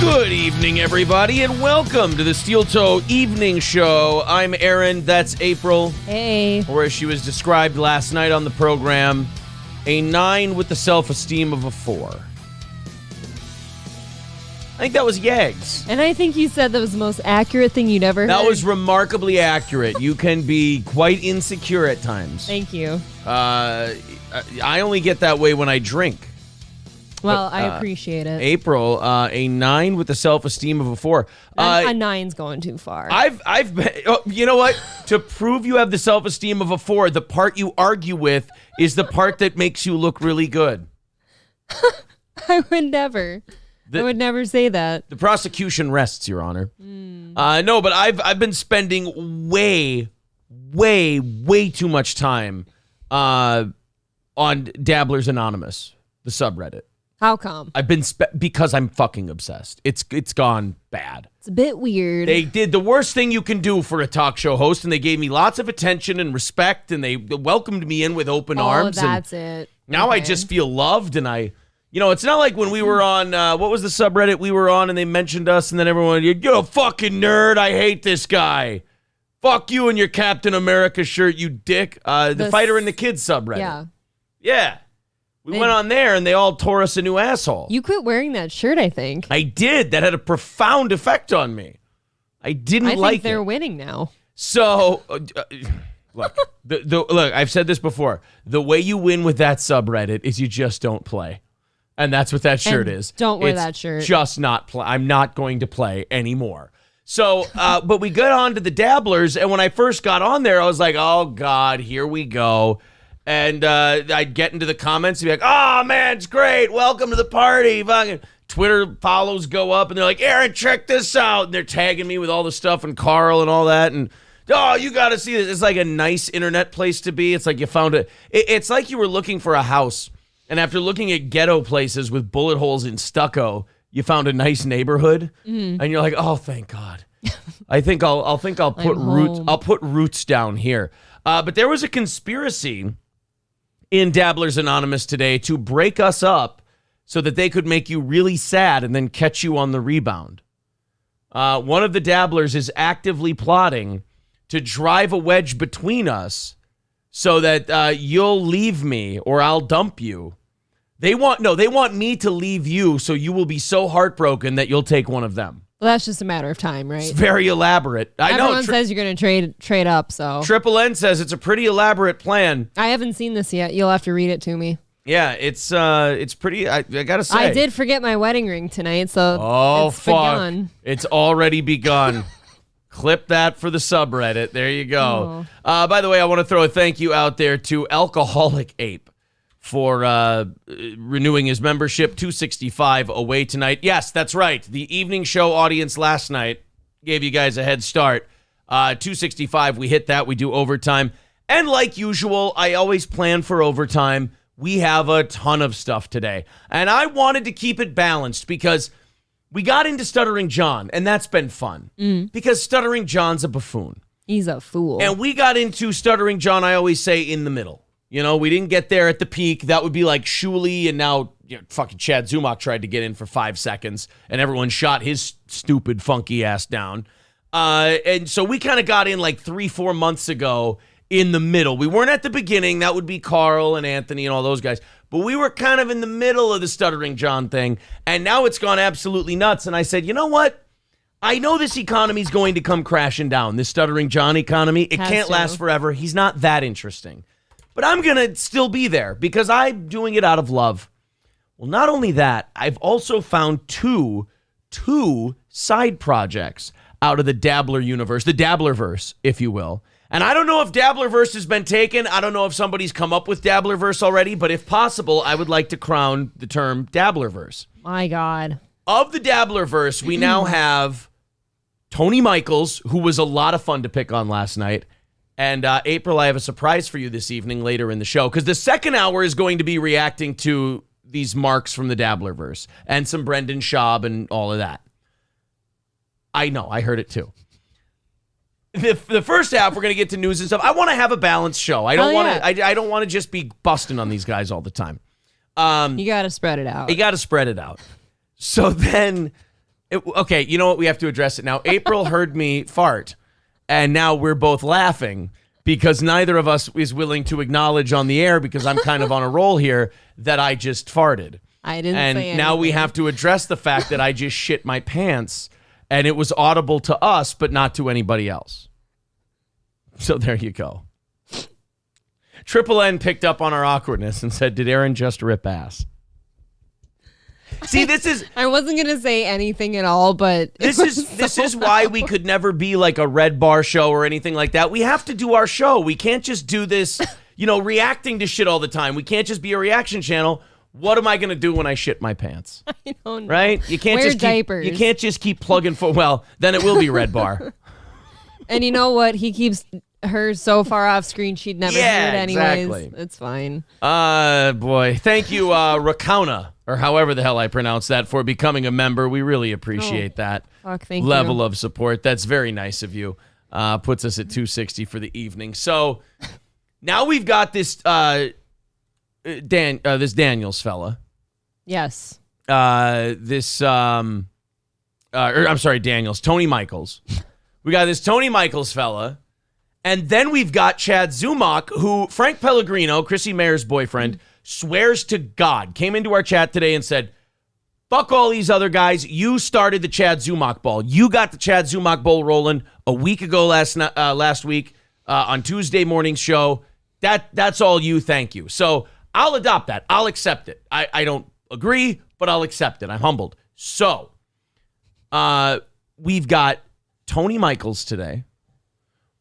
Good evening, everybody, and welcome to the Steel Toe Evening Show. I'm Aaron, that's April. Hey. Or as she was described last night on the program, a 9 with the self-esteem of a 4. I think that was Yags. And I think you said that was the most accurate thing you'd ever heard. That was remarkably accurate. You can be quite insecure at times. Thank you. I only get that way when I drink. Well, I appreciate it. April, a 9 with the self-esteem of a 4. A 9's going too far. I've been, you know what? To prove you have the self-esteem of a 4, the part you argue with is the part that makes you look really good. I would never. I would never say that. The prosecution rests, Your Honor. No, but I've been spending way too much time on Dabblers Anonymous, the subreddit. How come? I've been because I'm fucking obsessed. It's gone bad. It's a bit weird. They did the worst thing you can do for a talk show host, and they gave me lots of attention and respect, and they welcomed me in with open arms. Oh, that's it. Now I just feel loved, and it's not like when we were on, what was the subreddit we were on, and they mentioned us, and then everyone, you're a fucking nerd, I hate this guy. Fuck you and your Captain America shirt, you dick. The Fighter and the Kids subreddit. Yeah. Yeah. We went on there, and they all tore us a new asshole. You quit wearing that shirt, I think. I did. That had a profound effect on me. I didn't like it. I think they're winning now. So, look, look, I've said this before. The way you win with that subreddit is you just don't play. And that's what that shirt is. Don't wear that shirt. Just not play. I'm not going to play anymore. So, but we got on to the Dabblers, and when I first got on there, I was like, oh, God, here we go. And I'd get into the comments and be like, oh, man, it's great. Welcome to the party. Fucking Twitter follows go up, and they're like, Aaron, check this out. And they're tagging me with all the stuff and Carl and all that. And, oh, you got to see this. It's like a nice internet place to be. It's like you found it's like you were looking for a house. And after looking at ghetto places with bullet holes in stucco, you found a nice neighborhood. And you're like, oh, thank God. I think I'll put roots. I'll put roots down here. But there was a conspiracy in Dabblers Anonymous today to break us up so that they could make you really sad and then catch you on the rebound. One of the Dabblers is actively plotting to drive a wedge between us so that you'll leave me or I'll dump you. They want me to leave you so you will be so heartbroken that you'll take one of them. Well, that's just a matter of time, right? It's very elaborate. Everyone says you're going to trade up, so. Triple N says it's a pretty elaborate plan. I haven't seen this yet. You'll have to read it to me. Yeah, it's pretty, I got to say. I did forget my wedding ring tonight, so it's begun. It's already begun. Clip that for the subreddit. There you go. By the way, I want to throw a thank you out there to Alcoholic Ape for renewing his membership. 265 away tonight. Yes, that's right. The evening show audience last night gave you guys a head start. 265, we hit that. We do overtime. And like usual, I always plan for overtime. We have a ton of stuff today. And I wanted to keep it balanced because we got into Stuttering John, and that's been fun. Because Stuttering John's a buffoon. He's a fool. And we got into Stuttering John, I always say, in the middle. You know, we didn't get there at the peak. That would be like Shuley, and now fucking Chad Zummack tried to get in for 5 seconds, and everyone shot his stupid, funky ass down. And so we kind of got in like 3-4 months ago in the middle. We weren't at the beginning. That would be Carl and Anthony and all those guys. But we were kind of in the middle of the Stuttering John thing, and now it's gone absolutely nuts. And I said, you know what? I know this economy's going to come crashing down, this Stuttering John economy. It can't last forever. He's not that interesting. But I'm going to still be there because I'm doing it out of love. Well, not only that, I've also found two side projects out of the Dabbler universe, the Dabblerverse, if you will. And I don't know if Dabblerverse has been taken. I don't know if somebody's come up with Dabblerverse already, but if possible, I would like to crown the term Dabblerverse. My God. Of the Dabblerverse, we now have Tony Michaels, who was a lot of fun to pick on last night. And April, I have a surprise for you this evening later in the show, because the second hour is going to be reacting to these marks from the Dabblerverse and some Brendan Schaub and all of that. I know, I heard it too. The first half, we're going to get to news and stuff. I want to have a balanced show. I don't want to. I don't want to just be busting on these guys all the time. You got to spread it out. You got to spread it out. So then, Okay, you know what? We have to address it now. April heard me fart, and now we're both laughing because neither of us is willing to acknowledge on the air, because I'm kind of on a roll here, that I just farted. I didn't and say anything. Now we have to address the fact that I just shit my pants, and it was audible to us, but not to anybody else. So there you go. Triple N picked up on our awkwardness and said, "Did Aaron just rip ass?" See, this is... I wasn't going to say anything at all, but... This is why we could never be like a Red Bar show or anything like that. We have to do our show. We can't just do this, reacting to shit all the time. We can't just be a reaction channel. What am I going to do when I shit my pants? I don't know. Right? You can't Wear just diapers. You can't just keep plugging for... Well, then it will be Red Bar. And you know what? He keeps her so far off screen she'd never hear it anyways. Exactly. It's fine. Boy. Thank you, Rakauna, or however the hell I pronounce that, for becoming a member. We really appreciate that Thank level you. of support. That's very nice of you. Puts us at $260 for the evening. So now we've got this this Daniels fella. Yes. I'm sorry, Daniels. Tony Michaels. We got this Tony Michaels fella. And then we've got Chad Zummack, who Frank Pellegrino, Chrissy Mayer's boyfriend, swears to God, came into our chat today and said, "Fuck all these other guys. You started the Chad Zummack ball. You got the Chad Zummack bowl rolling a week ago last week on Tuesday morning's show. That's all you. Thank you." So I'll adopt that. I'll accept it. I don't agree, but I'll accept it. I'm humbled. So we've got Tony Michaels today.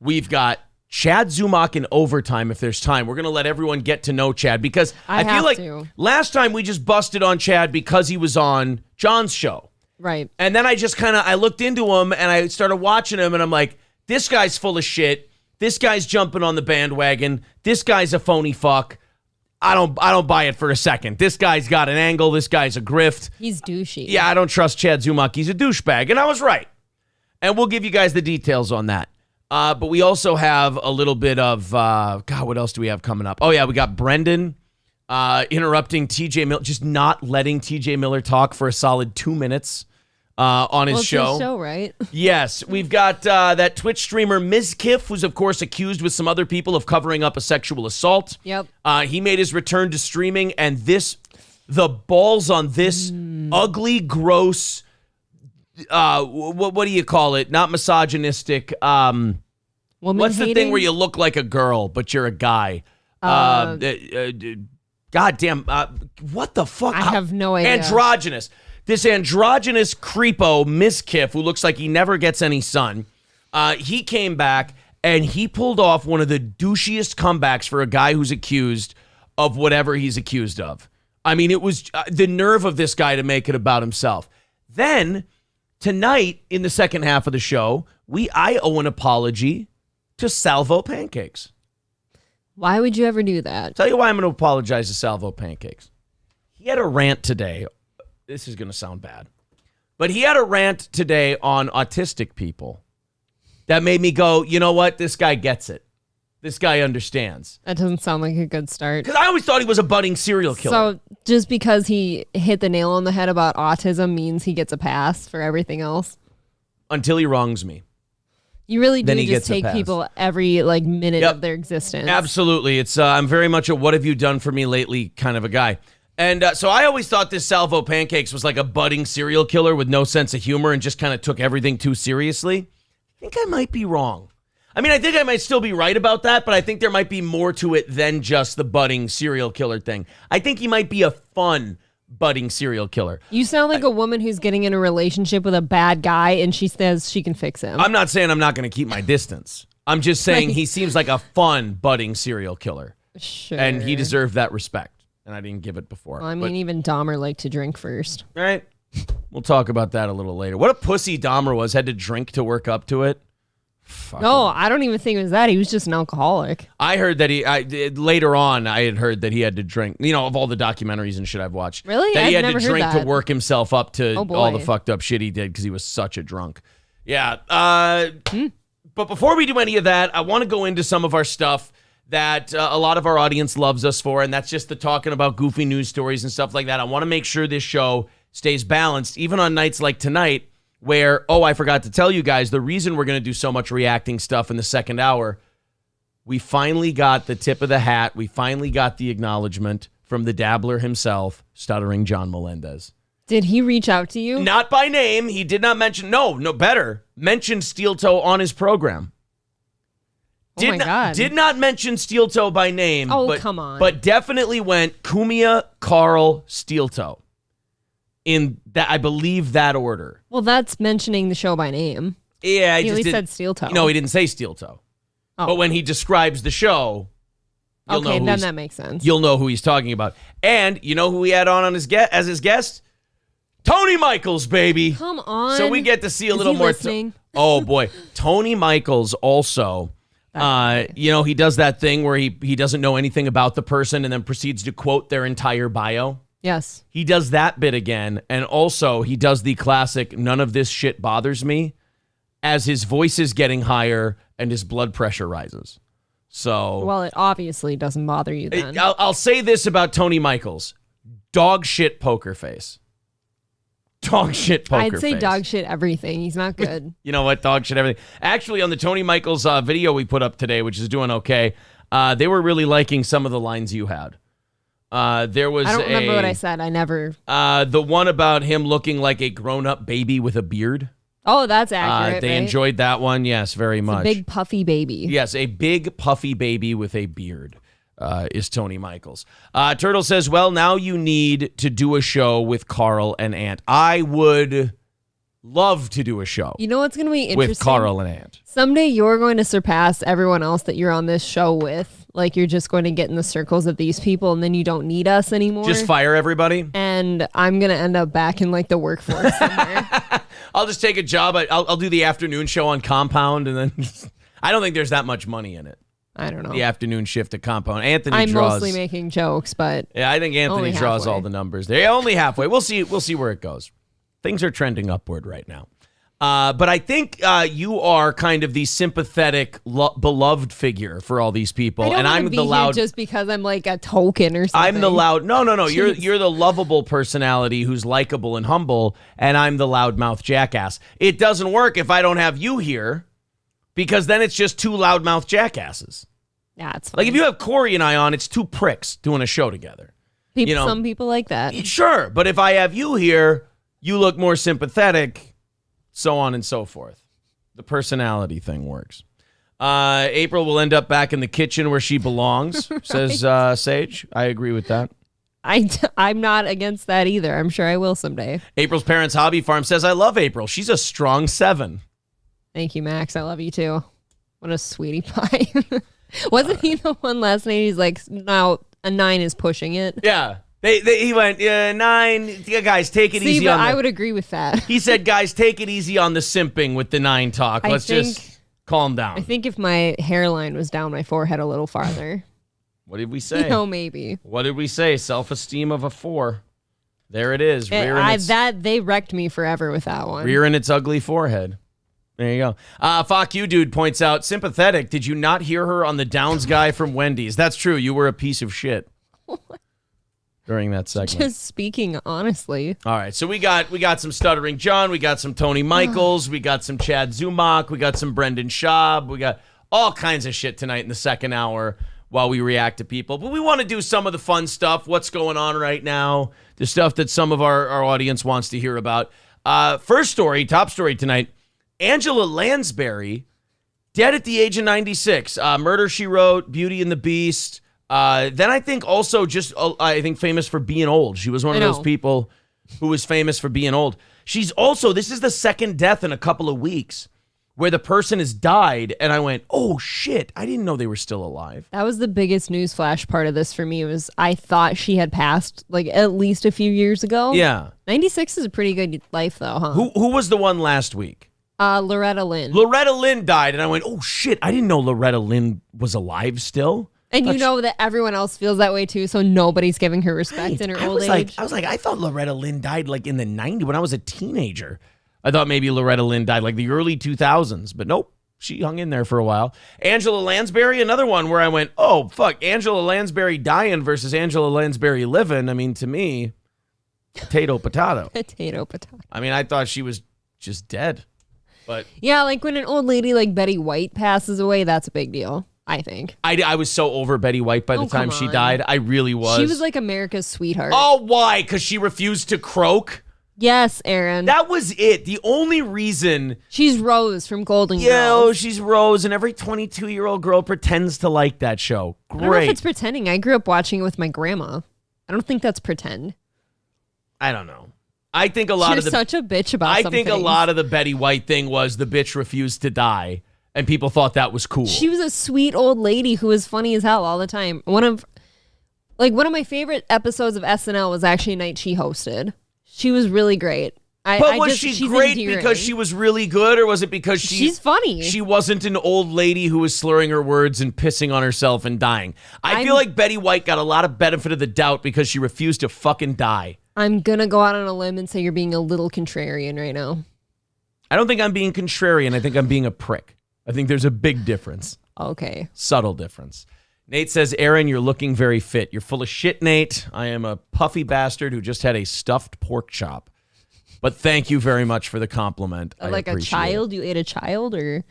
We've got Chad Zummack in overtime if there's time. We're going to let everyone get to know Chad, because I feel like last time we just busted on Chad because he was on John's show. Right. And then I looked into him and I started watching him and I'm like, this guy's full of shit. This guy's jumping on the bandwagon. This guy's a phony fuck. I don't buy it for a second. This guy's got an angle. This guy's a grift. He's douchey. Yeah, I don't trust Chad Zummack. He's a douchebag. And I was right. And we'll give you guys the details on that. But we also have a little bit of, what else do we have coming up? Oh, yeah, we got Brendan interrupting TJ Miller, just not letting TJ Miller talk for a solid 2 minutes on his show. It's his show, right? Yes, we've got that Twitch streamer Ms. Kiff, who's, of course, accused with some other people of covering up a sexual assault. Yep. He made his return to streaming, and the balls on this ugly, gross... what do you call it? Not misogynistic. What's the thing where you look like a girl but you're a guy? God damn. What the fuck? I have no idea. Androgynous. This androgynous creepo, Miss Kiff, who looks like he never gets any sun. He came back and he pulled off one of the douchiest comebacks for a guy who's accused of whatever he's accused of. I mean, it was the nerve of this guy to make it about himself. Then tonight, in the second half of the show, I owe an apology to Salvo Pancakes. Why would you ever do that? Tell you why I'm going to apologize to Salvo Pancakes. He had a rant today. This is going to sound bad. But he had a rant today on autistic people that made me go, you know what? This guy gets it. This guy understands. That doesn't sound like a good start. Because I always thought he was a budding serial killer. So just because he hit the nail on the head about autism means he gets a pass for everything else? Until he wrongs me. You really do Then just take people every minute of their existence. Absolutely. It's I'm very much a what have you done for me lately kind of a guy. And so I always thought this Salvo Pancakes was like a budding serial killer with no sense of humor and just kind of took everything too seriously. I think I might be wrong. I mean, I think I might still be right about that, but I think there might be more to it than just the budding serial killer thing. I think he might be a fun budding serial killer. You sound like a woman who's getting in a relationship with a bad guy and she says she can fix him. I'm not saying I'm not going to keep my distance. I'm just saying he seems like a fun budding serial killer. Sure. And he deserved that respect. And I didn't give it before. Well, I mean, even Dahmer liked to drink first. Right? We'll talk about that a little later. What a pussy Dahmer was. Had to drink to work up to it. No, I don't even think it was that. He was just an alcoholic. I heard that later on, I had heard that he had to drink, of all the documentaries and shit I've watched. Really? That he I've had never to heard drink that. to work himself up to Oh, boy. all the fucked up shit he did because he was such a drunk. Yeah. But before we do any of that, I want to go into some of our stuff that a lot of our audience loves us for, and that's just the talking about goofy news stories and stuff like that. I want to make sure this show stays balanced, even on nights like tonight where, I forgot to tell you guys, the reason we're going to do so much reacting stuff in the second hour, we finally got the tip of the hat. We finally got the acknowledgement from the dabbler himself, stuttering John Melendez. Did he reach out to you? Not by name. He did not mention, mentioned Steel Toe on his program. Oh my God. Did not mention Steel Toe by name. Oh, come on. But definitely went Kumia, Carl, Steel Toe. In that, I believe that order. Well, that's mentioning the show by name. Yeah, he at least said Steel Toe. No, he didn't say Steel Toe. Oh. But when he describes the show, then that makes sense. You'll know who he's talking about. And you know who he had on his as his guest? Tony Michaels, baby. Come on. So we get to see a little more. Oh boy, Tony Michaels also. He does that thing where he doesn't know anything about the person and then proceeds to quote their entire bio. Yes. He does that bit again, and also he does the classic "none of this shit bothers me" as his voice is getting higher and his blood pressure rises. So, well, it obviously doesn't bother you then. I'll say this about Tony Michaels: dog shit poker face. Dog shit poker face. I'd say dog shit everything. He's not good. You know what? Dog shit everything. Actually, on the Tony Michaels video we put up today, which is doing okay, they were really liking some of the lines you had. There was I don't remember what I said. I never. The one about him looking like a grown-up baby with a beard. Oh, that's accurate. They right? enjoyed that one. Yes, very much. A big puffy baby. Yes, a big puffy baby with a beard is Tony Michaels. Turtle says, well, now you need to do a show with Carl and Ant. I would love to do a show. You know what's going to be interesting? With Carl and Ant. Someday you're going to surpass everyone else that you're on this show with. Like, you're just going to get in the circles of these people, and then you don't need us anymore. Just fire everybody? And I'm going to end up back in, like, the workforce somewhere. I'll just take a job. I'll do the afternoon show on Compound, and then I don't think there's that much money in it. I don't know. The afternoon shift at Compound. Anthony I'm draws. mostly making jokes, but yeah, I think Anthony draws all the numbers there. Yeah, only halfway. We'll see where it goes. Things are trending upward right now. But I think you are kind of the sympathetic, beloved figure for all these people, and I'm the loud. Just because I'm like a token or something. I'm the loud. No. You're the lovable personality who's likable and humble, and I'm the loudmouth jackass. It doesn't work if I don't have you here, because then it's just two loudmouth jackasses. Yeah, it's fine. Like if you have Corey and I on, it's two pricks doing a show together. Some people like that. Sure, but if I have you here, you look more sympathetic. So on and so forth. The personality thing works. April will end up back in the kitchen where she belongs, right. Says Sage. I agree with that. I'm not against that either. I'm sure I will someday. April's Parents Hobby Farm says, I love April. She's a strong 7. Thank you, Max. I love you too. What a sweetie pie. Wasn't he the one last night? He's like, now a 9 is pushing it. Yeah. He went, 9, guys, take it easy on I would agree with that. He said, guys, take it easy on the simping with the 9 talk. Let's just calm down. I think if my hairline was down my forehead a little farther. What did we say? Maybe. What did we say? Self-esteem of a 4. There it is. They wrecked me forever with that one. Rearing its ugly forehead. There you go. Fuck you, dude points out, sympathetic. Did you not hear her on the Downs guy from Wendy's? That's true. You were a piece of shit. During that segment. Just speaking honestly. All right, so we got some Stuttering John, we got some Tony Michaels, we got some Chad Zummack, we got some Brendan Schaub, we got all kinds of shit tonight in the second hour while we react to people. But we want to do some of the fun stuff, what's going on right now, the stuff that some of our audience wants to hear about. First story, top story tonight, Angela Lansbury, dead at the age of 96. Murder, She Wrote, Beauty and the Beast. Then I think also famous for being old. She was one of those people who was famous for being old. She's also, this is the second death in a couple of weeks where the person has died. And I went, oh shit, I didn't know they were still alive. That was the biggest newsflash part of this for me was I thought she had passed like at least a few years ago. Yeah. 96 is a pretty good life though, huh? Who was the one last week? Loretta Lynn. Loretta Lynn died. And I went, oh shit, I didn't know Loretta Lynn was alive still. And you know that everyone else feels that way too, so nobody's giving her respect in her old age. I was like, I thought Loretta Lynn died like in the 90s when I was a teenager. I thought maybe Loretta Lynn died like the early 2000s, but nope. She hung in there for a while. Angela Lansbury, another one where I went, oh, fuck, Angela Lansbury dying versus Angela Lansbury living. I mean, to me, potato. Potato. I mean, I thought she was just dead. But Yeah, like when an old lady like Betty White passes away, that's a big deal, I think. I was so over Betty White by the time she died. I really was. She was like America's sweetheart. Oh, why? Because she refused to croak? Yes, Aaron. That was it. The only reason. She's Rose from Golden Girls. Yeah, she's Rose, and every 22-year-old girl pretends to like that show. Great. I don't know if it's pretending. I grew up watching it with my grandma. I don't think that's pretend. I don't know. I think a lot of the. You're such a bitch about something. I think a lot of the Betty White thing was the bitch refused to die, and people thought that was cool. She was a sweet old lady who was funny as hell all the time. One of my favorite episodes of SNL was actually a night she hosted. She was really great. But was she great because she was really good, or was it because she's funny? She wasn't an old lady who was slurring her words and pissing on herself and dying. I feel like Betty White got a lot of benefit of the doubt because she refused to fucking die. I'm gonna go out on a limb and say you're being a little contrarian right now. I don't think I'm being contrarian. I think I'm being a prick. I think there's a big difference. Okay. Subtle difference. Nate says, Aaron, you're looking very fit. You're full of shit, Nate. I am a puffy bastard who just had a stuffed pork chop. But thank you very much for the compliment. Like a child? You ate a child or?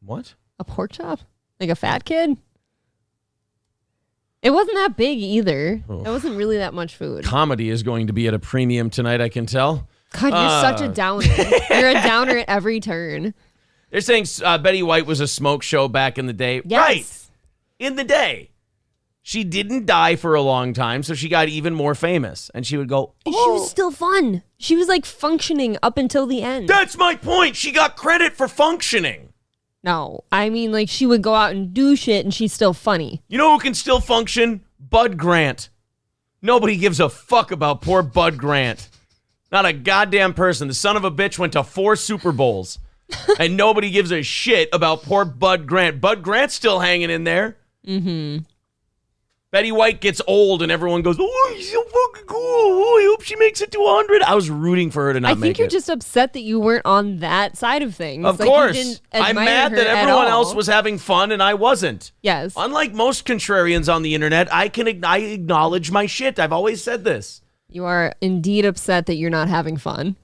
What? A pork chop? Like a fat kid? It wasn't that big either. Oh. It wasn't really that much food. Comedy is going to be at a premium tonight, I can tell. God, you're such a downer. You're a downer at every turn. They're saying Betty White was a smoke show back in the day. Yes. Right. In the day. She didn't die for a long time, so she got even more famous. And she would go, And she was still fun. She was like functioning up until the end. That's my point. She got credit for functioning. No, I mean like she would go out and do shit and she's still funny. You know who can still function? Bud Grant. Nobody gives a fuck about poor Bud Grant. Not a goddamn person. The son of a bitch went to 4 Super Bowls. And nobody gives a shit about poor Bud Grant. Bud Grant's still hanging in there. Mm-hmm. Betty White gets old and everyone goes, oh, she's so fucking cool. Oh, I hope she makes it to 100. I was rooting for her to not make it. I think you're just upset that you weren't on that side of things. Of like, course. You didn't I'm admire mad her that at everyone all. else was having fun and I wasn't. Yes. Unlike most contrarians on the internet, I acknowledge my shit. I've always said this. You are indeed upset that you're not having fun.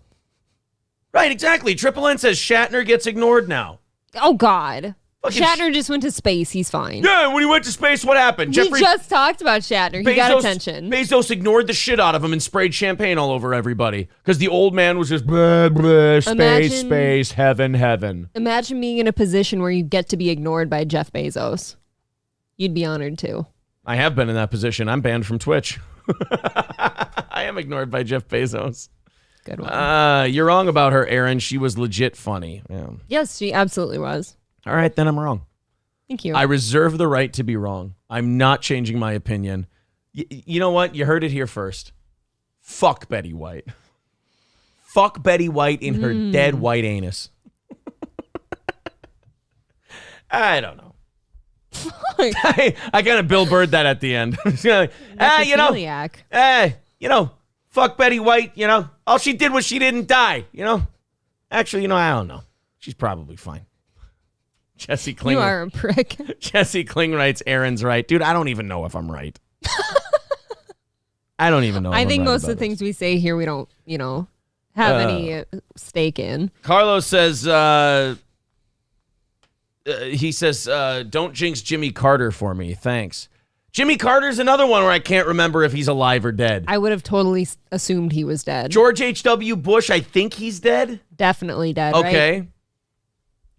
Right, exactly. Triple N says Shatner gets ignored now. Oh, God. Fucking Shatner just went to space. He's fine. Yeah, when he went to space, what happened? We just talked about Shatner. He got attention. Bezos ignored the shit out of him and sprayed champagne all over everybody because the old man was just blah, blah, space, heaven. Imagine being in a position where you get to be ignored by Jeff Bezos. You'd be honored too. I have been in that position. I'm banned from Twitch. I am ignored by Jeff Bezos. Good one. You're wrong about her, Aaron. She was legit funny. Yeah. Yes, she absolutely was. All right, then I'm wrong. Thank you. I reserve the right to be wrong. I'm not changing my opinion. You know what? You heard it here first. Fuck Betty White. Fuck Betty White in her dead white anus. I don't know. I kind of Bill Burred that at the end. Fuck Betty White, all she did was she didn't die, Actually, I don't know. She's probably fine. Jesse Kling. You are a prick. Jesse Kling writes, Aaron's right. Dude, I don't even know if I'm right. I don't even know. I think most of the things we say here, we don't, have any stake in. Carlos says, don't jinx Jimmy Carter for me. Thanks. Jimmy Carter's another one where I can't remember if he's alive or dead. I would have totally assumed he was dead. George H.W. Bush, I think he's dead. Definitely dead, okay. Right?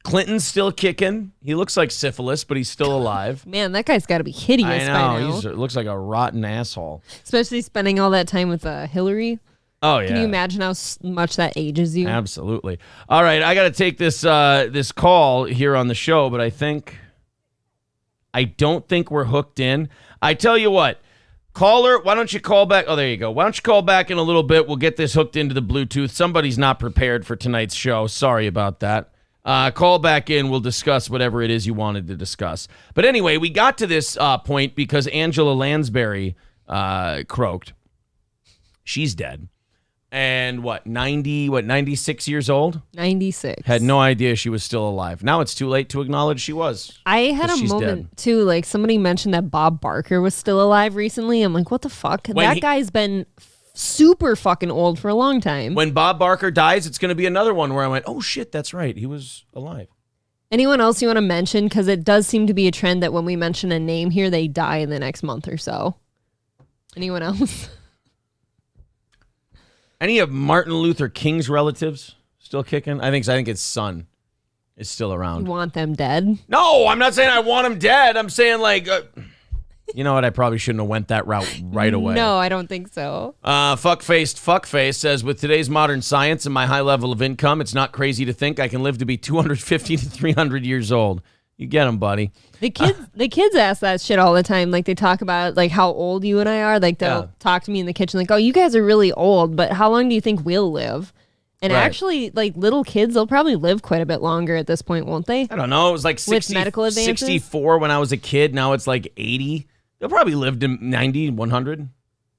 Clinton's still kicking. He looks like syphilis, but he's still alive. Man, that guy's got to be hideous I know. by now. He looks like a rotten asshole. Especially spending all that time with Hillary. Oh, yeah. Can you imagine how much that ages you? Absolutely. All right, I got to take this call here on the show, but I don't think we're hooked in. I tell you what, caller, why don't you call back? Oh, there you go. Why don't you call back in a little bit? We'll get this hooked into the Bluetooth. Somebody's not prepared for tonight's show. Sorry about that. Call back in. We'll discuss whatever it is you wanted to discuss. But anyway, we got to this point because Angela Lansbury croaked. She's dead. And 96 years old? 96. Had no idea she was still alive. Now it's too late to acknowledge she was. I had a moment, too, like somebody mentioned that Bob Barker was still alive recently. I'm like, what the fuck? That guy's been super fucking old for a long time. When Bob Barker dies, it's going to be another one where I went, oh shit, that's right. He was alive. Anyone else you want to mention? Because it does seem to be a trend that when we mention a name here, they die in the next month or so. Anyone else? Any of Martin Luther King's relatives still kicking? I think his son is still around. You want them dead? No, I'm not saying I want him dead. I'm saying like, you know what? I probably shouldn't have went that route right away. No, I don't think so. Fuckfaced Fuckface says, with today's modern science and my high level of income, it's not crazy to think I can live to be 250 to 300 years old. You get him, buddy. The kids ask that shit all the time. Like they talk about like how old you and I are. Like they'll talk to me in the kitchen like, oh, you guys are really old, but how long do you think we'll live? And actually, like little kids, they'll probably live quite a bit longer at this point, won't they? I don't know. It was like 60, with medical advances? 64 when I was a kid. Now it's like 80. They'll probably live to 90, 100,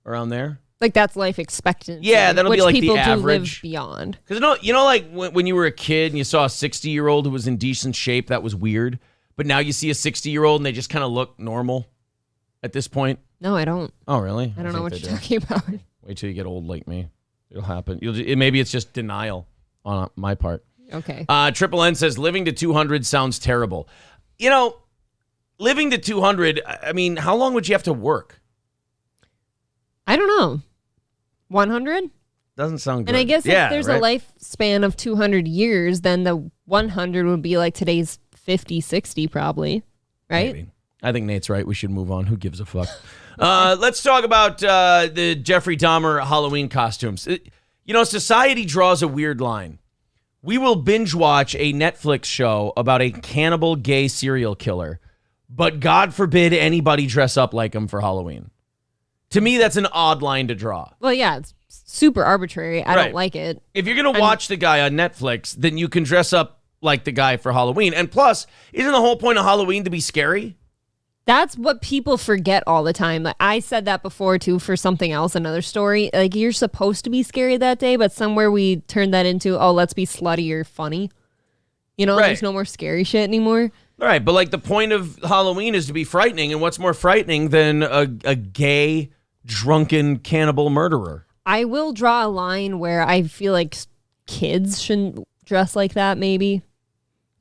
around there. Like that's life expectancy. Yeah, that'll be like the average. People do live beyond. Because you know, like when you were a kid and you saw a 60-year-old who was in decent shape, that was weird. But now you see a 60-year-old and they just kind of look normal at this point. No, I don't. Oh, really? I don't know what you're talking about. Wait till you get old like me. It'll happen. Maybe it's just denial on my part. Okay. Triple N says, living to 200 sounds terrible. You know, living to 200, I mean, how long would you have to work? I don't know. 100? Doesn't sound good. And I guess if there's a lifespan of 200 years, then the 100 would be like today's 50, 60 probably, right? Maybe. I think Nate's right. We should move on. Who gives a fuck? Let's talk about the Jeffrey Dahmer Halloween costumes. You know, society draws a weird line. We will binge watch a Netflix show about a cannibal gay serial killer, but God forbid anybody dress up like him for Halloween. To me, that's an odd line to draw. Well, yeah, it's super arbitrary. I don't like it. If you're going to watch the guy on Netflix, then you can dress up like the guy for Halloween. And plus, isn't the whole point of Halloween to be scary? That's what people forget all the time. Like I said that before too for something else, another story. Like you're supposed to be scary that day, but somewhere we turned that into, oh, let's be slutty or funny. You know, there's no more scary shit anymore. All right, but like the point of Halloween is to be frightening, and what's more frightening than a gay, drunken cannibal murderer? I will draw a line where I feel like kids shouldn't dress like that, maybe.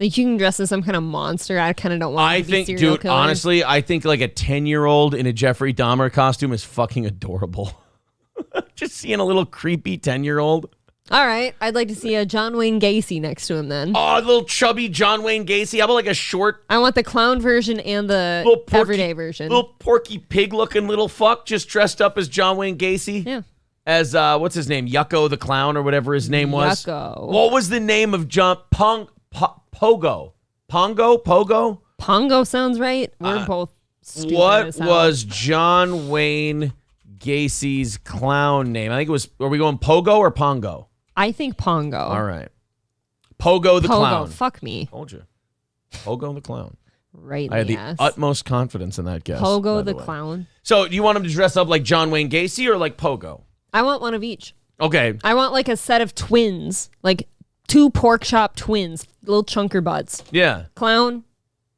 Like you can dress as some kind of monster. I kind of don't want to be serial killer. Honestly, I think like a 10-year-old in a Jeffrey Dahmer costume is fucking adorable. Just seeing a little creepy 10-year-old. All right. I'd like to see a John Wayne Gacy next to him then. Oh, a little chubby John Wayne Gacy. How about like a short... I want the clown version and the everyday version. Little Porky Pig looking little fuck just dressed up as John Wayne Gacy. Yeah. As, what's his name? Yucko the Clown or whatever his name was. Yucko. What was the name of John... Pogo. Pogo? Pongo sounds right. We're both stupid. What was John Wayne Gacy's clown name? I think it was... Are we going Pogo or Pongo? I think Pongo. All right. Pogo the Clown. Fuck me. Told you. Pogo the Clown. Right. I had the utmost confidence in that guess. Pogo the Clown. So, do you want him to dress up like John Wayne Gacy or like Pogo? I want one of each. Okay. I want like a set of twins, like 2 pork chop twins, little chunker butts. Yeah. Clown,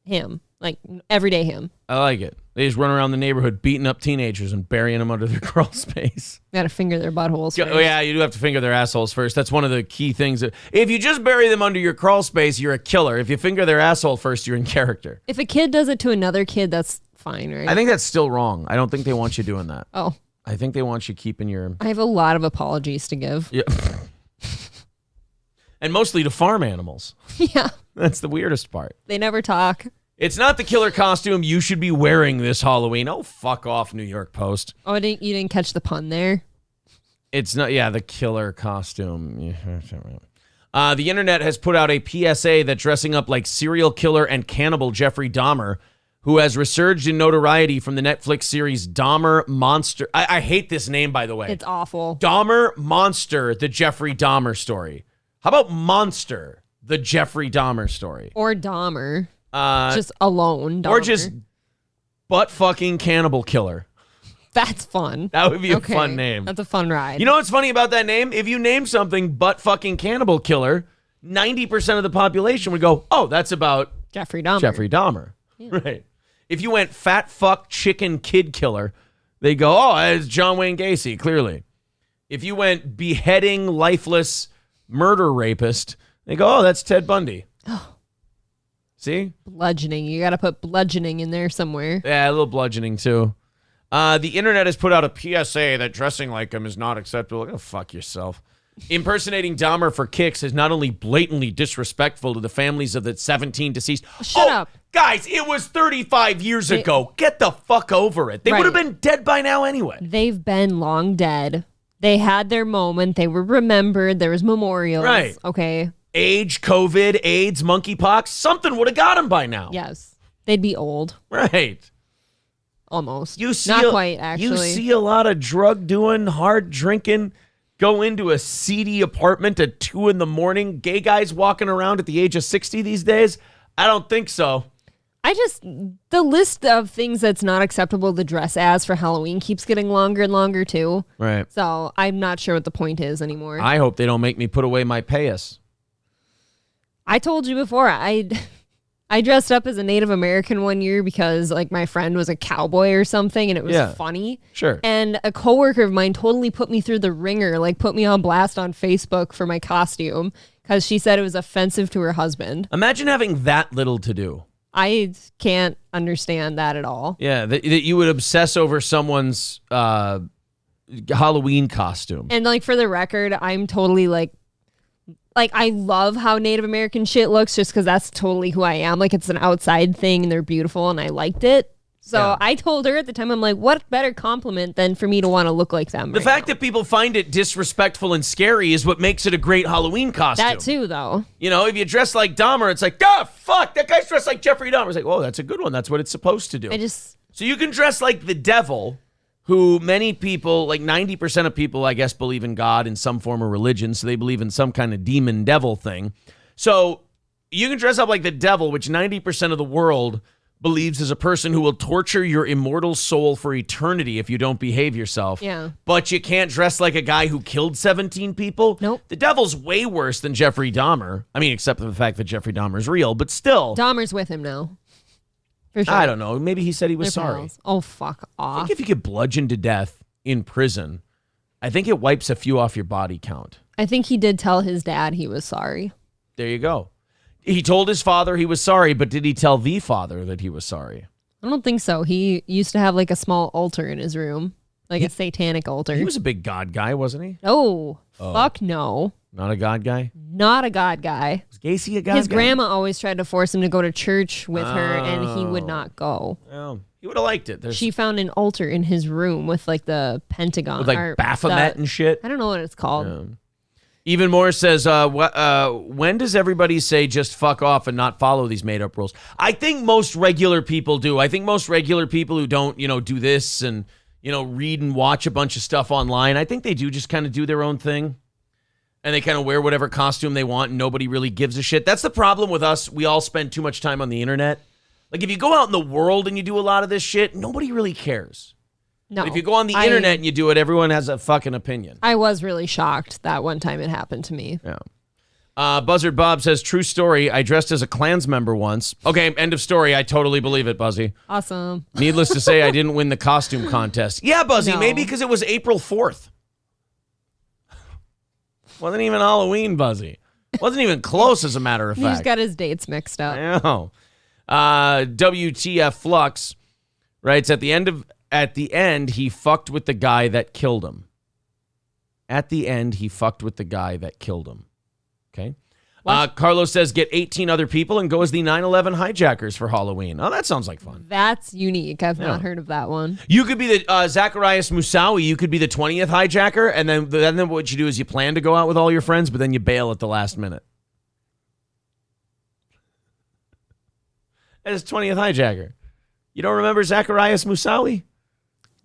him, like everyday him. I like it. They just run around the neighborhood beating up teenagers and burying them under their crawl space. You gotta finger their buttholes first. Oh, yeah, you do have to finger their assholes first. That's one of the key things. If you just bury them under your crawl space, you're a killer. If you finger their asshole first, you're in character. If a kid does it to another kid, that's fine, right? I think that's still wrong. I don't think they want you doing that. Oh. I think they want you keeping your... I have a lot of apologies to give. Yeah. And mostly to farm animals. Yeah. That's the weirdest part. They never talk. It's not the killer costume you should be wearing this Halloween. Oh, fuck off, New York Post. Oh, you didn't catch the pun there? It's not, the killer costume. The internet has put out a PSA that dressing up like serial killer and cannibal Jeffrey Dahmer, who has resurged in notoriety from the Netflix series Dahmer Monster. I hate this name, by the way. It's awful. Dahmer Monster, the Jeffrey Dahmer story. How about Monster, the Jeffrey Dahmer story? Or Dahmer. Just alone. Dahmer. Or just butt-fucking cannibal killer. That's fun. That would be a fun name. That's a fun ride. You know what's funny about that name? If you name something butt-fucking cannibal killer, 90% of the population would go, oh, that's about Jeffrey Dahmer. Jeffrey Dahmer. Yeah. Right. If you went fat fuck chicken kid killer, they go, oh, it's John Wayne Gacy, clearly. If you went beheading, lifeless, murder rapist, they go, oh, that's Ted Bundy. Oh. See? Bludgeoning. You got to put bludgeoning in there somewhere. Yeah, a little bludgeoning, too. The internet has put out a PSA that dressing like him is not acceptable. Go fuck yourself. Impersonating Dahmer for kicks is not only blatantly disrespectful to the families of the 17 deceased. Shut up. Guys, it was 35 years ago. Get the fuck over it. They would have been dead by now anyway. They've been long dead. They had their moment. They were remembered. There was memorials. Right. Okay. Age, COVID, AIDS, monkeypox, something would have got them by now. Yes. They'd be old. Right. Almost. Not quite, actually. You see a lot of drug doing, hard drinking, go into a seedy apartment at 2 a.m, gay guys walking around at the age of 60 these days? I don't think so. The list of things that's not acceptable to dress as for Halloween keeps getting longer and longer too. Right. So I'm not sure what the point is anymore. I hope they don't make me put away my payas. I told you before, I dressed up as a Native American one year because like my friend was a cowboy or something and it was funny. Sure. And a coworker of mine totally put me through the ringer, like put me on blast on Facebook for my costume because she said it was offensive to her husband. Imagine having that little to do. I can't understand that at all. Yeah, that you would obsess over someone's Halloween costume. And like for the record, I'm totally like I love how Native American shit looks just because that's totally who I am. Like it's an outside thing and they're beautiful and I liked it. So I told her at the time, I'm like, what better compliment than for me to want to look like them? The fact that people find it disrespectful and scary is what makes it a great Halloween costume. That too, though. You know, if you dress like Dahmer, it's like, ah, fuck, that guy's dressed like Jeffrey Dahmer. It's like, oh, that's a good one. That's what it's supposed to do. So you can dress like the devil, who many people, like 90% of people, I guess, believe in God in some form of religion. So they believe in some kind of demon devil thing. So you can dress up like the devil, which 90% of the world believes is a person who will torture your immortal soul for eternity if you don't behave yourself. Yeah. But you can't dress like a guy who killed 17 people. Nope. The devil's way worse than Jeffrey Dahmer. I mean, except for the fact that Jeffrey Dahmer is real, but still. Dahmer's with him now. For sure. I don't know. Maybe he said he was They're sorry. pals. Oh, fuck off. I think if you get bludgeoned to death in prison, I think it wipes a few off your body count. I think he did tell his dad he was sorry. There you go. He told his father he was sorry, but did he tell the father that he was sorry? I don't think so. He used to have like a small altar in his room, like a satanic altar. He was a big God guy, wasn't he? Oh, fuck no. Not a God guy? Not a God guy. Was Gacy a God guy? His grandma always tried to force him to go to church with her, and he would not go. Well, he would have liked it. She found an altar in his room with like the Pentagon. With like Baphomet and shit? I don't know what it's called. Yeah. Even more says, when does everybody say just fuck off and not follow these made-up rules? I think most regular people do. I think most regular people who don't, do this and, read and watch a bunch of stuff online, I think they do just kind of do their own thing. And they kind of wear whatever costume they want and nobody really gives a shit. That's the problem with us. We all spend too much time on the internet. Like if you go out in the world and you do a lot of this shit, nobody really cares. No. But if you go on the internet and you do it, everyone has a fucking opinion. I was really shocked that one time it happened to me. Yeah. Buzzard Bob says, true story, I dressed as a Klans member once. Okay, end of story. I totally believe it, Buzzy. Awesome. Needless to say, I didn't win the costume contest. Yeah, Buzzy, maybe because it was April 4th. Wasn't even Halloween, Buzzy. Wasn't even close, as a matter of fact. He just got his dates mixed up. I know. WTF Flux writes, at the end, he fucked with the guy that killed him. At the end, he fucked with the guy that killed him. Okay. Carlos says, get 18 other people and go as the 9/11 hijackers for Halloween. Oh, that sounds like fun. That's unique. I've not heard of that one. You could be the Zacharias Moussaoui. You could be the 20th hijacker. And then what you do is you plan to go out with all your friends, but then you bail at the last minute. That is 20th hijacker. You don't remember Zacharias Moussaoui?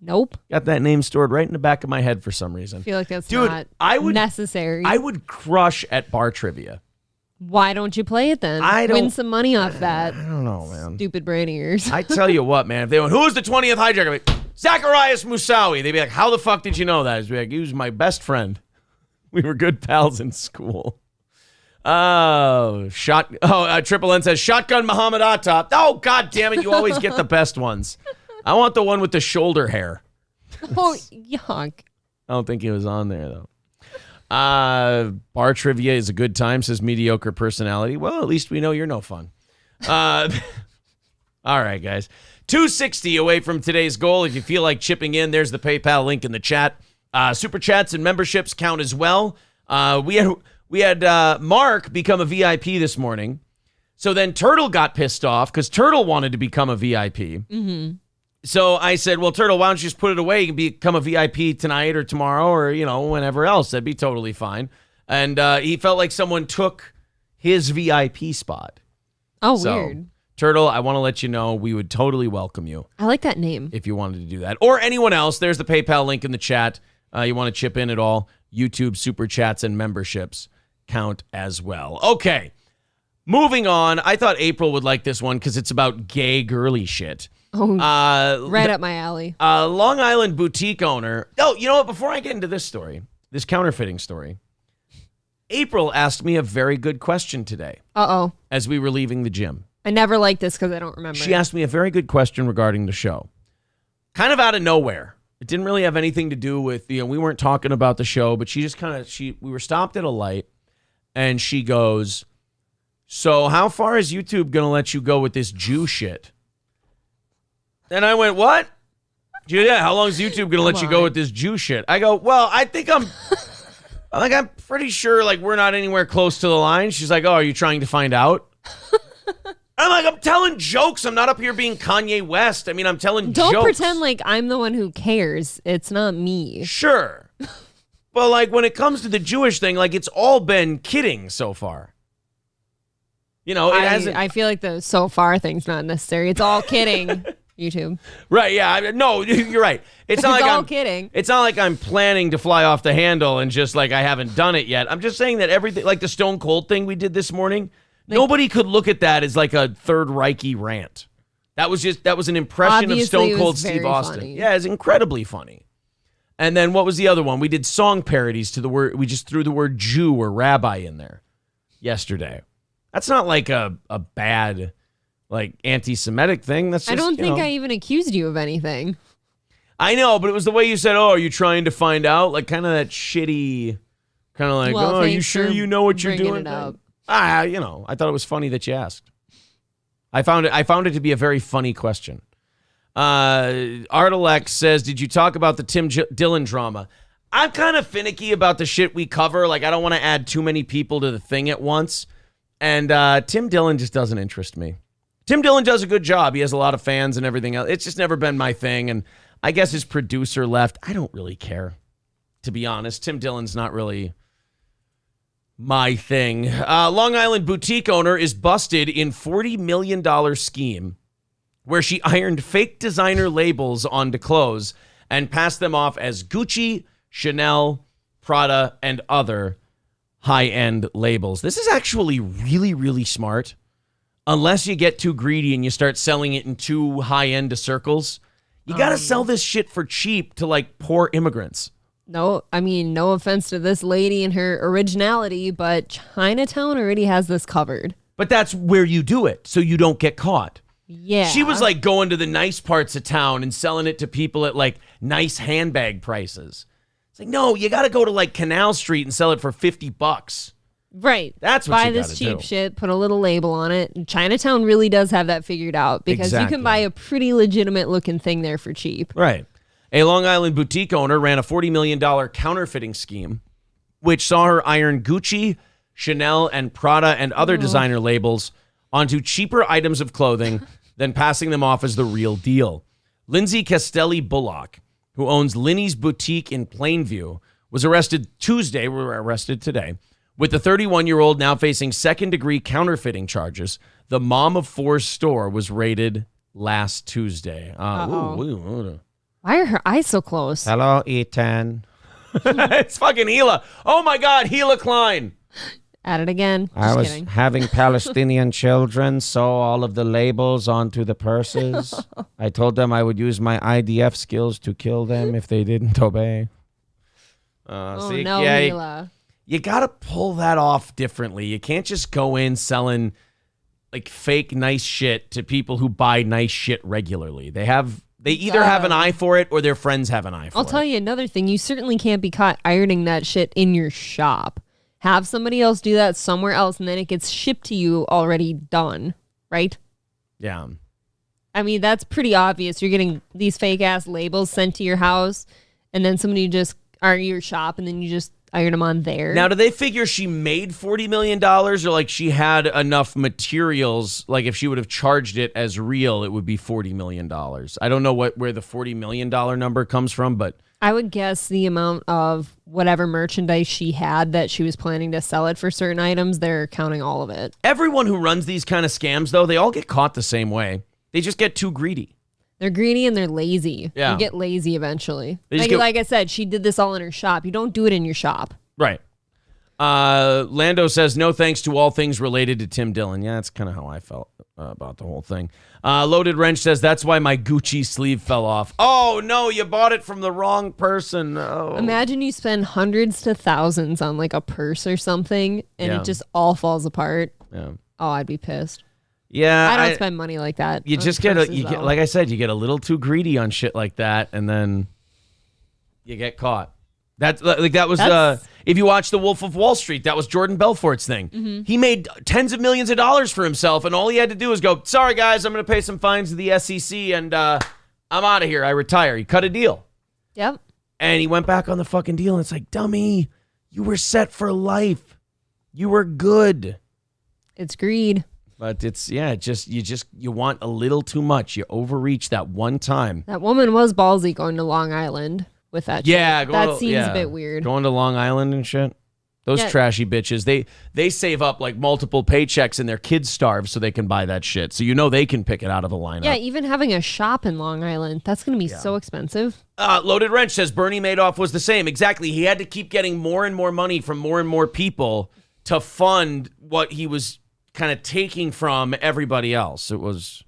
Nope. Got that name stored right in the back of my head for some reason. I feel like that's not necessary. I would crush at bar trivia. Why don't you play it then? Win some money off that. I don't know, man. Stupid brain ears. I tell you what, man. If they went, who's the 20th hijacker? Like, Zacharias Moussaoui. They'd be like, how the fuck did you know that? He'd be like, he was my best friend. We were good pals in school. Triple N says, Shotgun Muhammad Atta. Oh, God damn it. You always get the best ones. I want the one with the shoulder hair. Oh, yuck. I don't think he was on there, though. Bar trivia is a good time, says mediocre personality. Well, at least we know you're no fun. All right, guys. 260 away from today's goal. If you feel like chipping in, there's the PayPal link in the chat. Super chats and memberships count as well. We had Mark become a VIP this morning. So then Turtle got pissed off because Turtle wanted to become a VIP. Mm-hmm. So I said, well, Turtle, why don't you just put it away? You can become a VIP tonight or tomorrow or, whenever else. That'd be totally fine. And he felt like someone took his VIP spot. Oh, so, weird. Turtle, I want to let you know we would totally welcome you. I like that name. If you wanted to do that. Or anyone else, there's the PayPal link in the chat. You want to chip in at all, YouTube super chats and memberships count as well. Okay, moving on. I thought April would like this one because it's about gay girly shit. Oh, right up my alley. Long Island boutique owner. Oh, you know what? Before I get into this story, this counterfeiting story, April asked me a very good question today. Uh-oh. As we were leaving the gym. I never liked this because I don't remember. She asked me a very good question regarding the show. Kind of out of nowhere. It didn't really have anything to do with, we weren't talking about the show, but she just we were stopped at a light and she goes, so how far is YouTube going to let you go with this Jew shit? And I went, what? Yeah, how long is YouTube going to let you go with this Jew shit? I go, well, I'm pretty sure we're not anywhere close to the line. She's like, oh, are you trying to find out? I'm like, I'm telling jokes. I'm not up here being Kanye West. I mean, I'm telling jokes. Don't pretend like I'm the one who cares. It's not me. Sure. But when it comes to the Jewish thing, it's all been kidding so far. It hasn't. I feel like the so far thing's not necessary. It's all kidding. YouTube. Right, yeah. No, you're right. It's not all kidding. It's not like I'm planning to fly off the handle and just I haven't done it yet. I'm just saying that everything, the Stone Cold thing we did this morning, nobody could look at that as a Third Reich-y rant. That was an impression of Stone Cold Steve Austin. Funny. Yeah, it's incredibly funny. And then what was the other one? We did song parodies to the word. We just threw the word Jew or rabbi in there yesterday. That's not a bad anti-Semitic thing. That's just, I don't think I even accused you of anything. I know, but it was the way you said, oh, are you trying to find out? Kind of that shitty, well, oh, are you sure you know what you're doing? I thought it was funny that you asked. I found it to be a very funny question. Artelex says, did you talk about the Tim Dillon drama? I'm kind of finicky about the shit we cover. I don't want to add too many people to the thing at once. And Tim Dillon just doesn't interest me. Tim Dillon does a good job. He has a lot of fans and everything else. It's just never been my thing. And I guess his producer left. I don't really care, to be honest. Tim Dillon's not really my thing. Long Island boutique owner is busted in $40 million scheme where she ironed fake designer labels onto clothes and passed them off as Gucci, Chanel, Prada, and other high-end labels. This is actually really, really smart. Unless you get too greedy and you start selling it in too high-end circles. You got to sell this shit for cheap to poor immigrants. No, I mean, no offense to this lady and her originality, but Chinatown already has this covered. But that's where you do it, so you don't get caught. Yeah. She was going to the nice parts of town and selling it to people at nice handbag prices. It's no, you got to go to Canal Street and sell it for $50. Right. That's what buy you this cheap shit, put a little label on it. Chinatown really does have that figured out because you can buy a pretty legitimate looking thing there for cheap. Right. A Long Island boutique owner ran a $40 million counterfeiting scheme, which saw her iron Gucci, Chanel, and Prada and other designer labels onto cheaper items of clothing, then passing them off as the real deal. Lindsay Castelli Bullock, who owns Linny's Boutique in Plainview, was arrested Tuesday. We were arrested today. With the 31-year-old now facing second-degree counterfeiting charges, the mom of four's store was raided last Tuesday. Why are her eyes so close? Hello, Ethan. It's fucking Hila. Oh, my God, Hila Klein. At it again. I was kidding. having Palestinian children sew all of the labels onto the purses. I told them I would use my IDF skills to kill them if they didn't obey. Hila. You got to pull that off differently. You can't just go in selling fake nice shit to people who buy nice shit regularly. They have They either have an eye for it or their friends have an eye for it. I'll tell you another thing. You certainly can't be caught ironing that shit in your shop. Have somebody else do that somewhere else, and then it gets shipped to you already done, right? Yeah. I mean, that's pretty obvious. You're getting these fake-ass labels sent to your house, and then somebody just iron your shop, and then you just iron them on there. Now, do they figure she made $40 million, or like she had enough materials, like if she would have charged it as real, it would be $40 million? I don't know where the $40 million number comes from, but... I would guess the amount of whatever merchandise she had that she was planning to sell it for certain items, they're counting all of it. Everyone who runs these kind of scams, though, they all get caught the same way. They just get too greedy. They're greedy and they're lazy. Yeah. You get lazy eventually. Like I said, she did this all in her shop. You don't do it in your shop. Right. Lando says, no thanks to all things related to Tim Dillon. Yeah, that's kind of how I felt about the whole thing. Loaded Wrench says, that's why my Gucci sleeve fell off. Oh, no, you bought it from the wrong person. Oh. Imagine you spend hundreds to thousands on like a purse or something and it just all falls apart. Yeah. Oh, I'd be pissed. Yeah. I don't spend money like that. You just get like I said, you get a little too greedy on shit like that, and then you get caught. That's if you watch The Wolf of Wall Street, that was Jordan Belfort's thing. Mm-hmm. He made tens of millions of dollars for himself, and all he had to do was go, sorry guys, I'm going to pay some fines to the SEC, and I'm out of here. I retire. He cut a deal. Yep. And he went back on the fucking deal, and it's like, dummy, you were set for life. You were good. It's greed. But it's, you want a little too much. You overreach that one time. That woman was ballsy going to Long Island with that shit. Yeah. That seems a bit weird. Going to Long Island and shit. Those trashy bitches, they save up like multiple paychecks and their kids starve so they can buy that shit. So you know they can pick it out of the lineup. Yeah, even having a shop in Long Island, that's going to be so expensive. Loaded Wrench says Bernie Madoff was the same. Exactly. He had to keep getting more and more money from more and more people to fund what he was kind of taking from everybody else. It was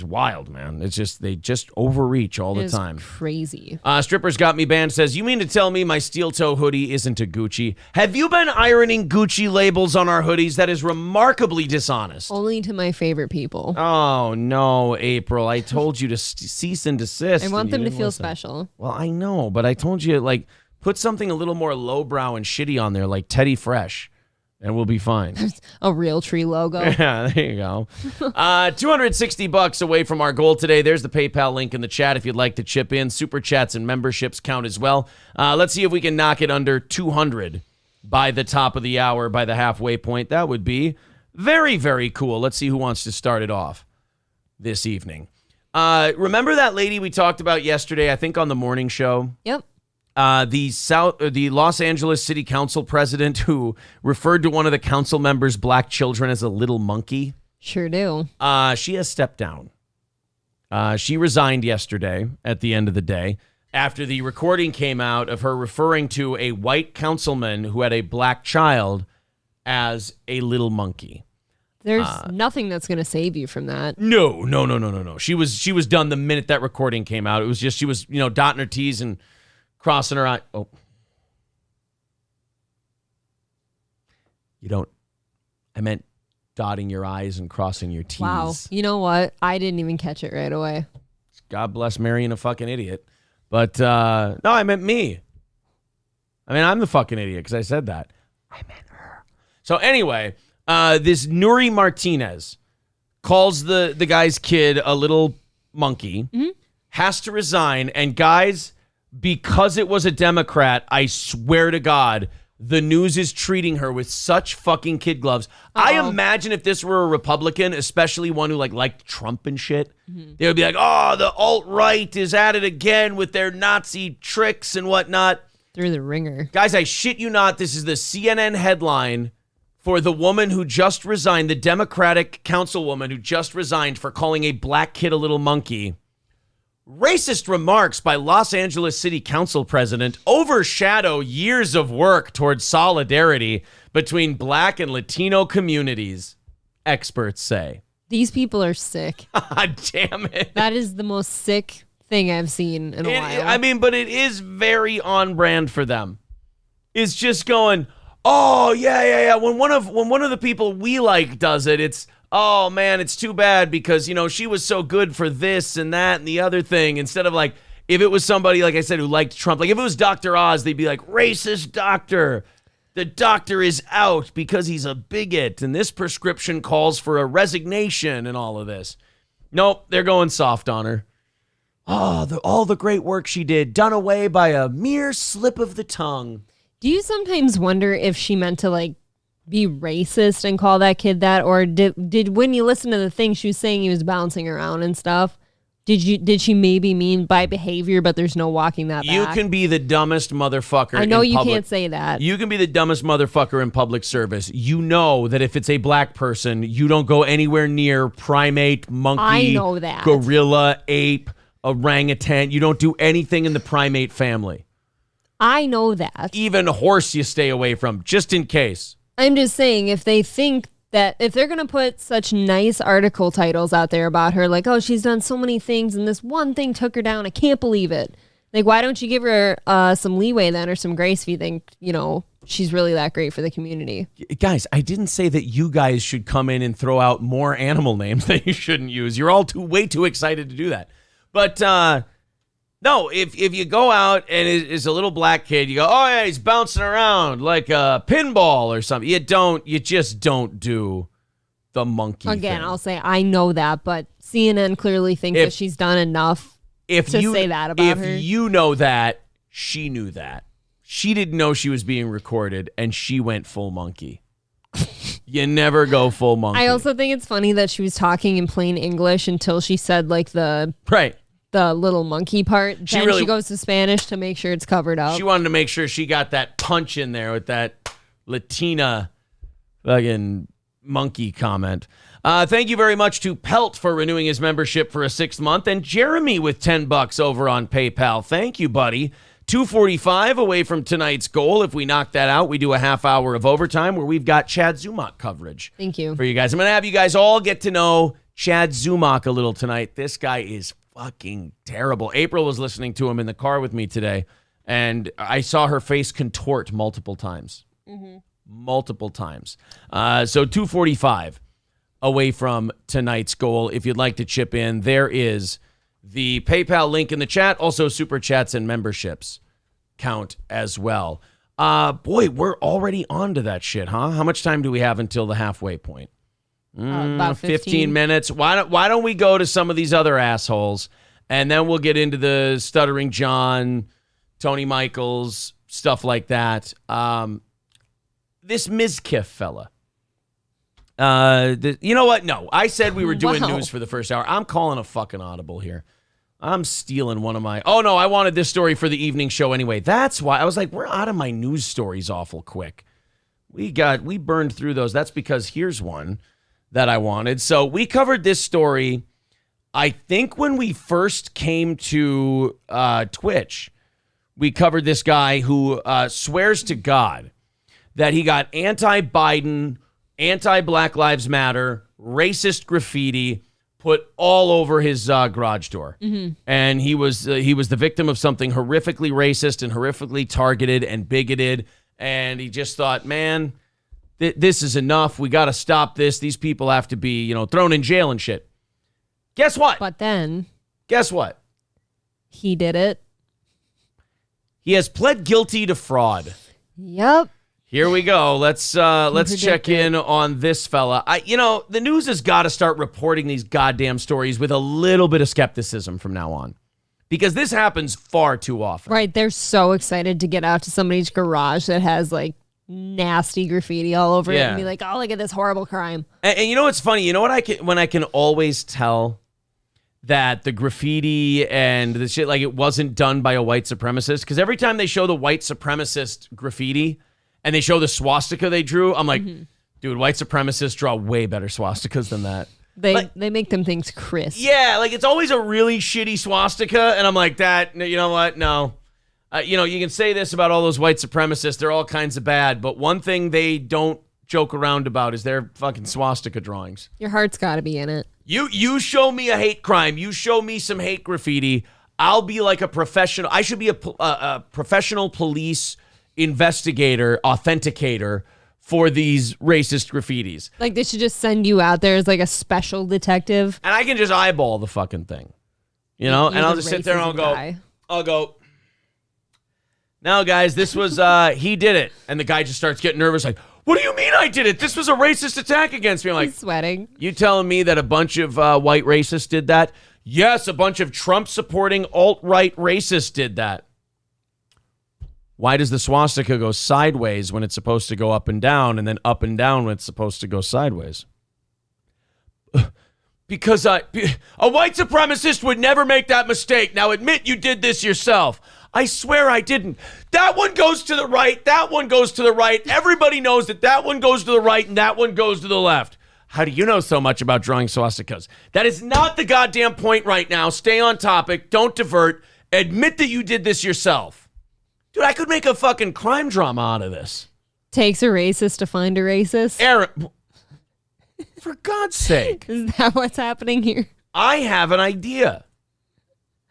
wild, man. It's just, they just overreach all the time. Crazy. Strippers Got Me Banned says, you mean to tell me my steel toe hoodie isn't a Gucci? Have you been ironing Gucci labels on our hoodies? That is remarkably dishonest. Only to my favorite people. Oh, no, April. I told you to cease and desist. I want them to feel special. Well, I know, but I told you, like, put something a little more lowbrow and shitty on there, like Teddy Fresh. And we'll be fine. A real tree logo. Yeah, there you go. $260 away from our goal today. There's the PayPal link in the chat if you'd like to chip in. Super chats and memberships count as well. Let's see if we can knock it under 200 by the top of the hour, by the halfway point. That would be very, very cool. Let's see who wants to start it off this evening. Remember that lady we talked about yesterday, I think on the morning show? Yep. The Los Angeles City Council president who referred to one of the council members' black children as a little monkey. Sure do. She has stepped down. She resigned yesterday at the end of the day after the recording came out of her referring to a white councilman who had a black child as a little monkey. There's nothing that's going to save you from that. No. She was done the minute that recording came out. It was just, she was, dotting her T's and crossing her eye. Oh. I meant dotting your I's and crossing your T's. Wow. You know what? I didn't even catch it right away. God bless marrying a fucking idiot. But, no, I meant me. I mean, I'm the fucking idiot because I said that. I meant her. So anyway, this Nuri Martinez calls the guy's kid a little monkey, has to resign, and guys, because it was a Democrat, I swear to God, the news is treating her with such fucking kid gloves. I imagine if this were a Republican, especially one who liked Trump and shit, they would be like, oh, the alt-right is at it again with their Nazi tricks and whatnot. Through the ringer. Guys, I shit you not, this is the CNN headline for the woman who just resigned, the Democratic councilwoman who just resigned for calling a black kid a little monkey. Racist remarks by Los Angeles City Council president overshadow years of work towards solidarity between black and Latino communities, experts say. These people are sick. Damn it. That is the most sick thing I've seen in a while. I mean, but it is very on brand for them. It's just going, oh, yeah. When one of the people we like does it, it's, oh man, it's too bad because, she was so good for this and that and the other thing. Instead of like, if it was somebody, like I said, who liked Trump, like if it was Dr. Oz, they'd be like, racist doctor. The doctor is out because he's a bigot. And this prescription calls for a resignation and all of this. Nope, they're going soft on her. Oh, all the great work she did, done away by a mere slip of the tongue. Do you sometimes wonder if she meant to like be racist and call that kid that, or did when you listen to the thing she was saying he was bouncing around and stuff? Did she maybe mean by behavior, but there's no walking that back? You can be the dumbest motherfucker. I know in you public. can't say that. You can be the dumbest motherfucker in public service. You know that if it's a black person, you don't go anywhere near primate, monkey, I know that. Gorilla, ape, orangutan. You don't do anything in the primate family. I know that. Even horse you stay away from, just in case. I'm just saying, if they think that if they're going to put such nice article titles out there about her, like, oh, she's done so many things and this one thing took her down, I can't believe it. Like, why don't you give her some leeway then, or some grace if you think, she's really that great for the community? Guys, I didn't say that you guys should come in and throw out more animal names that you shouldn't use. You're all way too excited to do that. But no, if you go out and it's a little black kid, you go, oh yeah, he's bouncing around like a pinball or something. You just don't do the monkey Again, thing. I'll say I know that, but CNN clearly thinks that she's done enough to say that about her. If you know that, she knew that. She didn't know she was being recorded, and she went full monkey. You never go full monkey. I also think it's funny that she was talking in plain English until she said like the little monkey part. Then she goes to Spanish to make sure it's covered up. She wanted to make sure she got that punch in there with that Latina fucking monkey comment. Thank you very much to Pelt for renewing his membership for a 6th month, and Jeremy with $10 over on PayPal. Thank you, buddy. 2:45 away from tonight's goal. If we knock that out, we do a half hour of overtime where we've got Chad Zummack coverage. Thank you. For you guys. I'm going to have you guys all get to know Chad Zummack a little tonight. This guy is fucking terrible. April was listening to him in the car with me today, and I saw her face contort multiple times. Mm-hmm. Multiple times. So 2:45 away from tonight's goal. If you'd like to chip in, there is the PayPal link in the chat. Also, super chats and memberships count as well. Boy, we're already on to that shit, huh? How much time do we have until the halfway point? About 15 minutes. Why don't we go to some of these other assholes, and then we'll get into the Stuttering John, Tony Michaels, stuff like that. This Mizkiff fella. You know what? No, I said we were doing news for the first hour. I'm calling a fucking audible here. I'm stealing one of my... Oh, no, I wanted this story for the evening show anyway. That's why. I was like, we're out of my news stories awful quick. We burned through those. That's because here's one that I wanted. So we covered this story, I think, when we first came to Twitch. We covered this guy who swears to God that he got anti-Biden, anti-Black Lives Matter, racist graffiti put all over his garage door. Mm-hmm. And he was the victim of something horrifically racist and horrifically targeted and bigoted. And he just thought, man, this is enough. We got to stop this. These people have to be, thrown in jail and shit. Guess what? But then... Guess what? He did it. He has pled guilty to fraud. Yep. Here we go. Let's check in on this fella. The news has got to start reporting these goddamn stories with a little bit of skepticism from now on, because this happens far too often. Right. They're so excited to get out to somebody's garage that has like nasty graffiti all over it and be like, oh, look at this horrible crime. And you know what's funny? You know what I can always tell that the graffiti and the shit, like, it wasn't done by a white supremacist? Because every time they show the white supremacist graffiti and they show the swastika they drew, I'm like, dude, white supremacists draw way better swastikas than that. They make them things crisp. Yeah, like, it's always a really shitty swastika, and I'm like, that, you know what? No. You can say this about all those white supremacists. They're all kinds of bad, but one thing they don't joke around about is their fucking swastika drawings. Your heart's got to be in it. You show me a hate crime. You show me some hate graffiti. I'll be like a professional. I should be a professional police investigator, authenticator for these racist graffitis. Like, they should just send you out there as like a special detective. And I can just eyeball the fucking thing. You know? And I'll just sit there and I'll go, no, guys, this was, he did it. And the guy just starts getting nervous, like, what do you mean I did it? This was a racist attack against me. I'm like, He's sweating. You telling me that a bunch of white racists did that? Yes, a bunch of Trump-supporting alt-right racists did that. Why does the swastika go sideways when it's supposed to go up and down, and then up and down when it's supposed to go sideways? Because a white supremacist would never make that mistake. Now admit you did this yourself. I swear I didn't. That one goes to the right. That one goes to the right. Everybody knows that one goes to the right and that one goes to the left. How do you know so much about drawing swastikas? That is not the goddamn point right now. Stay on topic. Don't divert. Admit that you did this yourself. Dude, I could make a fucking crime drama out of this. Takes a racist to find a racist. Aaron, for God's sake. Is that what's happening here? I have an idea.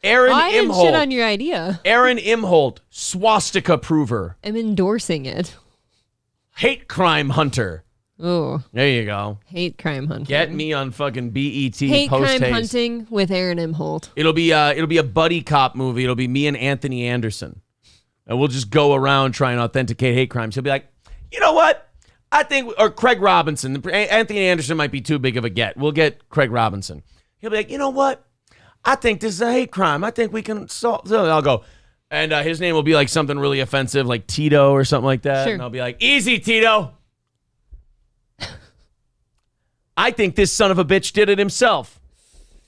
Aaron I didn't Imholt. shit on your idea. Aaron Imholt, swastika prover. I'm endorsing it. Hate crime hunter. Oh, There you go. hate crime hunting. Get me on fucking BET hate post-haste. crime hunting with Aaron Imholt. It'll be a buddy cop movie. It'll be me and Anthony Anderson. And we'll just go around trying to authenticate hate crimes. He'll be like, you know what? I think, or Craig Robinson. Anthony Anderson might be too big of a get. We'll get Craig Robinson. He'll be like, you know what? I think this is a hate crime. I think we can solve. So I'll go. And his name will be like something really offensive, like Tito or something like that. Sure. And I'll be like, easy, Tito. I think this son of a bitch did it himself.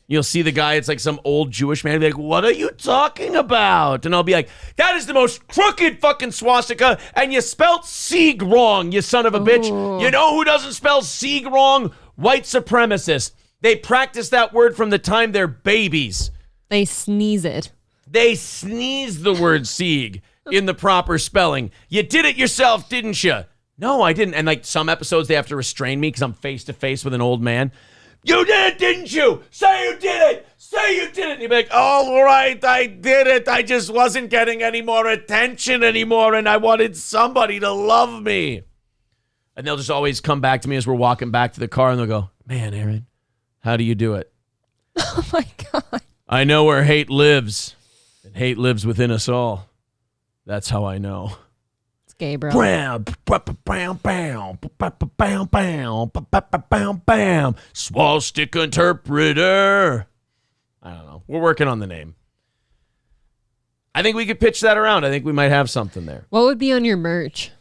You'll see the guy, it's like some old Jewish man. He'll be like, what are you talking about? And I'll be like, that is the most crooked fucking swastika, and you spelt Sieg wrong, you son of a bitch. You know who doesn't spell Sieg wrong? White supremacists. They practice that word from the time they're babies. They sneeze it. They sneeze the word Sieg in the proper spelling. You did it yourself, didn't you? No, I didn't. And like some episodes, they have to restrain me because I'm face to face with an old man. You did it, didn't you? Say you did it. Say you did it. And you'd be like, all right, I did it. I just wasn't getting any more attention anymore, and I wanted somebody to love me. And they'll just always come back to me as we're walking back to the car, and they'll go, man, Aaron, how do you do it? Oh, my God. I know where hate lives, and hate lives within us all. That's how I know. It's gay, bro. Swastika interpreter. I don't know. We're working on the name. I think we could pitch that around. I think we might have something there. What would be on your merch?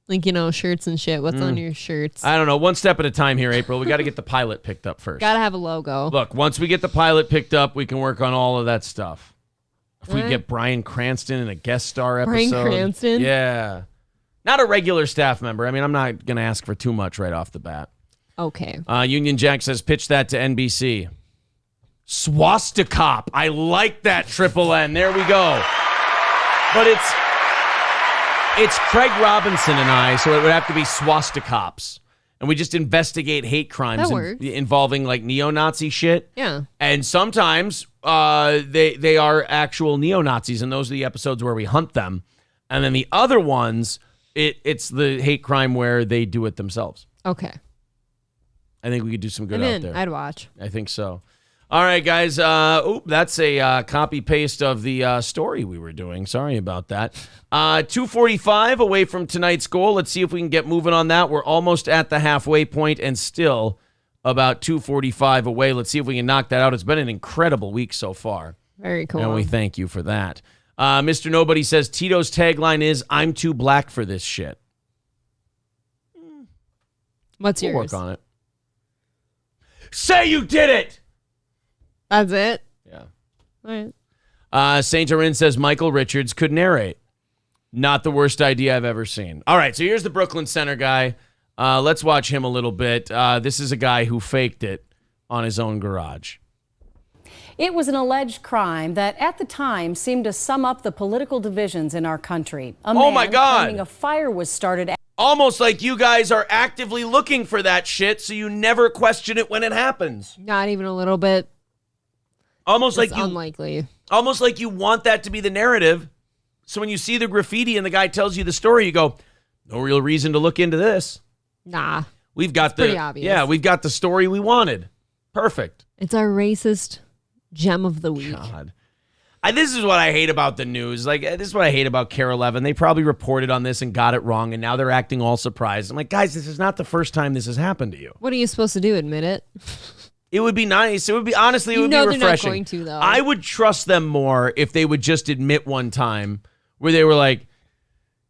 Like, you know, shirts and shit. What's on your shirts? I don't know. One step at a time here, April. We got to get the pilot picked up first. Gotta have a logo. Look, once we get the pilot picked up, we can work on all of that stuff. If we get Bryan Cranston in a guest star episode. Bryan Cranston? Yeah. Not a regular staff member. I mean, I'm not going to ask for too much right off the bat. Okay. Union Jack says, pitch that to NBC. Swastikop. I like that, Triple N. There we go. But it's Craig Robinson and I, so it would have to be Swastikops. And we just investigate hate crimes involving like neo-Nazi shit. Yeah. And sometimes they are actual neo-Nazis, and those are the episodes where we hunt them. And then the other ones, it's the hate crime where they do it themselves. Okay. I think we could do some good out there. I'd watch. I think so. All right, guys. That's a copy-paste of the story we were doing. Sorry about that. 2:45 away from tonight's goal. Let's see if we can get moving on that. We're almost at the halfway point and still about 2:45 away. Let's see if we can knock that out. It's been an incredible week so far. Very cool. And we thank you for that. Mr. Nobody says, Tito's tagline is, I'm too black for this shit. What's We'll yours? work on it. Say you did it! That's it? Yeah. All right. Saint Arin says Michael Richards could narrate. Not the worst idea I've ever seen. All right, so here's the Brooklyn Center guy. Let's watch him a little bit. This is a guy who faked it on his own garage. It was an alleged crime that at the time seemed to sum up the political divisions in our country. Oh my God. Claiming a fire was started. Almost like you guys are actively looking for that shit so you never question it when it happens. Not even a little bit. Almost It's like you unlikely. Almost like you want that to be the narrative. So when you see the graffiti and the guy tells you the story, you go, No real reason to look into this. Nah. We've got pretty obvious. Yeah, we've got the story we wanted. Perfect. It's our racist gem of the week. God. This is what I hate about the news. Like, this is what I hate about Care 11. They probably reported on this and got it wrong, and now they're acting all surprised. I'm like, guys, this is not the first time this has happened to you. What are you supposed to do? Admit it? It would be nice. It would be, honestly, it would be refreshing. They're not going to, though. I would trust them more if they would just admit one time where they were like,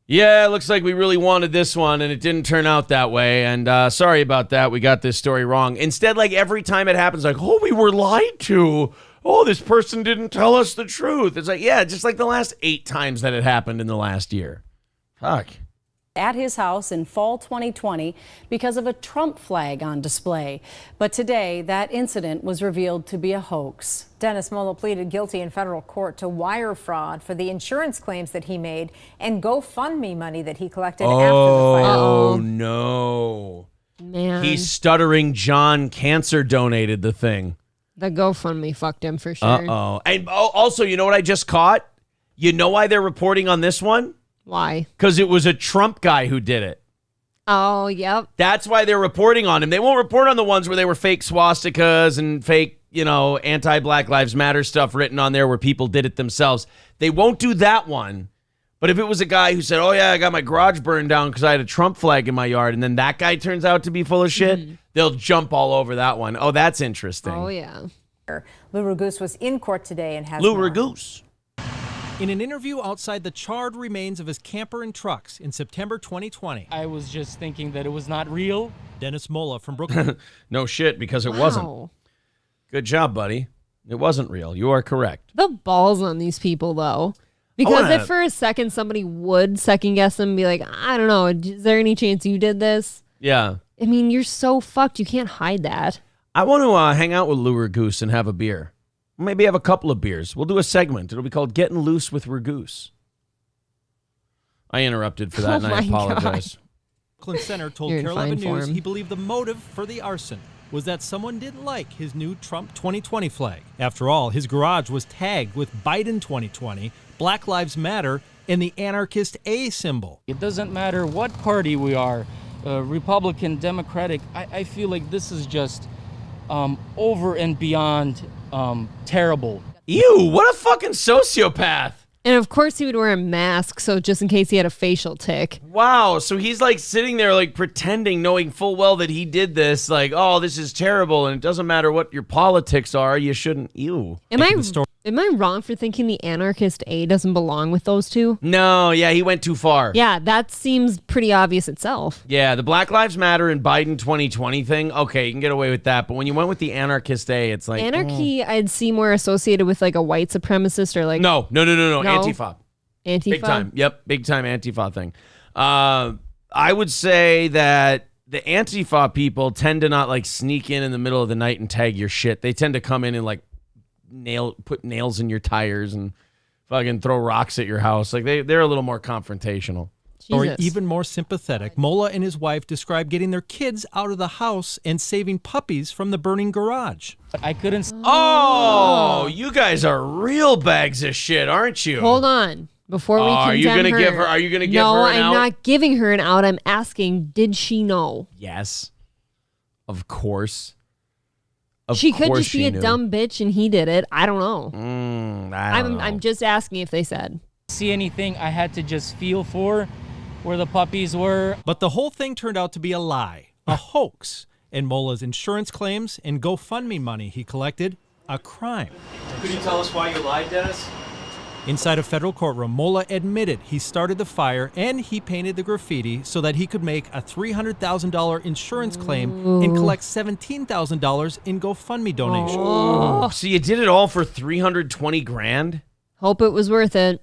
yeah, it looks like we really wanted this one, and it didn't turn out that way, and sorry about that. We got this story wrong. Instead, like, every time it happens, like, oh, we were lied to. Oh, this person didn't tell us the truth. It's like, yeah, just like the last 8 times that it happened in the last year. Fuck. At his house in fall 2020 because of a Trump flag on display. But today, that incident was revealed to be a hoax. Dennis Mola pleaded guilty in federal court to wire fraud for the insurance claims that he made and GoFundMe money that he collected after the fire. Oh, no. Man. He's stuttering John Cancer donated the thing. The GoFundMe fucked him for sure. Uh-oh. And also, you know what I just caught? You know why they're reporting on this one? Why? Because it was a Trump guy who did it. Oh, yep. That's why they're reporting on him. They won't report on the ones where they were fake swastikas and fake, anti-Black Lives Matter stuff written on there where people did it themselves. They won't do that one. But if it was a guy who said, oh, yeah, I got my garage burned down because I had a Trump flag in my yard, and then that guy turns out to be full of shit, they'll jump all over that one. Oh, that's interesting. Oh, yeah. Goose was in court today and has Goose. In an interview outside the charred remains of his camper and trucks in September 2020. I was just thinking that it was not real. Dennis Mola from Brooklyn. No shit, because it wasn't. Good job, buddy. It wasn't real. You are correct. The balls on these people, though. Because if for a second somebody would second guess them and be like, I don't know, is there any chance you did this? Yeah. I mean, you're so fucked. You can't hide that. I want to hang out with Lou Goose and have a beer. Maybe have a couple of beers. We'll do a segment. It'll be called Getting Loose with Goose. I interrupted for that, and I apologize. Brooklyn Center told Care 11 News he believed the motive for the arson was that someone didn't like his new Trump 2020 flag. After all, his garage was tagged with Biden 2020, Black Lives Matter, and the anarchist A symbol. It doesn't matter what party we are, Republican, Democratic. I feel like this is just over and beyond terrible. Ew, what a fucking sociopath. And of course he would wear a mask, so just in case he had a facial tic. Wow, so he's like sitting there like pretending, knowing full well that he did this, like, oh, this is terrible, and it doesn't matter what your politics are, you shouldn't, ew. Am I wrong for thinking the anarchist A doesn't belong with those two? No, yeah, he went too far. Yeah, that seems pretty obvious itself. Yeah, the Black Lives Matter and Biden 2020 thing, okay, you can get away with that, but when you went with the anarchist A, it's like... Anarchy, I'd see more associated with like a white supremacist or like... No. Antifa. Antifa? Big time. Yep, big time Antifa thing. I would say that the Antifa people tend to not like sneak in the middle of the night and tag your shit. They tend to come in and like put nails in your tires and fucking throw rocks at your house. Like they're a little more confrontational. Or even more sympathetic, Mola and his wife described getting their kids out of the house and saving puppies from the burning garage. I couldn't... Oh, you guys are real bags of shit, aren't you? Hold on. Before we condemn are you gonna give her? Are you gonna give her an out? No, I'm not giving her an out. I'm asking, did she know? Yes, of course. She could just be a dumb bitch and he did it. I don't know. I don't know. I'm just asking if they said. See anything, I had to just feel for where the puppies were. But the whole thing turned out to be a lie, a hoax, and Mola's insurance claims and GoFundMe money he collected, a crime. Could you tell us why you lied, Dennis? Inside a federal courtroom, Mola admitted he started the fire and he painted the graffiti so that he could make a $300,000 insurance claim and collect $17,000 in GoFundMe donations. Oh, so you did it all for $320,000? Hope it was worth it.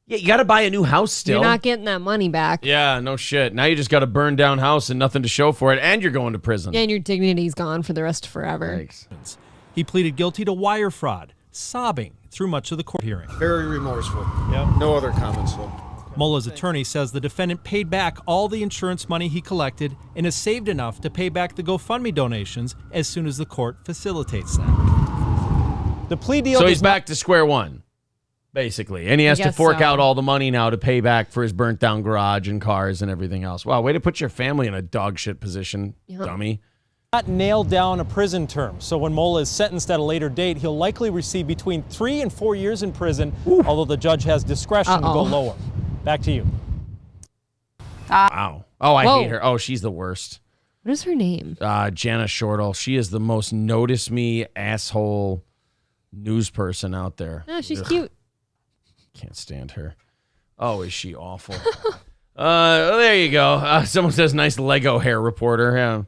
Yeah, you got to buy a new house still. You're not getting that money back. Yeah, no shit. Now you just got a burned down house and nothing to show for it, and you're going to prison. Yeah, and your dignity's gone for the rest of forever. Thanks. He pleaded guilty to wire fraud, sobbing through much of the court hearing. Very remorseful. Yep. No other comments, though. Mola's attorney says the defendant paid back all the insurance money he collected and has saved enough to pay back the GoFundMe donations as soon as the court facilitates them. The plea deal. So he's back to square one. basically. And he has to fork out all the money now to pay back for his burnt down garage and cars and everything else. Wow, way to put your family in a dog shit position, dummy. Not nailed down a prison term, so when Mola is sentenced at a later date, he'll likely receive between 3 and 4 years in prison, although the judge has discretion to go lower. Back to you. Wow. Oh, I hate her. Oh, she's the worst. What is her name? Janice Shortall. She is the most notice me asshole news person out there. No, she's cute. Can't stand her. Oh, is she awful? There you go. Someone says nice Lego hair reporter. Yeah.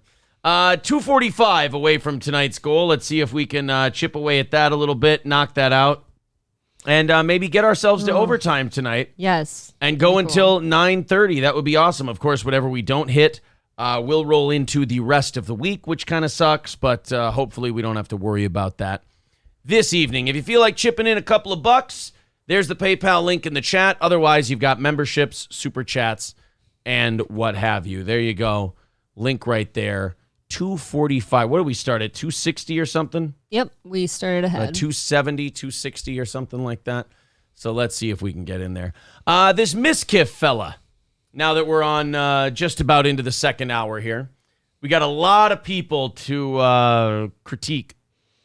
2:45 away from tonight's goal. Let's see if we can chip away at that a little bit, knock that out, and maybe get ourselves to overtime tonight. Yes. And go until 9:30. That would be awesome. Of course, whatever we don't hit, we'll roll into the rest of the week, which kind of sucks, but hopefully we don't have to worry about that this evening. If you feel like chipping in a couple of bucks, there's the PayPal link in the chat. Otherwise, you've got memberships, super chats, and what have you. There you go. Link right there. 245. What did we start at? 260 or something? Yep, we started ahead. 270, 260 or something like that. So let's see if we can get in there. This Miskiff fella, now that we're on just about into the second hour here, we got a lot of people to critique,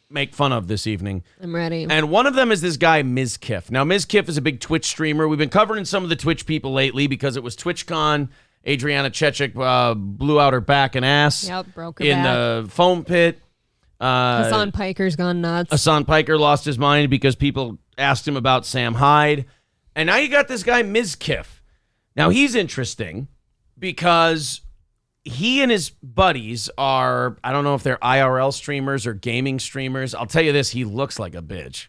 make fun of this evening. I'm ready. And one of them is this guy, Miskiff. Now, Miskiff is a big Twitch streamer. We've been covering some of the Twitch people lately because it was TwitchCon. Adriana Chechik blew out her back and ass. Yep, broke her in back. the foam pit. Hassan Piker's gone nuts. Hassan Piker lost his mind because people asked him about Sam Hyde. And now you got this guy, Miskiff. Now, he's interesting because he and his buddies are, I don't know if they're IRL streamers or gaming streamers. I'll tell you this, he looks like a bitch.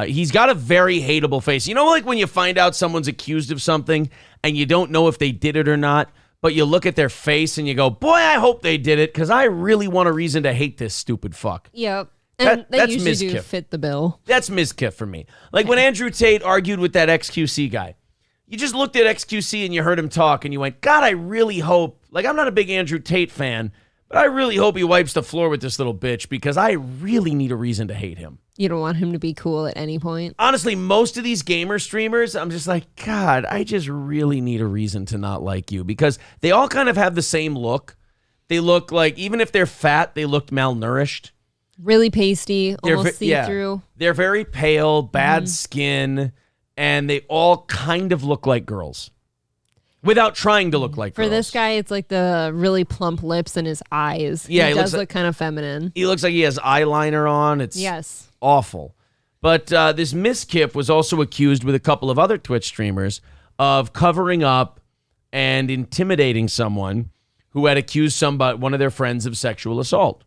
He's got a very hateable face. You know, like when you find out someone's accused of something and you don't know if they did it or not, but you look at their face and you go, boy, I hope they did it because I really want a reason to hate this stupid fuck. Yep. And that's they usually do Miskiff. fit the bill. That's Miskiff for me. Like when Andrew Tate argued with that XQC guy. You just looked at XQC and you heard him talk and you went, God, I really hope, like I'm not a big Andrew Tate fan, but I really hope he wipes the floor with this little bitch because I really need a reason to hate him. You don't want him to be cool at any point. Honestly, most of these gamer streamers, I'm just like, God, I just really need a reason to not like you because they all kind of have the same look. They look like, even if they're fat, they look malnourished. Really pasty, almost see-through. Yeah. They're very pale, bad skin, and they all kind of look like girls without trying to look like girls. For this guy, it's like the really plump lips and his eyes. Yeah, he does look kind of feminine. He looks like he has eyeliner on. It's awful. But this Miskiff was also accused with a couple of other Twitch streamers of covering up and intimidating someone who had accused one of their friends of sexual assault.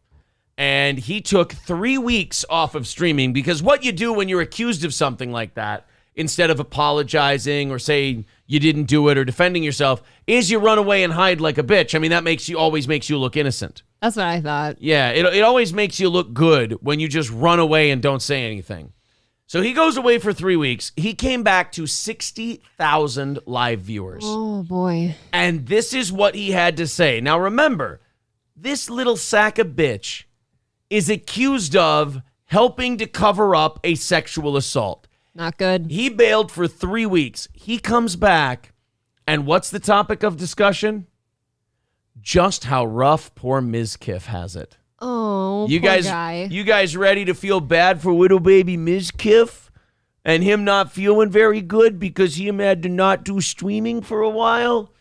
And he took 3 weeks off of streaming because what you do when you're accused of something like that, instead of apologizing or saying you didn't do it or defending yourself, is you run away and hide like a bitch. I mean, that always makes you look innocent. That's what I thought. Yeah, it always makes you look good when you just run away and don't say anything. So he goes away for 3 weeks. He came back to 60,000 live viewers. Oh, boy. And this is what he had to say. Now, remember, this little sack of bitch is accused of helping to cover up a sexual assault. Not good. He bailed for 3 weeks. He comes back, and what's the topic of discussion? Just how rough poor Miskiff has it. Oh, you poor guys, guy. You guys ready to feel bad for little baby Miskiff and him not feeling very good because he had to not do streaming for a while?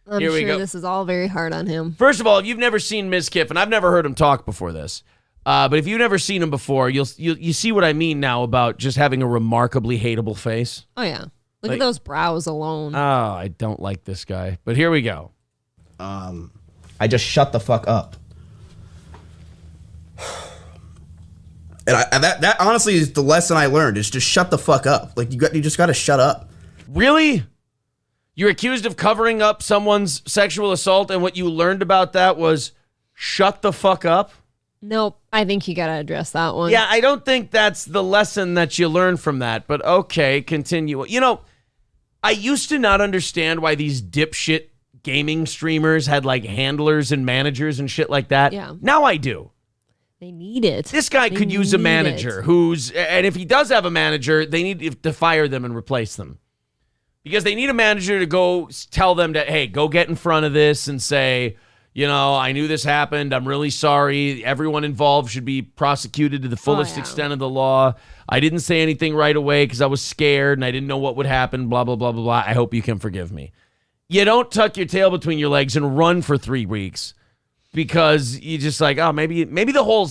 I'm Here we sure go. this is all very hard on him. First of all, if you've never seen Miskiff, and I've never heard him talk before this, but if you've never seen him before, you see what I mean now about just having a remarkably hateable face. Oh, yeah. Look at those brows alone. Oh, I don't like this guy. But here we go. I just shut the fuck up. And that honestly is the lesson I learned, is just shut the fuck up. Like you just got to shut up. Really? You're accused of covering up someone's sexual assault, and what you learned about that was shut the fuck up? Nope. I think you got to address that one. Yeah, I don't think that's the lesson that you learn from that, but okay, continue. You know, I used to not understand why these dipshit gaming streamers had like handlers and managers and shit like that. Yeah. Now I do. They need it. This guy could use a manager and if he does have a manager, they need to fire them and replace them. Because they need a manager to go tell them that, hey, go get in front of this and say, I knew this happened. I'm really sorry. Everyone involved should be prosecuted to the fullest extent of the law. I didn't say anything right away because I was scared and I didn't know what would happen, blah, blah, blah, blah, blah. I hope you can forgive me. You don't tuck your tail between your legs and run for 3 weeks because you just like, oh, maybe the whole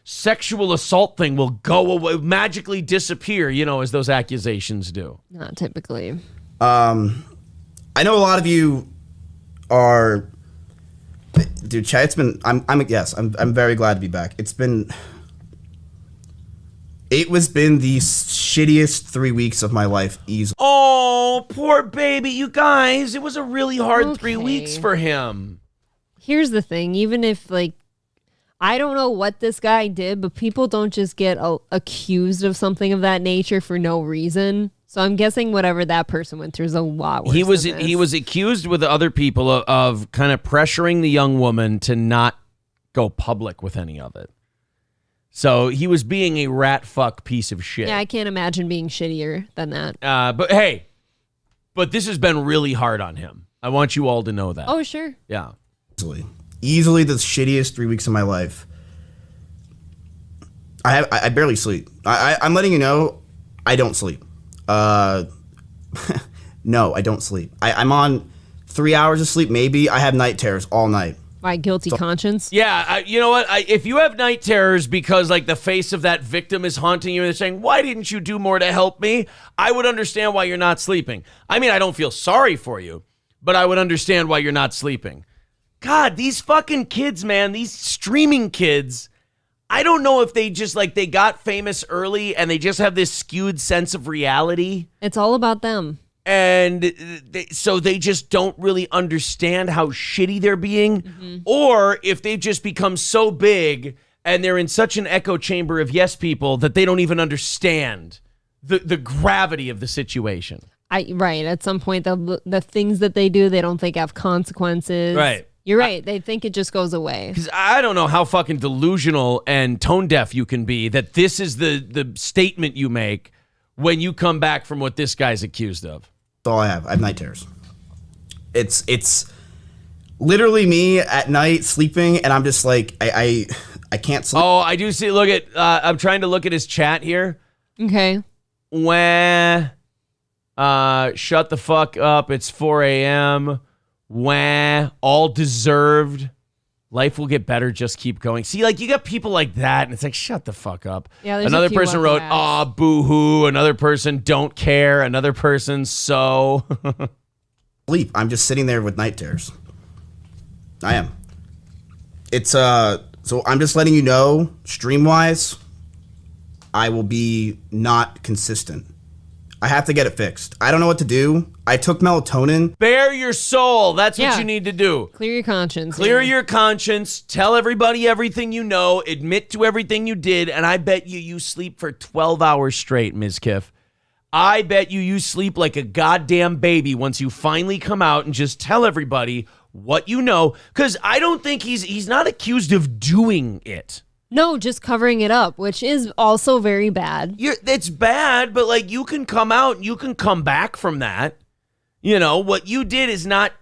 sexual assault thing will go away, magically disappear, as those accusations do. Not typically. I know a lot of you are, dude. Chad, it's been. I'm very glad to be back. It was been the shittiest 3 weeks of my life easily. Oh, poor baby, you guys. It was a really hard 3 weeks for him. Here's the thing. Even if, I don't know what this guy did, but people don't just get accused of something of that nature for no reason. So I'm guessing whatever that person went through is a lot worse. He was accused with other people of kind of pressuring the young woman to not go public with any of it. So he was being a rat fuck piece of shit. Yeah, I can't imagine being shittier than that. But this has been really hard on him. I want you all to know that. Oh, sure. Yeah. Easily the shittiest 3 weeks of my life. I barely sleep. I'm letting you know, I don't sleep. No, I don't sleep. I'm on 3 hours of sleep, maybe. I have night terrors all night. My guilty conscience? Yeah, you know what? If you have night terrors because the face of that victim is haunting you and they're saying, why didn't you do more to help me? I would understand why you're not sleeping. I mean, I don't feel sorry for you, but I would understand why you're not sleeping. God, these fucking kids, man, these streaming kids, I don't know if they just they got famous early and they just have this skewed sense of reality. It's all about them. And so they just don't really understand how shitty they're being, or if they've just become so big and they're in such an echo chamber of yes people that they don't even understand the gravity of the situation. Right. At some point, the things that they do, they don't think have consequences. Right. You're right. They think it just goes away. Because I don't know how fucking delusional and tone deaf you can be that this is the statement you make when you come back from what this guy's accused of. That's all I have. I have night terrors. It's literally me at night sleeping, and I'm just I can't sleep. Oh, I do see. Look at. I'm trying to look at his chat here. Okay. Wah. Shut the fuck up. It's 4 a.m. Wah. All deserved. Life will get better. Just keep going. See, you got people like that, and it's shut the fuck up. Yeah, another person wrote, "Aw, boo-hoo." Another person, "Don't care." Another person, "So." Sleep. I'm just sitting there with night terrors. I am. It's so I'm just letting you know, stream-wise, I will be not consistent. I have to get it fixed. I don't know what to do. I took melatonin. Bare your soul. That's what you need to do. Clear your conscience. Clear your conscience. Tell everybody everything you know. Admit to everything you did. And I bet you sleep for 12 hours straight, Ms. Kiff. I bet you sleep like a goddamn baby once you finally come out and just tell everybody what you know. Because I don't think he's not accused of doing it. No, just covering it up, which is also very bad. It's bad, but you can come out and you can come back from that. What you did is not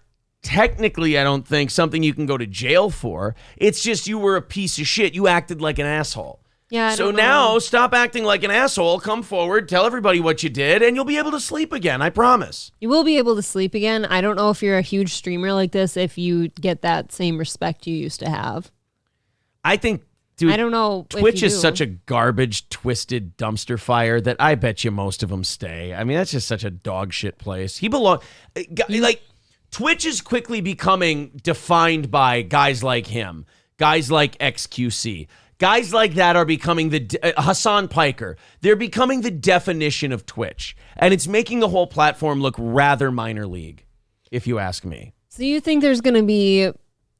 technically, I don't think, something you can go to jail for. It's just you were a piece of shit. You acted like an asshole. Yeah. So now stop acting like an asshole. Come forward, tell everybody what you did, and you'll be able to sleep again. I promise. You will be able to sleep again. I don't know if you're a huge streamer like this, if you get that same respect you used to have. I think. Dude, I don't know. Twitch is such a garbage, twisted dumpster fire that I bet you most of them stay. I mean, that's just such a dog shit place. Twitch is quickly becoming defined by guys like him, guys like XQC. Guys like that are becoming Hassan Piker. They're becoming the definition of Twitch. And it's making the whole platform look rather minor league, if you ask me. So you think there's going to be,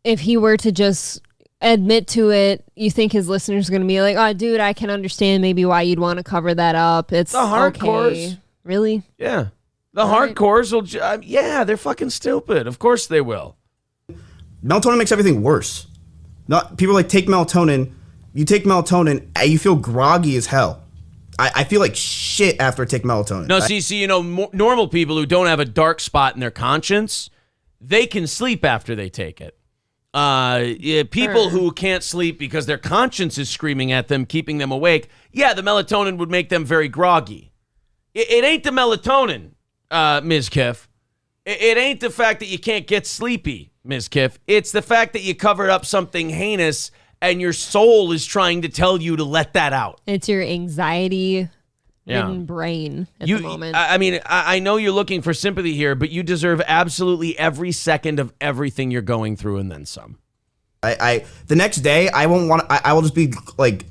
if he were to just admit to it, you think his listeners are going to be like, oh, dude, I can understand maybe why you'd want to cover that up. It's the hardcores. Okay. Really? Yeah. The hardcores will, they're fucking stupid. Of course they will. Melatonin makes everything worse. People take melatonin You take melatonin, and you feel groggy as hell. I feel like shit after I take melatonin. No, see, normal people who don't have a dark spot in their conscience, they can sleep after they take it. People who can't sleep because their conscience is screaming at them, keeping them awake, the melatonin would make them very groggy. It ain't the melatonin, Ms. Kiff. It ain't the fact that you can't get sleepy, Ms. Kiff. It's the fact that you covered up something heinous and your soul is trying to tell you to let that out. It's your anxiety-ridden brain at the moment. I know you're looking for sympathy here, but you deserve absolutely every second of everything you're going through and then some. The next day, I won't want. I will just be like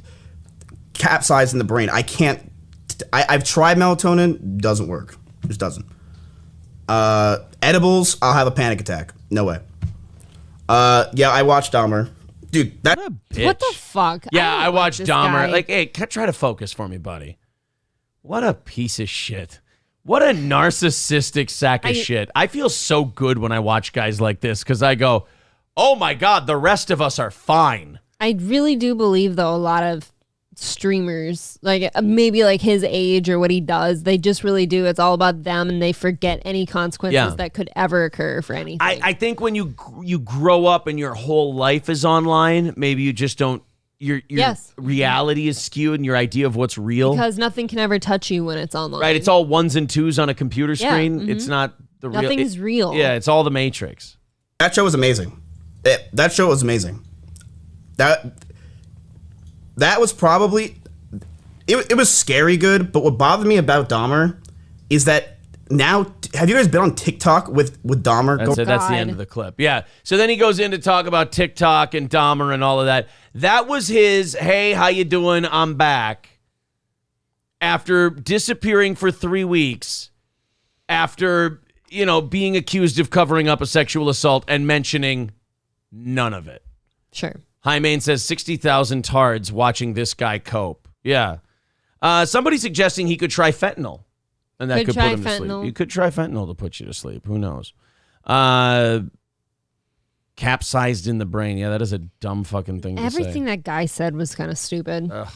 capsized in the brain. I can't. I've tried melatonin, doesn't work. Just doesn't. Edibles, I'll have a panic attack. No way. I watched Dahmer. Dude, what a bitch. What the fuck? Yeah, I watched Dahmer. Guy. Like, hey, try to focus for me, buddy. What a piece of shit. What a narcissistic sack of shit. I feel so good when I watch guys like this because I go, oh my God, the rest of us are fine. I really do believe, though, a lot of streamers, like maybe like his age or what he does, they just really do. It's all about them and they forget any consequences that could ever occur for anything. I think when you grow up and your whole life is online, maybe you just don't, your reality is skewed and your idea of what's real. Because nothing can ever touch you when it's online. Right, it's all ones and twos on a computer screen. Mm-hmm. It's not the real. Nothing's real. Yeah, it's all the Matrix. That show was amazing. That show was amazing. That was probably, it was scary good, but what bothered me about Dahmer is that now, have you guys been on TikTok with Dahmer? That's it. That's the end of the clip. Yeah. So then he goes in to talk about TikTok and Dahmer and all of that. That was his, hey, how you doing? I'm back. After disappearing for 3 weeks, after, being accused of covering up a sexual assault and mentioning none of it. Sure. High Main says 60,000 tards watching this guy cope. Yeah. Somebody suggesting he could try fentanyl. And that could put him to sleep. You could try fentanyl to put you to sleep. Who knows? Capsized in the brain. Yeah, that is a dumb fucking thing to say. Everything that guy said was kind of stupid. Ugh.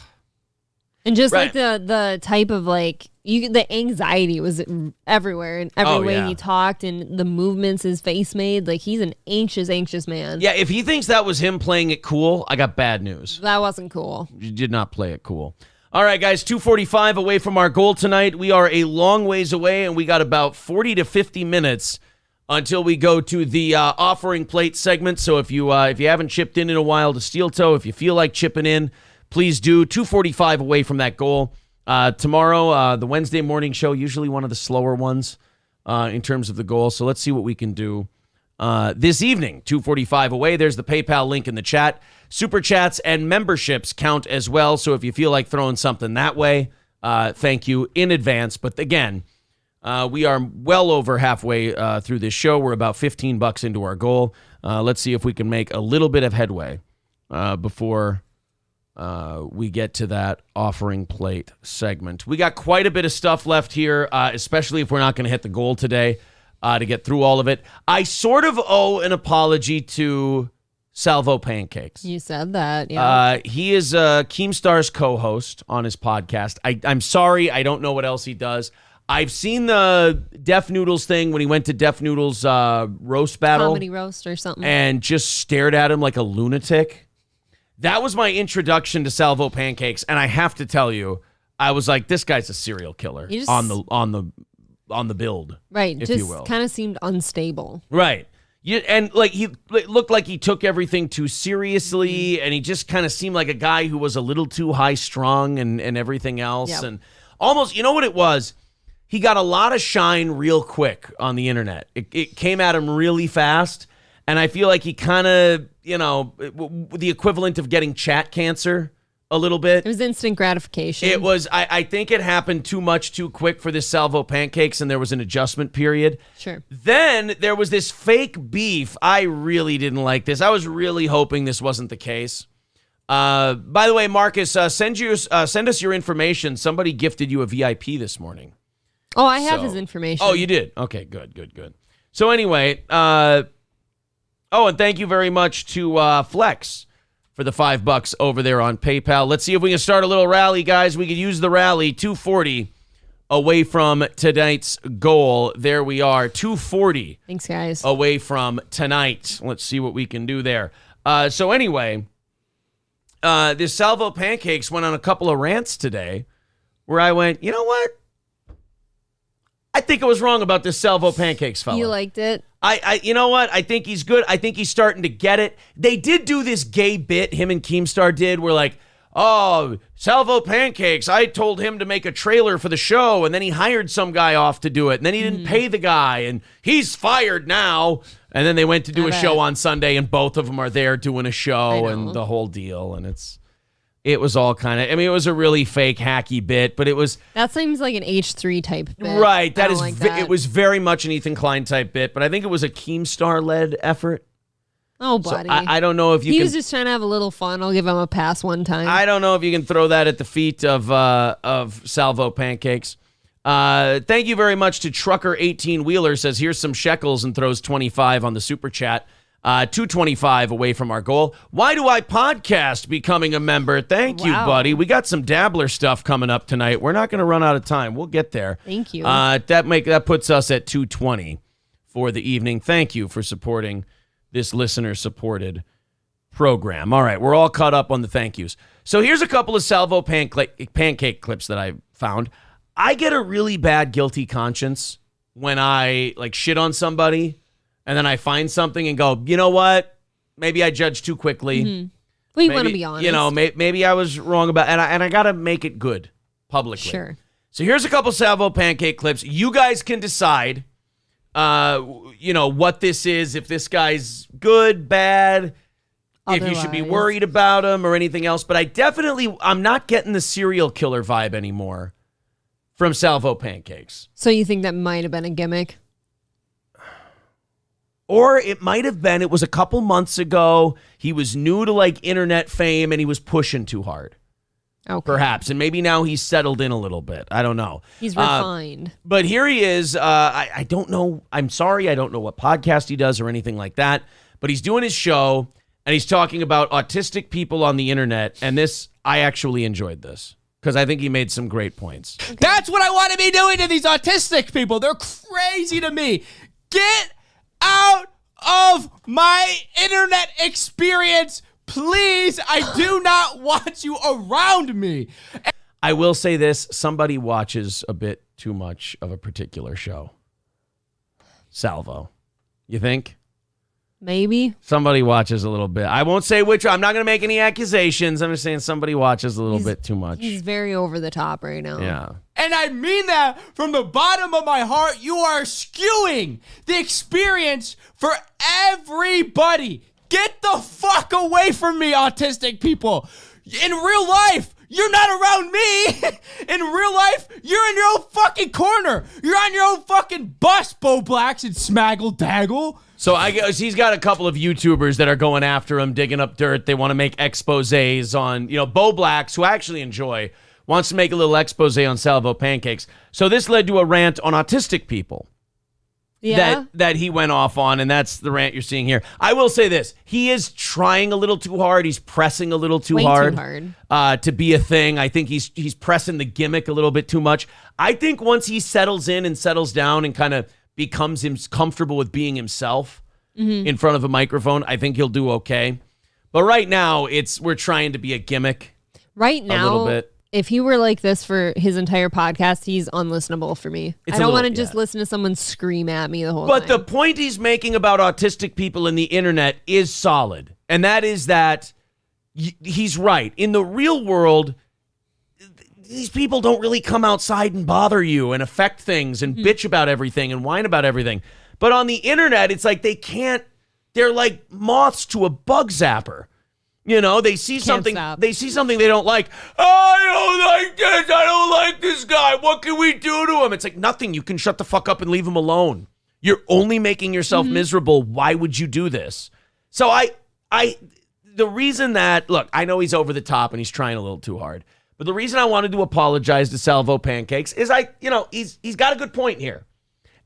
And just like the type of the anxiety was everywhere and every way he talked and the movements his face made. Like he's an anxious man. Yeah, if he thinks that was him playing it cool, I got bad news. That wasn't cool. You did not play it cool. All right, guys, 2:45 away from our goal tonight. We are a long ways away, and we got about 40 to 50 minutes until we go to the offering plate segment. So if you haven't chipped in a while to Steel Toe, if you feel like chipping in, please do. 2:45 away from that goal. Tomorrow, the Wednesday morning show, usually one of the slower ones in terms of the goal. So let's see what we can do this evening. 2:45 away. There's the PayPal link in the chat. Super chats and memberships count as well. So if you feel like throwing something that way, thank you in advance. But again, we are well over halfway through this show. We're about $15 into our goal. Let's see if we can make a little bit of headway before we get to that offering plate segment. We got quite a bit of stuff left here, especially if we're not going to hit the goal today to get through all of it. I sort of owe an apology to Salvo Pancakes. You said that, yeah. He is Keemstar's co-host on his podcast. I'm sorry, I don't know what else he does. I've seen the Def Noodles thing when he went to Def Noodles' roast battle. Comedy roast or something. And just stared at him like a lunatic. That was my introduction to Salvo Pancakes, and I have to tell you, I was like, this guy's a serial killer on the build. Right, if just you will. Kind of seemed unstable. Right. And like he looked like he took everything too seriously, and he just kind of seemed like a guy who was a little too high strung and everything else. Yep. And almost, you know what it was? He got a lot of shine real quick on the internet. It came at him really fast, and I feel like he kind of, the equivalent of getting chat cancer a little bit. It was instant gratification. It was, I think it happened too much too quick for this Salvo Pancakes, and there was an adjustment period. Sure. Then there was this fake beef. I really didn't like this. I was really hoping this wasn't the case. By the way, Marcus, send us your information. Somebody gifted you a VIP this morning. Oh, I have his information. Oh, you did? Okay, good. So anyway, and thank you very much to Flex for the $5 over there on PayPal. Let's see if we can start a little rally, guys. We could use the rally. 240 away from tonight's goal. There we are, 240. Thanks, guys. Away from tonight. Let's see what we can do there. So anyway, this Salvo Pancakes went on a couple of rants today where I went, you know what? I think I was wrong about this Salvo Pancakes fella. You liked it? You know what? I think he's good. I think he's starting to get it. They did do this gay bit, him and Keemstar did, where like, oh, Salvo Pancakes, I told him to make a trailer for the show, and then he hired some guy off to do it, and then he didn't pay the guy, and he's fired now. And then they went to do a show on Sunday, and both of them are there doing a show and the whole deal, and it was all kind of, I mean, it was a really fake, hacky bit, but it was... That seems like an H3 type bit. Right. That is, like that. It was very much an Ethan Klein type bit, but I think it was a Keemstar-led effort. Oh, buddy. So I don't know if you He was just trying to have a little fun. I'll give him a pass one time. I don't know if you can throw that at the feet of Salvo Pancakes. Thank you very much to Trucker 18 Wheeler, says here's some shekels and throws 25 on the super chat. 225 away from our goal. Why do I podcast becoming a member? Thank you, buddy. We got some Dabbler stuff coming up tonight. We're not going to run out of time. We'll get there. Thank you. That puts us at 220 for the evening. Thank you for supporting this listener-supported program. All right, we're all caught up on the thank yous. So here's a couple of Salvo pancake clips that I found. I get a really bad guilty conscience when I like shit on somebody and then I find something and go, you know what? Maybe I judged too quickly. Mm-hmm. Well, you want to be honest. You know, maybe I was wrong about and I got to make it good publicly. Sure. So here's a couple Salvo pancake clips. You guys can decide, what this is, if this guy's good, bad, if you should be worried about him or anything else. But I'm not getting the serial killer vibe anymore from Salvo Pancakes. So you think that might have been a gimmick? Or it might have been, it was a couple months ago. He was new to like internet fame and he was pushing too hard. Okay. Perhaps. And maybe now he's settled in a little bit. I don't know. He's refined. But here he is. I don't know. I'm sorry. I don't know what podcast he does or anything like that. But he's doing his show and he's talking about autistic people on the internet. And I actually enjoyed this because I think he made some great points. Okay. That's what I want to be doing to these autistic people. They're crazy to me. Get out of my internet experience, please. I do not want you around me. I will say this. Somebody watches a bit too much of a particular show. Salvo. You think? Maybe. Somebody watches a little bit. I won't say which. I'm not going to make any accusations. I'm just saying somebody watches a little bit too much. He's very over the top right now. Yeah. And I mean that from the bottom of my heart. You are skewing the experience for everybody. Get the fuck away from me, autistic people. In real life, you're not around me. In real life, you're in your own fucking corner. You're on your own fucking bus, Bo Blacks and Smaggle Daggle. So I guess he's got a couple of YouTubers that are going after him, digging up dirt. They want to make exposés on, Bo Blacks, who I actually enjoy, wants to make a little expose on Salvo Pancakes. So this led to a rant on autistic people. Yeah. That he went off on, and that's the rant you're seeing here. I will say this. He is trying a little too hard. He's pressing a little too hard to be a thing. I think he's pressing the gimmick a little bit too much. I think once he settles in and settles down and kind of becomes comfortable with being himself in front of a microphone, I think he'll do okay. But right now, we're trying to be a gimmick. Right now, a little bit. If he were like this for his entire podcast, he's unlistenable for me. I don't want to just listen to someone scream at me the whole time. But the point he's making about autistic people in the internet is solid. And that is that he's right. In the real world, these people don't really come outside and bother you and affect things and bitch about everything and whine about everything. But on the internet, it's like they're like moths to a bug zapper. They see something they don't like. I don't like this. I don't like this guy. What can we do to him? It's like nothing. You can shut the fuck up and leave him alone. You're only making yourself miserable. Why would you do this? So the reason that, look, I know he's over the top and he's trying a little too hard. But the reason I wanted to apologize to Salvo Pancakes is he's got a good point here.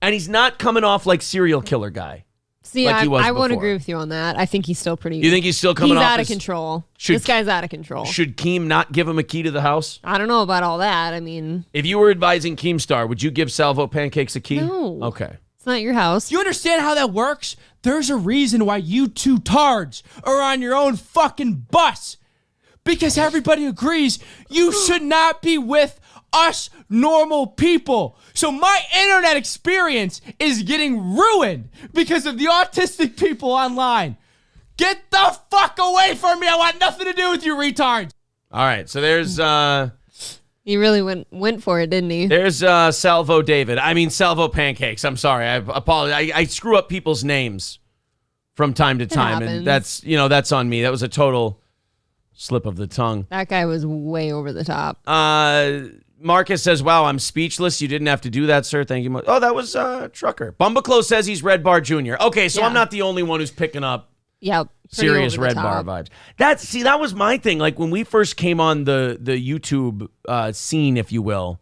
And he's not coming off like serial killer guy. See, like he was I won't before. agree with you on that. I think he's still pretty. You think he's still coming off? He's out of control. This guy's out of control. Should Keem not give him a key to the house? I don't know about all that. I mean, if you were advising Keemstar, would you give Salvo Pancakes a key? No. Okay. It's not your house. Do you understand how that works? There's a reason why you two tards are on your own fucking bus. Because everybody agrees you should not be with us normal people. So my internet experience is getting ruined because of the autistic people online. Get the fuck away from me. I want nothing to do with you retards. All right. So there's He really went for it, didn't he? there's Salvo David. I mean Salvo Pancakes. I'm sorry. I apologize. I screw up people's names from time to time, and happens. that's on me. That was a total slip of the tongue. That guy was way over the top. Marcus says, wow, I'm speechless. You didn't have to do that, sir. Thank you. Oh, that was Trucker. Bumbaclo says he's Red Bar Jr. Okay, so Yeah. I'm not the only one who's picking up Yep. serious Red Bar vibes. That was my thing. Like when we first came on the YouTube scene, if you will,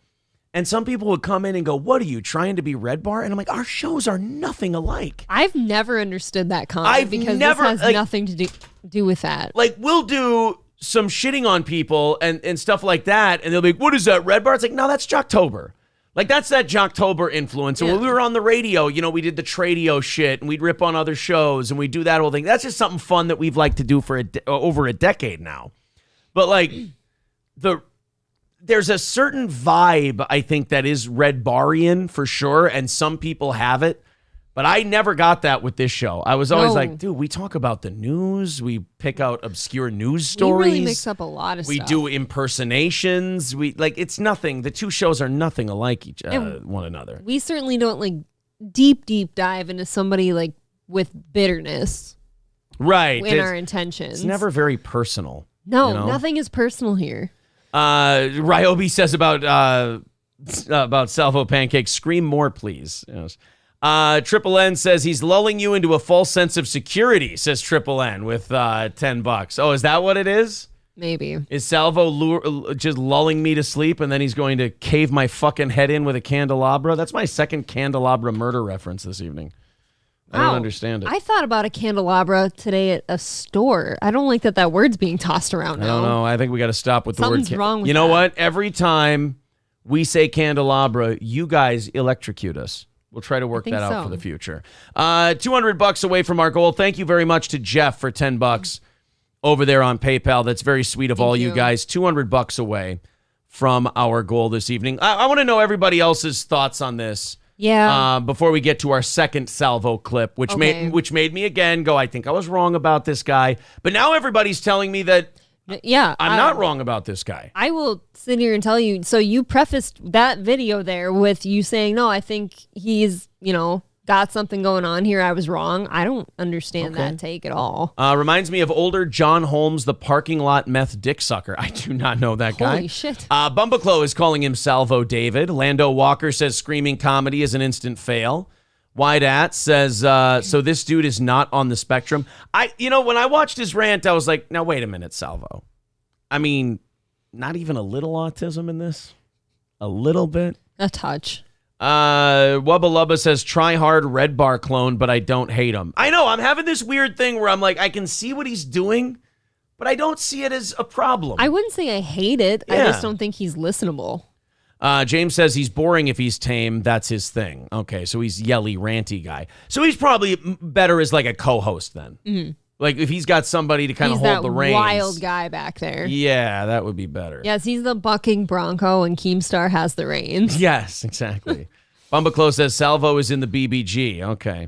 and some people would come in and go, what are you, trying to be Red Bar? And I'm like, our shows are nothing alike. I've never understood that comment I've because never, this has like- nothing to do with that. Like we'll do some shitting on people and stuff like that, and they'll be like, what is that, Red Bar? It's like, no, that's Jocktober. Like that's that Jocktober influence. And when we were on the radio, we did the Tradio shit, and we'd rip on other shows, and we'd do that whole thing. That's just something fun that we've liked to do for over a decade now. But like there's a certain vibe, I think, that is Red Barian for sure, and some people have it. But I never got that with this show. I was always like, dude, we talk about the news. We pick out obscure news stories. We really mix up a lot of we stuff. do impersonations. It's nothing. The two shows are nothing alike one another. We certainly don't like deep dive into somebody like with bitterness. Right. In our intentions. It's never very personal. No, nothing is personal here. Ryobi says about Salvo Pancakes, scream more, please. Yes. Triple N says he's lulling you into a false sense of security, says Triple N with $10. Oh, is that what it is? Maybe. Is Salvo just lulling me to sleep and then he's going to cave my fucking head in with a candelabra? That's my second candelabra murder reference this evening. I don't understand it. I thought about a candelabra today at a store. I don't like that word's being tossed around now. I don't know. I think we got to stop with Something's the word. wrong with you know that. what? Every time we say candelabra, you guys electrocute us. We'll try to work that out for the future. $200 away from our goal. Thank you very much to Jeff for $10 over there on PayPal. That's very sweet of all you guys. $200 away from our goal this evening. I want to know everybody else's thoughts on this. Yeah. Before we get to our second Salvo clip, which made me again go, I think I was wrong about this guy. But now everybody's telling me that I'm not wrong about this guy. I will sit here and tell you. So you prefaced that video there with you saying, no, I think he's, got something going on here. I was wrong. I don't understand that take at all. Reminds me of older John Holmes, the parking lot meth dick sucker. I do not know that guy. Holy shit. Bumbaclo is calling him Salvo David. Lando Walker says screaming comedy is an instant fail. Wide At says, so this dude is not on the spectrum. When I watched his rant, I was like, now wait a minute, Salvo. I mean, not even a little autism in this? A little bit? A touch. Wubba Lubba says, try hard Red Bar clone, but I don't hate him. I know, I'm having this weird thing where I'm like, I can see what he's doing, but I don't see it as a problem. I wouldn't say I hate it. I just don't think he's listenable. James says he's boring if he's tame. That's his thing. Okay, so he's yelly, ranty guy. So he's probably better as like a co-host then. Mm-hmm. Like if he's got somebody to kind of hold the reins. He's that wild guy back there. Yeah, that would be better. Yes, he's the bucking bronco and Keemstar has the reins. Yes, exactly. Bumbaclo says Salvo is in the BBG. Okay.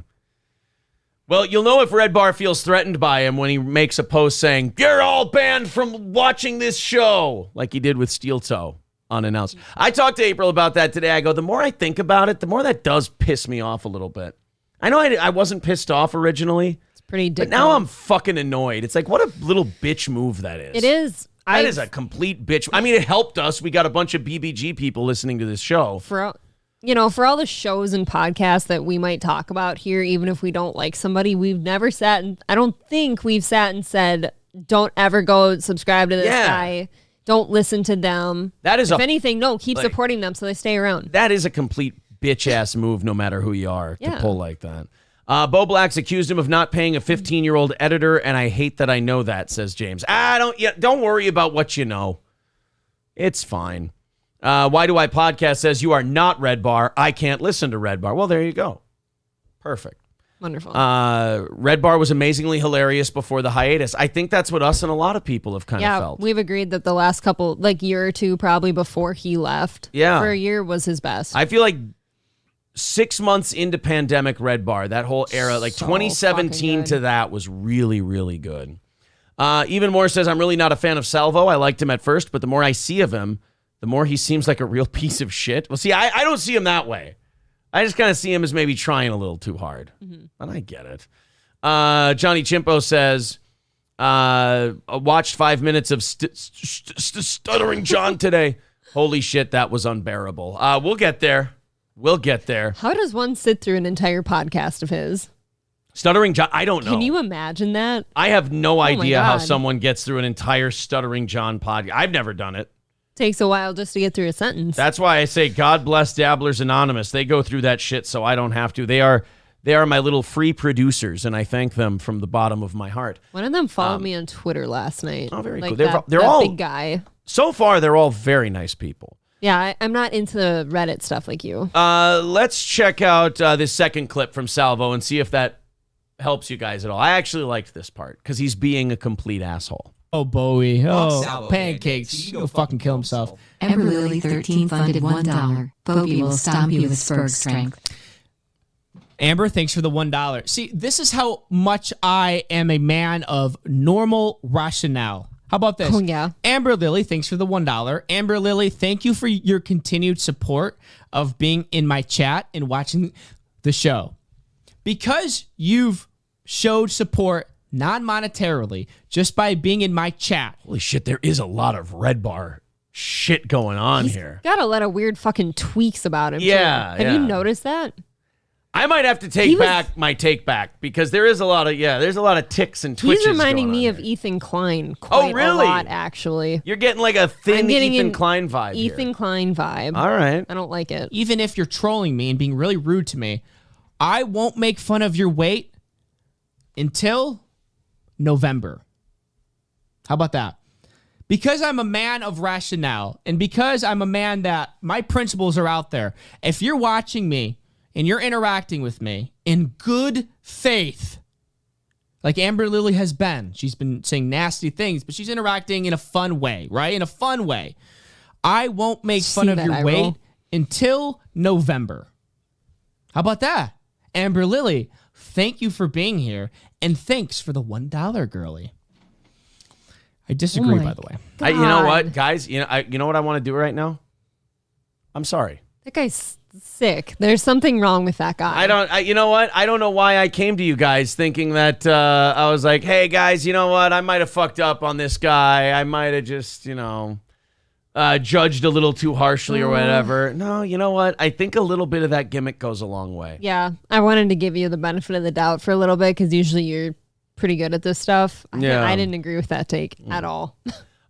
Well, you'll know if Red Bar feels threatened by him when he makes a post saying, you're all banned from watching this show, like he did with Steel Toe. Unannounced. I talked to April about that today. I go, the more I think about it, the more that does piss me off a little bit. I know I wasn't pissed off originally. It's pretty but now I'm fucking annoyed. It's like, what a little bitch move that is. It is. That is a complete bitch. I mean, it helped us. We got a bunch of BBG people listening to this show. For all the shows and podcasts that we might talk about here, even if we don't like somebody, we've never sat and I don't think we've sat and said, don't ever go subscribe to this guy. Don't listen to them. That is if anything, keep supporting them so they stay around. That is a complete bitch ass move, no matter who you are, to pull like that. Bo Black's accused him of not paying a 15-year-old editor, and I hate that I know that, says James. Don't worry about what you know. It's fine. Why Do I Podcast says, you are not Red Bar. I can't listen to Red Bar. Well, there you go. Perfect. Wonderful. Red Bar was amazingly hilarious before the hiatus. I think that's what us and a lot of people have kind of felt. Yeah, we've agreed that the last couple, year or two probably before he left, for a year was his best. I feel like 6 months into pandemic Red Bar, that whole era, 2017 to that was really, really good. Even More says, I'm really not a fan of Salvo. I liked him at first, but the more I see of him, the more he seems like a real piece of shit. Well, see, I don't see him that way. I just kind of see him as maybe trying a little too hard. Mm-hmm. And I get it. Johnny Chimpo says, watched 5 minutes of Stuttering John today. Holy shit, that was unbearable. We'll get there. How does one sit through an entire podcast of his? Stuttering John, I don't know. Can you imagine that? I have no idea how someone gets through an entire Stuttering John podcast. I've never done it. Takes a while just to get through a sentence. That's why I say God bless Dabblers Anonymous. They go through that shit so I don't have to. They are my little free producers, and I thank them from the bottom of my heart. One of them followed me on Twitter last night. Oh, very cool. They're all big guy. So far, they're all very nice people. Yeah, I'm not into Reddit stuff like you. Let's check out this second clip from Salvo and see if that helps you guys at all. I actually liked this part because he's being a complete asshole. Oh, Bowie. Oh, pancakes. He can go fucking kill himself. Ember Lily 13 funded $1. Bowie will stomp you with Spurg strength. Amber, thanks for the $1. See, this is how much I am a man of normal rationale. How about this? Oh, yeah. Amber Lily, thanks for the $1. Amber Lily, thank you for your continued support of being in my chat and watching the show. Because you've showed support non-monetarily, just by being in my chat. Holy shit, there is a lot of Red Bar shit going on here. Got a lot of weird fucking tweaks about him. Yeah. Too. Have you noticed that? I might have to take back my take back because there is a lot of there's a lot of ticks and twitches. He's reminding me there. of Ethan Klein quite a lot, actually. You're getting like a thin Ethan Klein vibe. Ethan Klein vibe. All right. I don't like it. Even if you're trolling me and being really rude to me, I won't make fun of your weight until November. How about that? Because I'm a man of rationale and because I'm a man that my principles are out there, if you're watching me and you're interacting with me in good faith, like Amber Lily has been, she's been saying nasty things, but she's interacting in a fun way, right? In a fun way. I won't make fun of your weight until November. How about that? Amber Lily, thank you for being here. And thanks for the $1, girly. I disagree, by the way. You know what, guys? You know what I want to do right now? I'm sorry. That guy's sick. There's something wrong with that guy. You know what? I don't know why I came to you guys thinking that I was like, hey, guys, you know what? I might have fucked up on this guy. I might have just, judged a little too harshly or whatever. No, you know what? I think a little bit of that gimmick goes a long way. Yeah, I wanted to give you the benefit of the doubt for a little bit because usually you're pretty good at this stuff. I didn't agree with that take at all.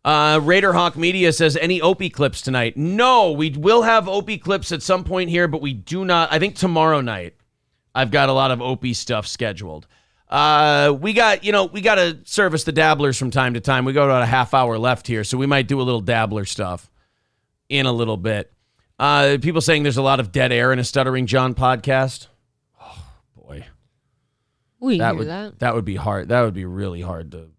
Raider Hawk Media says, any Opie clips tonight? No, we will have Opie clips at some point here, but we do not. I think tomorrow night I've got a lot of Opie stuff scheduled. We got to service the dabblers from time to time. We got about a half hour left here, so we might do a little dabbler stuff in a little bit. People saying there's a lot of dead air in a Stuttering John podcast. Oh, boy. That would be hard. That would be really hard to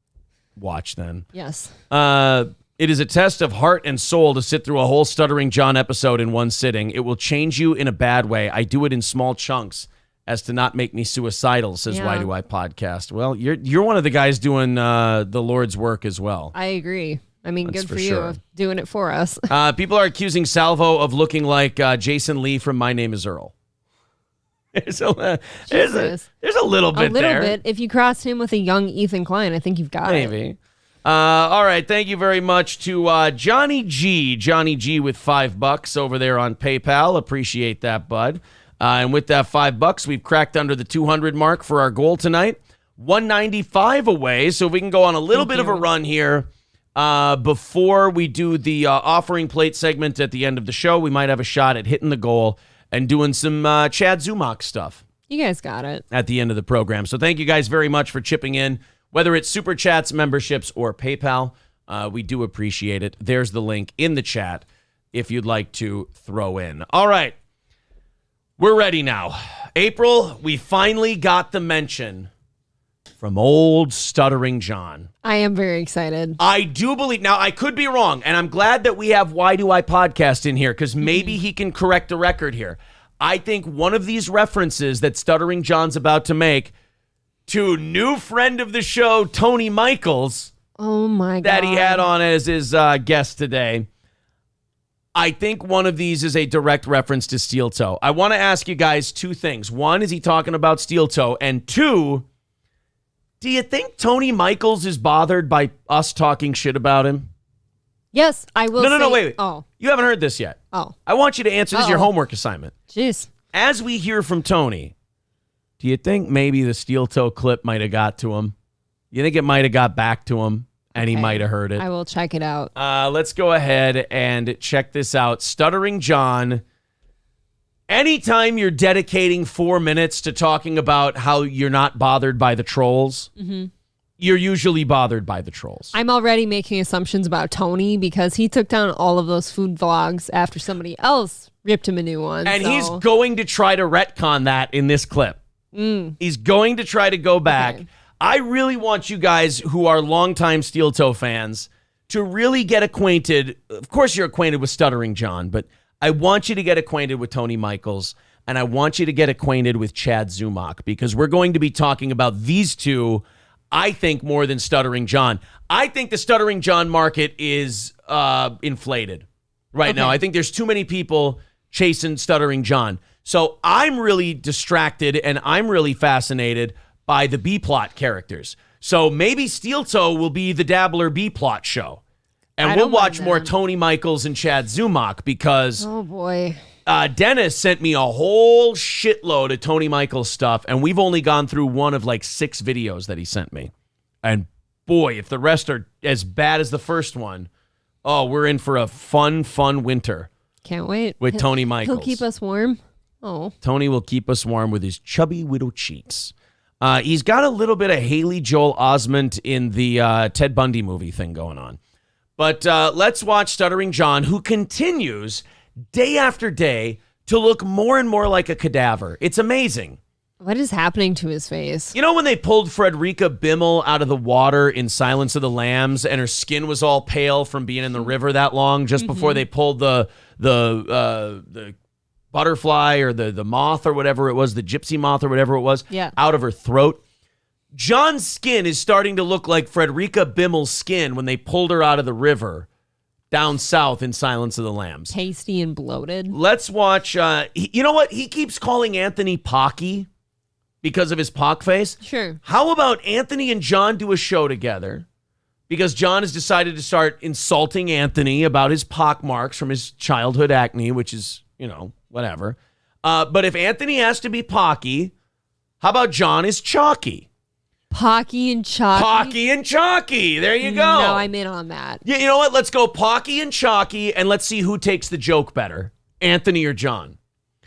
watch then. Yes. It is a test of heart and soul to sit through a whole Stuttering John episode in one sitting. It will change you in a bad way. I do it in small chunks as to not make me suicidal, says Why Do I Podcast. Well, you're one of the guys doing the Lord's work as well. I agree. I mean, that's good for you doing it for us. People are accusing Salvo of looking like Jason Lee from My Name is Earl. There's a little bit there. A little bit. If you crossed him with a young Ethan Klein, I think you've got it. Maybe. All right. Thank you very much to Johnny G. Johnny G with $5 over there on PayPal. Appreciate that, bud. And with that $5, we've cracked under the 200 mark for our goal tonight. 195 away, so if we can go on a little bit of a run here before we do the offering plate segment at the end of the show, we might have a shot at hitting the goal and doing some Chad Zummack stuff You guys got it. At the end of the program. So thank you guys very much for chipping in, whether it's Super Chats, memberships, or PayPal. We do appreciate it. There's the link in the chat if you'd like to throw in. All right. We're ready now. April, we finally got the mention from old Stuttering John. I am very excited. I do believe, now I could be wrong, and I'm glad that we have Why Do I Podcast in here, because maybe he can correct the record here. I think one of these references that Stuttering John's about to make to new friend of the show, Tony Michaels, oh my God, that he had on as his guest today. I think one of these is a direct reference to Steel Toe. I want to ask you guys two things. One, is he talking about Steel Toe? And two, do you think Tony Michaels is bothered by us talking shit about him? Yes, I will. No, wait. Oh. You haven't heard this yet. Oh. I want you to answer. This is your homework assignment. Jeez. As we hear from Tony, do you think maybe the Steel Toe clip might have got to him? You think it might have got back to him? And he might have heard it. I will check it out. Let's go ahead and check this out. Stuttering John, anytime you're dedicating 4 minutes to talking about how you're not bothered by the trolls, you're usually bothered by the trolls. I'm already making assumptions about Tony because he took down all of those food vlogs after somebody else ripped him a new one. And he's going to try to retcon that in this clip. He's going to try to go back. Okay. I really want you guys who are longtime Steel Toe fans to really get acquainted. Of course, you're acquainted with Stuttering John, but I want you to get acquainted with Tony Michaels, and I want you to get acquainted with Chad Zummack, because we're going to be talking about these two, I think, more than Stuttering John. I think the Stuttering John market is inflated right now. I think there's too many people chasing Stuttering John. So I'm really distracted, and I'm really fascinated by the B-plot characters. So maybe Steel Toe will be the Dabbler B-plot show. And we'll watch more Tony Michaels and Chad Zummack, because oh boy, Dennis sent me a whole shitload of Tony Michaels stuff, and we've only gone through one of like 6 videos that he sent me. And boy, if the rest are as bad as the first one, oh, we're in for a fun winter. Can't wait. With Tony Michaels. He'll keep us warm. Oh. Tony will keep us warm with his chubby widow cheeks. He's got a little bit of Haley Joel Osment in the Ted Bundy movie thing going on. But let's watch Stuttering John, who continues day after day to look more and more like a cadaver. It's amazing. What is happening to his face? You know when they pulled Frederica Bimmel out of the water in Silence of the Lambs, and her skin was all pale from being in the river that long, just before they pulled the butterfly or the moth or whatever it was, the gypsy moth or whatever it was, out of her throat? John's skin is starting to look like Frederica Bimmel's skin when they pulled her out of the river down south in Silence of the Lambs. Tasty and bloated. Let's watch. You know what? He keeps calling Anthony Pocky because of his pock face. Sure. How about Anthony and John do a show together? Because John has decided to start insulting Anthony about his pock marks from his childhood acne, which is, you know, whatever. But if Anthony has to be Pocky, how about John is Chalky? Pocky and Chalky. Pocky and Chalky. There you go. No, I'm in on that. Yeah, you know what? Let's go Pocky and Chalky, and let's see who takes the joke better, Anthony or John.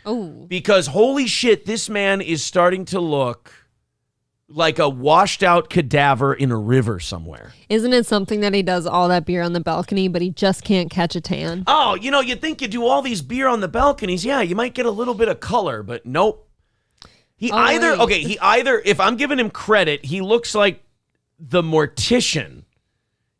Oh. Because holy shit, this man is starting to look like a washed out cadaver in a river somewhere. Isn't it something that he does all that beer on the balcony, but he just can't catch a tan? Oh, you know, you think you do all these beer on the balconies. Yeah, you might get a little bit of color, but nope. He either, if I'm giving him credit, he looks like the mortician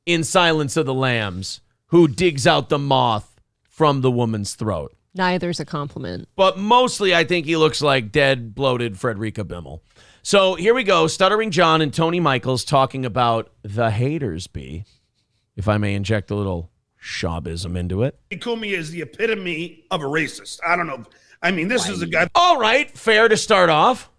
in Silence of the Lambs who digs out the moth from the woman's throat. Neither's a compliment. But mostly I think he looks like dead, bloated Frederica Bimmel. So here we go. Stuttering John and Tony Michaels talking about the haters be, if I may inject a little Shawbism into it. Kumi is the epitome of a racist. I don't know. I mean, this is a guy. All right. Fair to start off.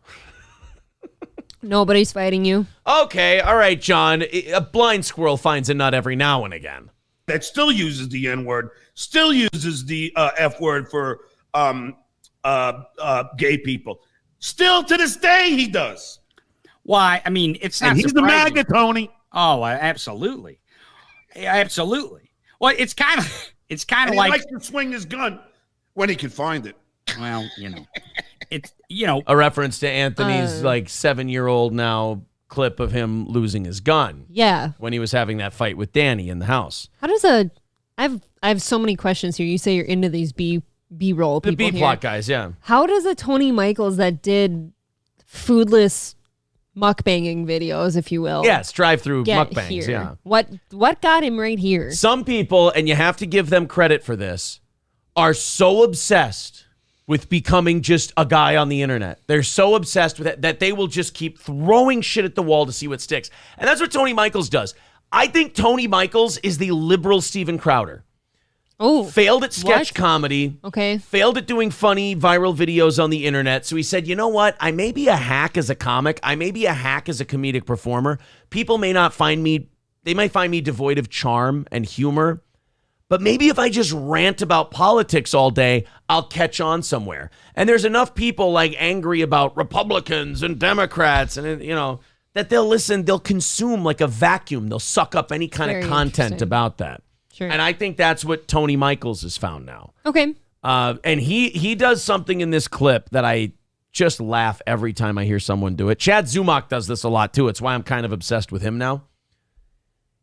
Nobody's fighting you. Okay. All right, John. A blind squirrel finds a nut every now and again. That still uses the N-word, still uses the F-word for gay people. Still to this day, he does. Why? I mean, it's not. And he's surprising. the MAGA, Tony. Oh, absolutely, absolutely. Well, it's kind of like he likes to swing his gun when he can find it. Well, you know, a reference to Anthony's like 7-year-old now clip of him losing his gun. Yeah. When he was having that fight with Danny in the house. How does I have so many questions here. You say you're into these B-roll The people B-plot guys, yeah. How does a Tony Michaels that did foodless mukbanging videos, if you will. Yes, drive-through get mukbangs, here? yeah. What got him right here? Some people, and you have to give them credit for this, are so obsessed with becoming just a guy on the internet. They're so obsessed with it that they will just keep throwing shit at the wall to see what sticks. And that's what Tony Michaels does. I think Tony Michaels is the liberal Steven Crowder. Oh, failed at sketch comedy. Okay. Failed at doing funny viral videos on the internet. So he said, you know what? I may be a hack as a comic. I may be a hack as a comedic performer. People may not find me, they might find me devoid of charm and humor. But maybe if I just rant about politics all day, I'll catch on somewhere. And there's enough people like angry about Republicans and Democrats and, you know, that they'll listen, they'll consume like a vacuum. They'll suck up any kind of content about that. Sure. And I think that's what Tony Michaels has found now. Okay. And he does something in this clip that I just laugh every time I hear someone do it. Chad Zummack does this a lot too. It's why I'm kind of obsessed with him now.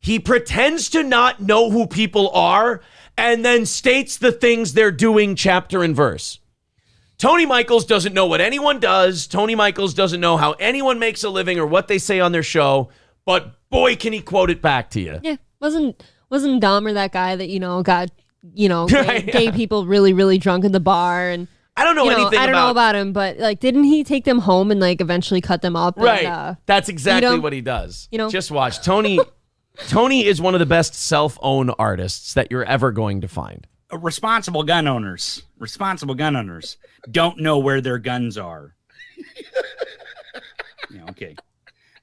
He pretends to not know who people are and then states the things they're doing chapter and verse. Tony Michaels doesn't know what anyone does. Tony Michaels doesn't know how anyone makes a living or what they say on their show. But boy, can he quote it back to you. Yeah. Wasn't Dahmer that guy that, got, gay people really, really drunk in the bar? And I don't know anything I don't know about him, but like, didn't he take them home and like eventually cut them up? Right. And, that's exactly what he does. Just watch. Tony is one of the best self-own artists that you're ever going to find. Responsible gun owners don't know where their guns are. Okay.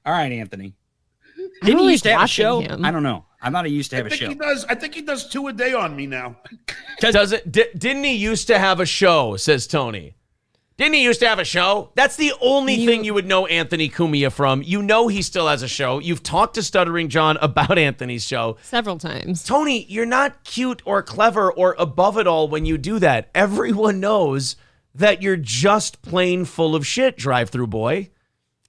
All right, Anthony. Didn't he used to have a show? I don't know. I thought he used to have a show. I think he does 2 a day on me now. Didn't he used to have a show, says Tony. Didn't he used to have a show? That's the only thing you would know Anthony Cumia from. You know he still has a show. You've talked to Stuttering John about Anthony's show. Several times. Tony, you're not cute or clever or above it all when you do that. Everyone knows that you're just plain full of shit, drive-through boy.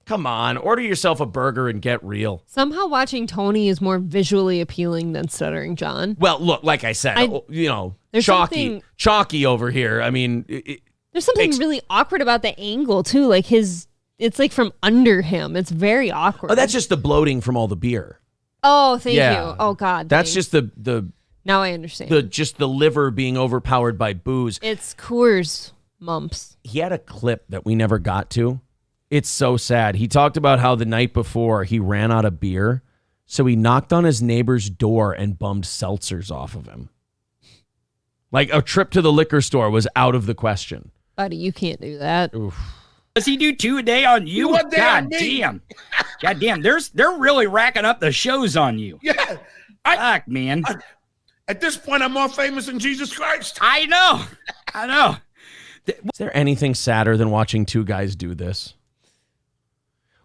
Come on, order yourself a burger and get real. Somehow watching Tony is more visually appealing than Stuttering John. Well, look, like I said, there's chalky over here. I mean, there's something really awkward about the angle too. Like it's like from under him. It's very awkward. Oh, that's just the bloating from all the beer. Oh, thank you. Oh God, that's just the. Now I understand. Just the liver being overpowered by booze. It's Coors mumps. He had a clip that we never got to. It's so sad. He talked about how the night before he ran out of beer, so he knocked on his neighbor's door and bummed seltzers off of him. Like a trip to the liquor store was out of the question. Buddy, you can't do that. Oof. Does he do 2 a day on you? God damn. God damn. They're really racking up the shows on you. Yeah. Fuck, man. At this point, I'm more famous than Jesus Christ. I know. Is there anything sadder than watching 2 guys do this?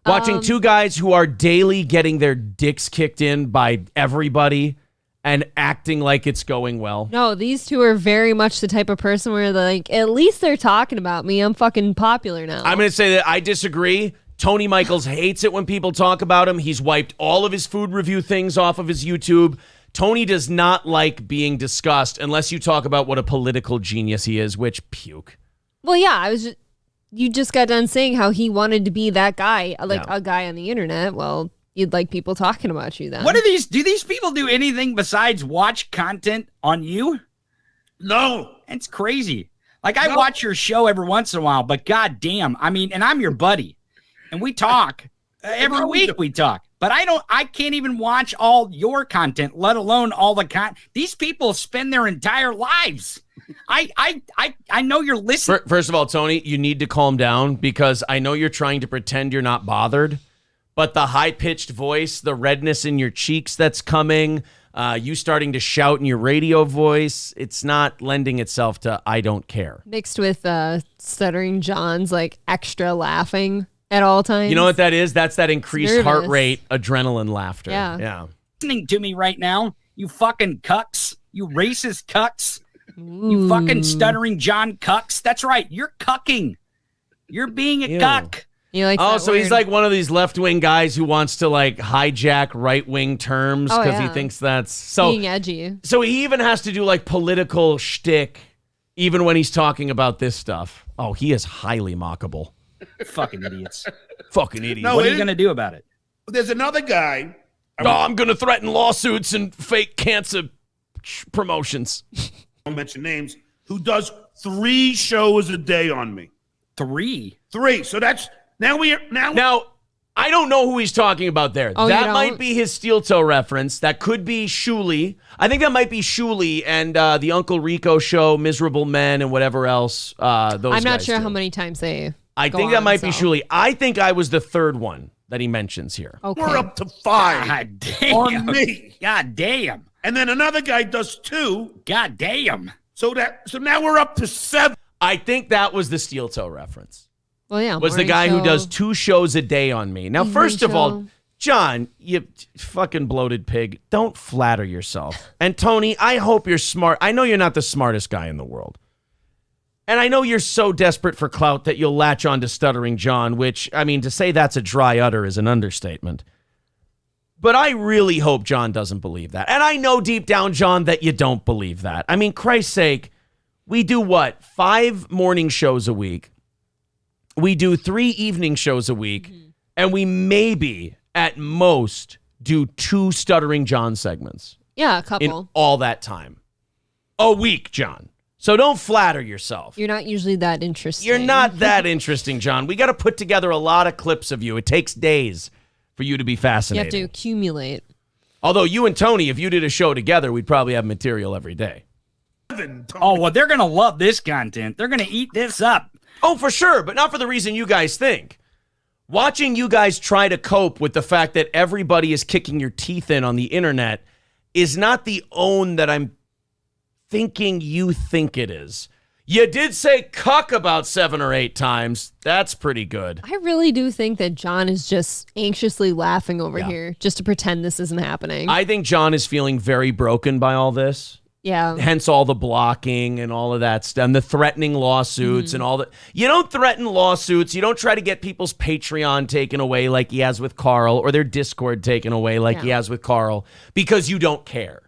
Watching 2 guys who are daily getting their dicks kicked in by everybody and acting like it's going well. No, these 2 are very much the type of person where they're like, at least they're talking about me. I'm fucking popular now. I'm going to say that I disagree. Tony Michaels hates it when people talk about him. He's wiped all of his food review things off of his YouTube. Tony does not like being discussed unless you talk about what a political genius he is, which puke. Well, yeah, you just got done saying how he wanted to be that guy, a guy on the internet. Well, you'd like people talking about you then. What do these people do anything besides watch content on you? No. It's crazy. Like I watch your show every once in a while, but goddamn, I mean, and I'm your buddy and we talk every week we talk, but I can't even watch all your content, let alone all the content. These people spend their entire lives. I know you're listening. First of all, Tony, you need to calm down because I know you're trying to pretend you're not bothered, but the high-pitched voice, the redness in your cheeks that's coming, you starting to shout in your radio voice, it's not lending itself to I don't care. Mixed with Stuttering John's like extra laughing at all times. You know what that is? That's that increased heart rate, adrenaline laughter. Yeah. Listening to me right now, you fucking cucks, you racist cucks. You fucking Stuttering John cucks. That's right. You're cucking. You're being a Ew. cuck. You like Oh, that so he's word. like one of these left-wing guys who wants to like hijack right-wing terms Oh, because he yeah. thinks that's so. being edgy. So he even has to do like political shtick, even when he's talking about this stuff. Oh, he is highly mockable. Fucking idiots. Fucking idiot. No, What are you going to do about it? There's another guy. I'm going to threaten lawsuits and fake cancer promotions. I won't mention names. Who does 3 shows a day on me? 3. So that's now Now, I don't know who he's talking about there. Oh, you that don't? might be his steel toe reference. That could be Shuley. I think that might be Shuley and the Uncle Rico show, Miserable Men, and whatever else. Those I'm not guys sure do. how many times they. I go think that on, might be so. Shuley. I think I was the third one that he mentions here. Okay. we're up to 5 God damn. on me. God damn. And then another guy does 2. God damn. So now we're up to 7. I think that was the steel toe reference. Well, yeah. Was the morning guy who show. does 2 shows a day on me. Now, Evening first of all, show. John, you fucking bloated pig, don't flatter yourself. And Tony, I hope you're smart. I know you're not the smartest guy in the world. And I know you're so desperate for clout that you'll latch on to Stuttering John, which, I mean, to say that's a dry utter is an understatement. But I really hope John doesn't believe that. And I know deep down, John, that you don't believe that. I mean, Christ's sake, we do what? 5 morning shows a week. We do 3 evening shows a week. And we maybe, at most, do 2 Stuttering John segments. Yeah, a In couple. all that time. A week, John. So don't flatter yourself. You're not usually that interesting. You're not that interesting, John. We got to put together a lot of clips of you. It takes days for you to be You fascinating. have to accumulate. Although you and Tony, if you did a show together, we'd probably have material every day. Oh, well, they're going to love this content. They're going to eat this up. Oh, for sure, but not for the reason you guys think. Watching you guys try to cope with the fact that everybody is kicking your teeth in on the internet is not the own that I'm thinking you think it is. You did say cuck about 7 or 8 times. That's pretty good. I really do think that John is just anxiously laughing over here just to pretend this isn't happening. I think John is feeling very broken by all this. Yeah. Hence all the blocking and all of that stuff, and the threatening lawsuits and all that. You don't threaten lawsuits. You don't try to get people's Patreon taken away like he has with Carl, or their Discord taken away like he has with Carl, because you don't care.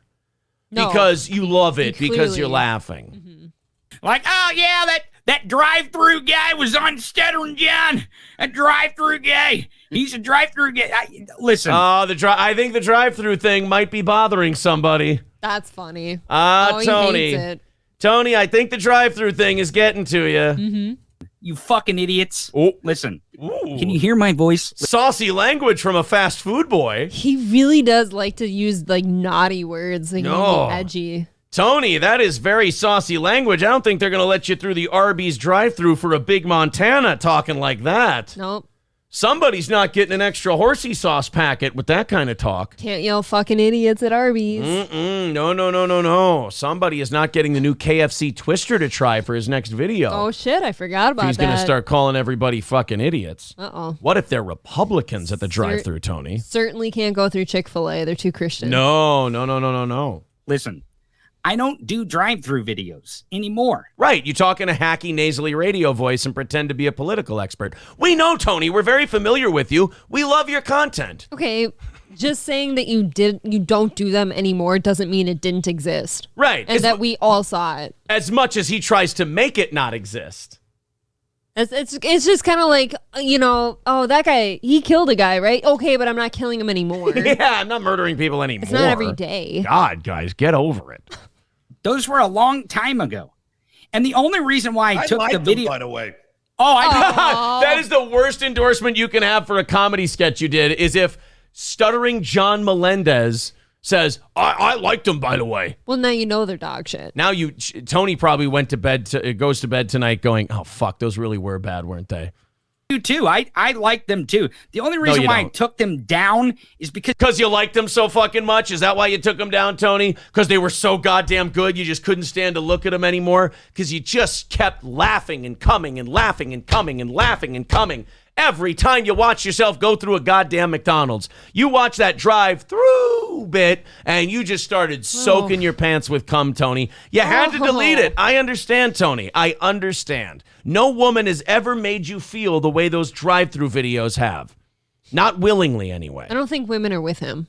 No. Because you love it, He because you're clearly- laughing. Like, oh, yeah, that drive-through guy was on Stuttering John. A drive-through guy. He's a drive-through guy. Listen. I think the drive-through thing might be bothering somebody. That's funny. He Tony. hates it. Tony, I think the drive-through thing is getting to you. You fucking idiots. Oh. Listen. Can you hear my voice? Saucy language from a fast food boy. He really does like to use like naughty words, like No. edgy. Tony, that is very saucy language. I don't think they're going to let you through the Arby's drive-thru for a big Montana talking like that. Nope. Somebody's not getting an extra horsey sauce packet with that kind of talk. Can't yell fucking idiots at Arby's. No. Somebody is not getting the new KFC Twister to try for his next video. Oh shit, I forgot about He's that. going to start calling everybody fucking idiots. Uh-oh. What if they're Republicans at the drive-thru, Tony? Certainly can't go through Chick-fil-A. They're too Christian. No. Listen. I don't do drive-through videos anymore. Right, you talk in a hacky, nasally radio voice and pretend to be a political expert. We know, Tony. We're very familiar with you. We love your content. Okay, just saying that you don't do them anymore doesn't mean it didn't exist. Right. And that we all saw it. As much as he tries to make it not exist. It's just kind of like, oh, that guy, he killed a guy, right? Okay, but I'm not killing him anymore. Yeah, I'm not murdering people anymore. It's not every day. God, guys, get over it. Those were a long time ago. And the only reason why I took the video. By the way. Oh, That is the worst endorsement you can have for a comedy sketch you did, is if Stuttering John Melendez says, I liked him, by the way. Well, now you know they're dog shit. Now Tony probably went to bed, goes to bed tonight going, oh, fuck, those really were bad, weren't they? You too. I like them too. The only reason why I took them down is because you liked them so fucking much. Is that why you took them down, Tony? Because they were so goddamn good, you just couldn't stand to look at them anymore? Because you just kept laughing and coming and laughing and coming and laughing and coming. Every time you watch yourself go through a goddamn McDonald's, you watch that drive-through bit, and you just started soaking your pants with cum, Tony. You had to delete it. I understand, Tony. I understand. No woman has ever made you feel the way those drive-through videos have. Not willingly, anyway. I don't think women are with him.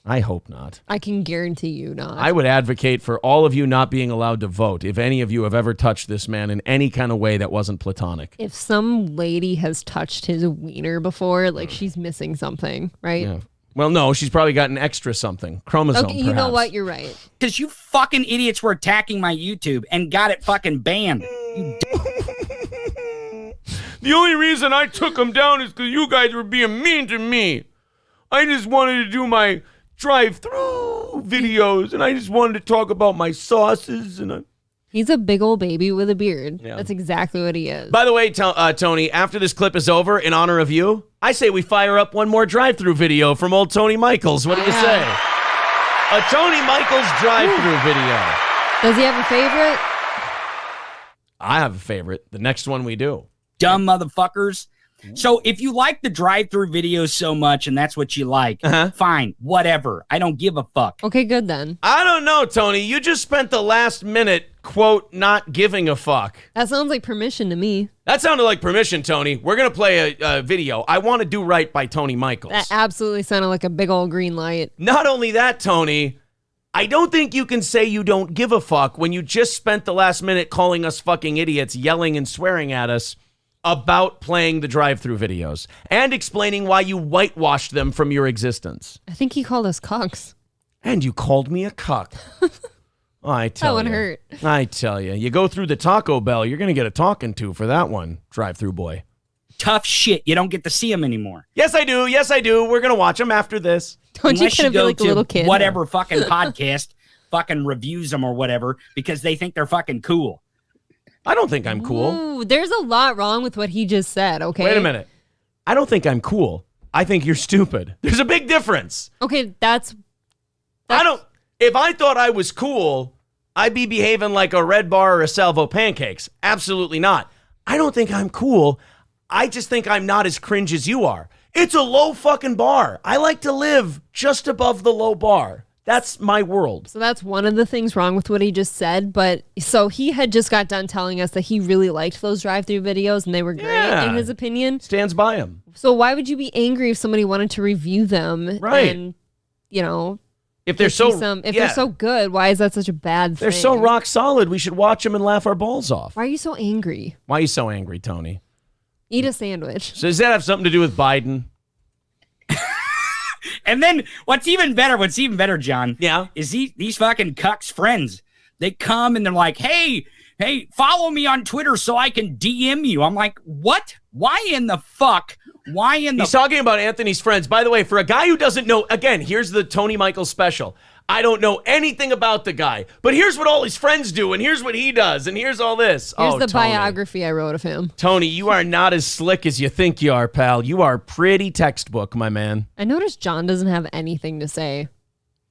I hope not. I can guarantee you not. I would advocate for all of you not being allowed to vote if any of you have ever touched this man in any kind of way that wasn't platonic. If some lady has touched his wiener before, like she's missing something, right? Yeah. Well, no, she's probably got an extra something. Chromosome, Okay, you know what? You're right. Because you fucking idiots were attacking my YouTube and got it fucking banned. The only reason I took him down is because you guys were being mean to me. I just wanted to do my drive-through videos, and I just wanted to talk about my sauces. And He's a big old baby with a beard. Yeah. That's exactly what he is. By the way, Tony, after this clip is over, in honor of you, I say we fire up one more drive-through video from old Tony Michaels. What do you say? A Tony Michaels drive-through video. Does he have a favorite? I have a favorite. The next one we do. Dumb motherfuckers. So if you like the drive-through videos so much and that's what you like, fine, whatever. I don't give a fuck. Okay, good then. I don't know, Tony. You just spent the last minute, quote, not giving a fuck. That sounds like permission to me. That sounded like permission, Tony. We're going to play a video. I Want to Do Right by Tony Michaels. That absolutely sounded like a big old green light. Not only that, Tony, I don't think you can say you don't give a fuck when you just spent the last minute calling us fucking idiots, yelling and swearing at us about playing the drive-through videos and explaining why you whitewashed them from your existence. I think he called us cucks. And you called me a cuck. I tell you. That one hurt. I tell you. You go through the Taco Bell, you're going to get a talking to for that one, drive-through boy. Tough shit. You don't get to see them anymore. Yes, I do. Yes, I do. We're going to watch them after this. Don't you kind of feel like a little kid? Whatever fucking podcast fucking reviews them or whatever because they think they're fucking cool. I don't think I'm cool. Ooh, there's a lot wrong with what he just said, okay? Wait a minute. I don't think I'm cool. I think you're stupid. There's a big difference. Okay, that's if I thought I was cool, I'd be behaving like a Red Bar or a Salvo Pancakes. Absolutely not. I don't think I'm cool. I just think I'm not as cringe as you are. It's a low fucking bar. I like to live just above the low bar. That's my world. So that's one of the things wrong with what he just said. But so he had just got done telling us that he really liked those drive-through videos and they were great in his opinion. Stands by him. So why would you be angry if somebody wanted to review them? Right. And, you know, if they're so they're so good, why is that such a bad thing? They're so rock solid. We should watch them and laugh our balls off. Why are you so angry? Why are you so angry, Tony? Eat a sandwich. So does that have something to do with Biden? And then what's even better, John, is these fucking cucks friends. They come and they're like, hey, follow me on Twitter so I can DM you. I'm like, what? Why in the fuck? He's talking about Anthony's friends. By the way, for a guy who doesn't know, again, here's the Tony Michaels special. I don't know anything about the guy, but here's what all his friends do, and here's what he does, and here's all this. Here's the Tony. biography I wrote of him. Tony, you are not as slick as you think you are, pal. You are pretty textbook, my man. I noticed John doesn't have anything to say.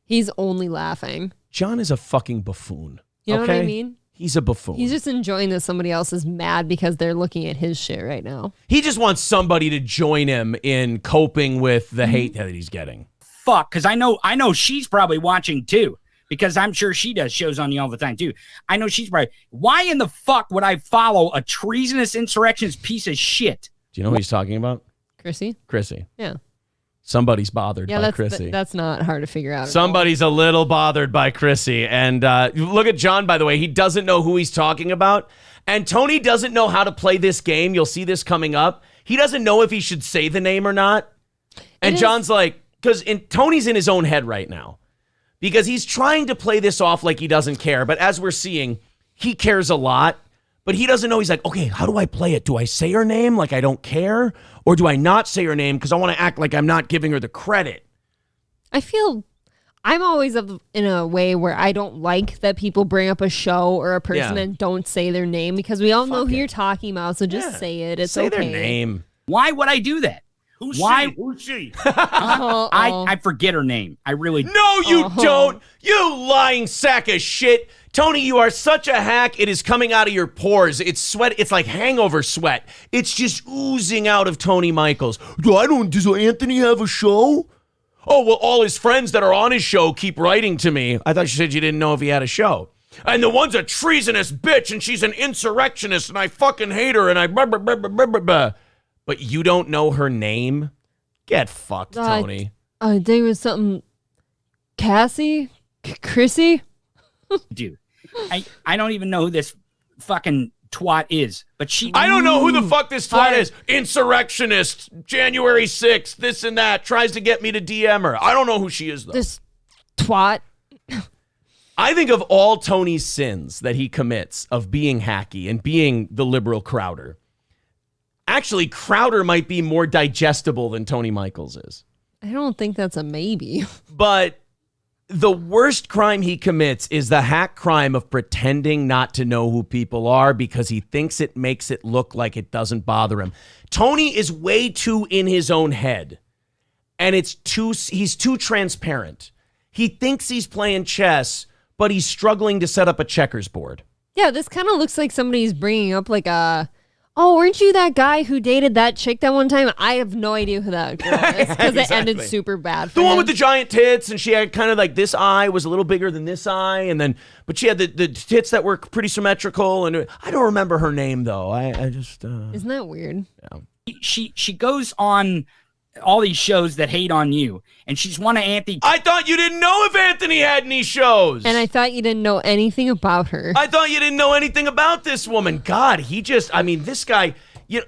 He's only laughing. John is a fucking buffoon. You know what I mean? He's a buffoon. He's just enjoying that somebody else is mad because they're looking at his shit right now. He just wants somebody to join him in coping with the hate that he's getting. Fuck, because I know she's probably watching too. Because I'm sure she does shows on you all the time, too. I know she's probably... Why in the fuck would I follow a treasonous insurrectionist piece of shit? Do you know who he's talking about? Chrissy? Yeah. Somebody's bothered by Chrissy. That's not hard to figure out. Somebody's a little bothered by Chrissy. And look at John, by the way. He doesn't know who he's talking about. And Tony doesn't know how to play this game. You'll see this coming up. He doesn't know if he should say the name or not. And John's like... Because Tony's in his own head right now. Because he's trying to play this off like he doesn't care. But as we're seeing, he cares a lot. But he doesn't know. He's like, okay, how do I play it? Do I say her name like I don't care? Or do I not say her name because I want to act like I'm not giving her the credit? I feel I'm always in a way where I don't like that people bring up a show or a person and don't say their name. Because we all know who you're talking about. So just say it. It's say okay. Their name. Why would I do that? Who's she? I forget her name. I really No, you don't. You lying sack of shit. Tony, you are such a hack. It is coming out of your pores. It's sweat. It's like hangover sweat. It's just oozing out of Tony Michaels. Does Anthony have a show? Oh, well, all his friends that are on his show keep writing to me. I thought you said you didn't know if he had a show. And the one's a treasonous bitch, and she's an insurrectionist, and I fucking hate her, and I blah, blah, blah, blah, blah, blah. But you don't know her name? Get fucked, Tony. I think it was something Cassie? Chrissy? Dude, I don't even know who this fucking twat is, but she... I don't know who the fuck this twat is. Insurrectionist, January 6th, this and that, tries to get me to DM her. I don't know who she is, though. This twat. I think of all Tony's sins that he commits of being hacky and being the liberal Crowder. Actually, Crowder might be more digestible than Tony Michaels is. I don't think that's a maybe. But the worst crime he commits is the hack crime of pretending not to know who people are because he thinks it makes it look like it doesn't bother him. Tony is way too in his own head, and he's too transparent. He thinks he's playing chess, but he's struggling to set up a checkers board. Yeah, this kind of looks like somebody's bringing up like oh, weren't you that guy who dated that chick that one time? I have no idea who that girl is because It ended super bad for The one him. with the giant tits, and she had kind of like this eye was a little bigger than this eye, but she had the tits that were pretty symmetrical, and I don't remember her name, though. I just... Isn't that weird? Yeah. She goes on all these shows that hate on you, and she's one of Anthony... I thought you didn't know if Anthony had any shows. And I thought you didn't know anything about her. I thought you didn't know anything about this woman. God, this guy...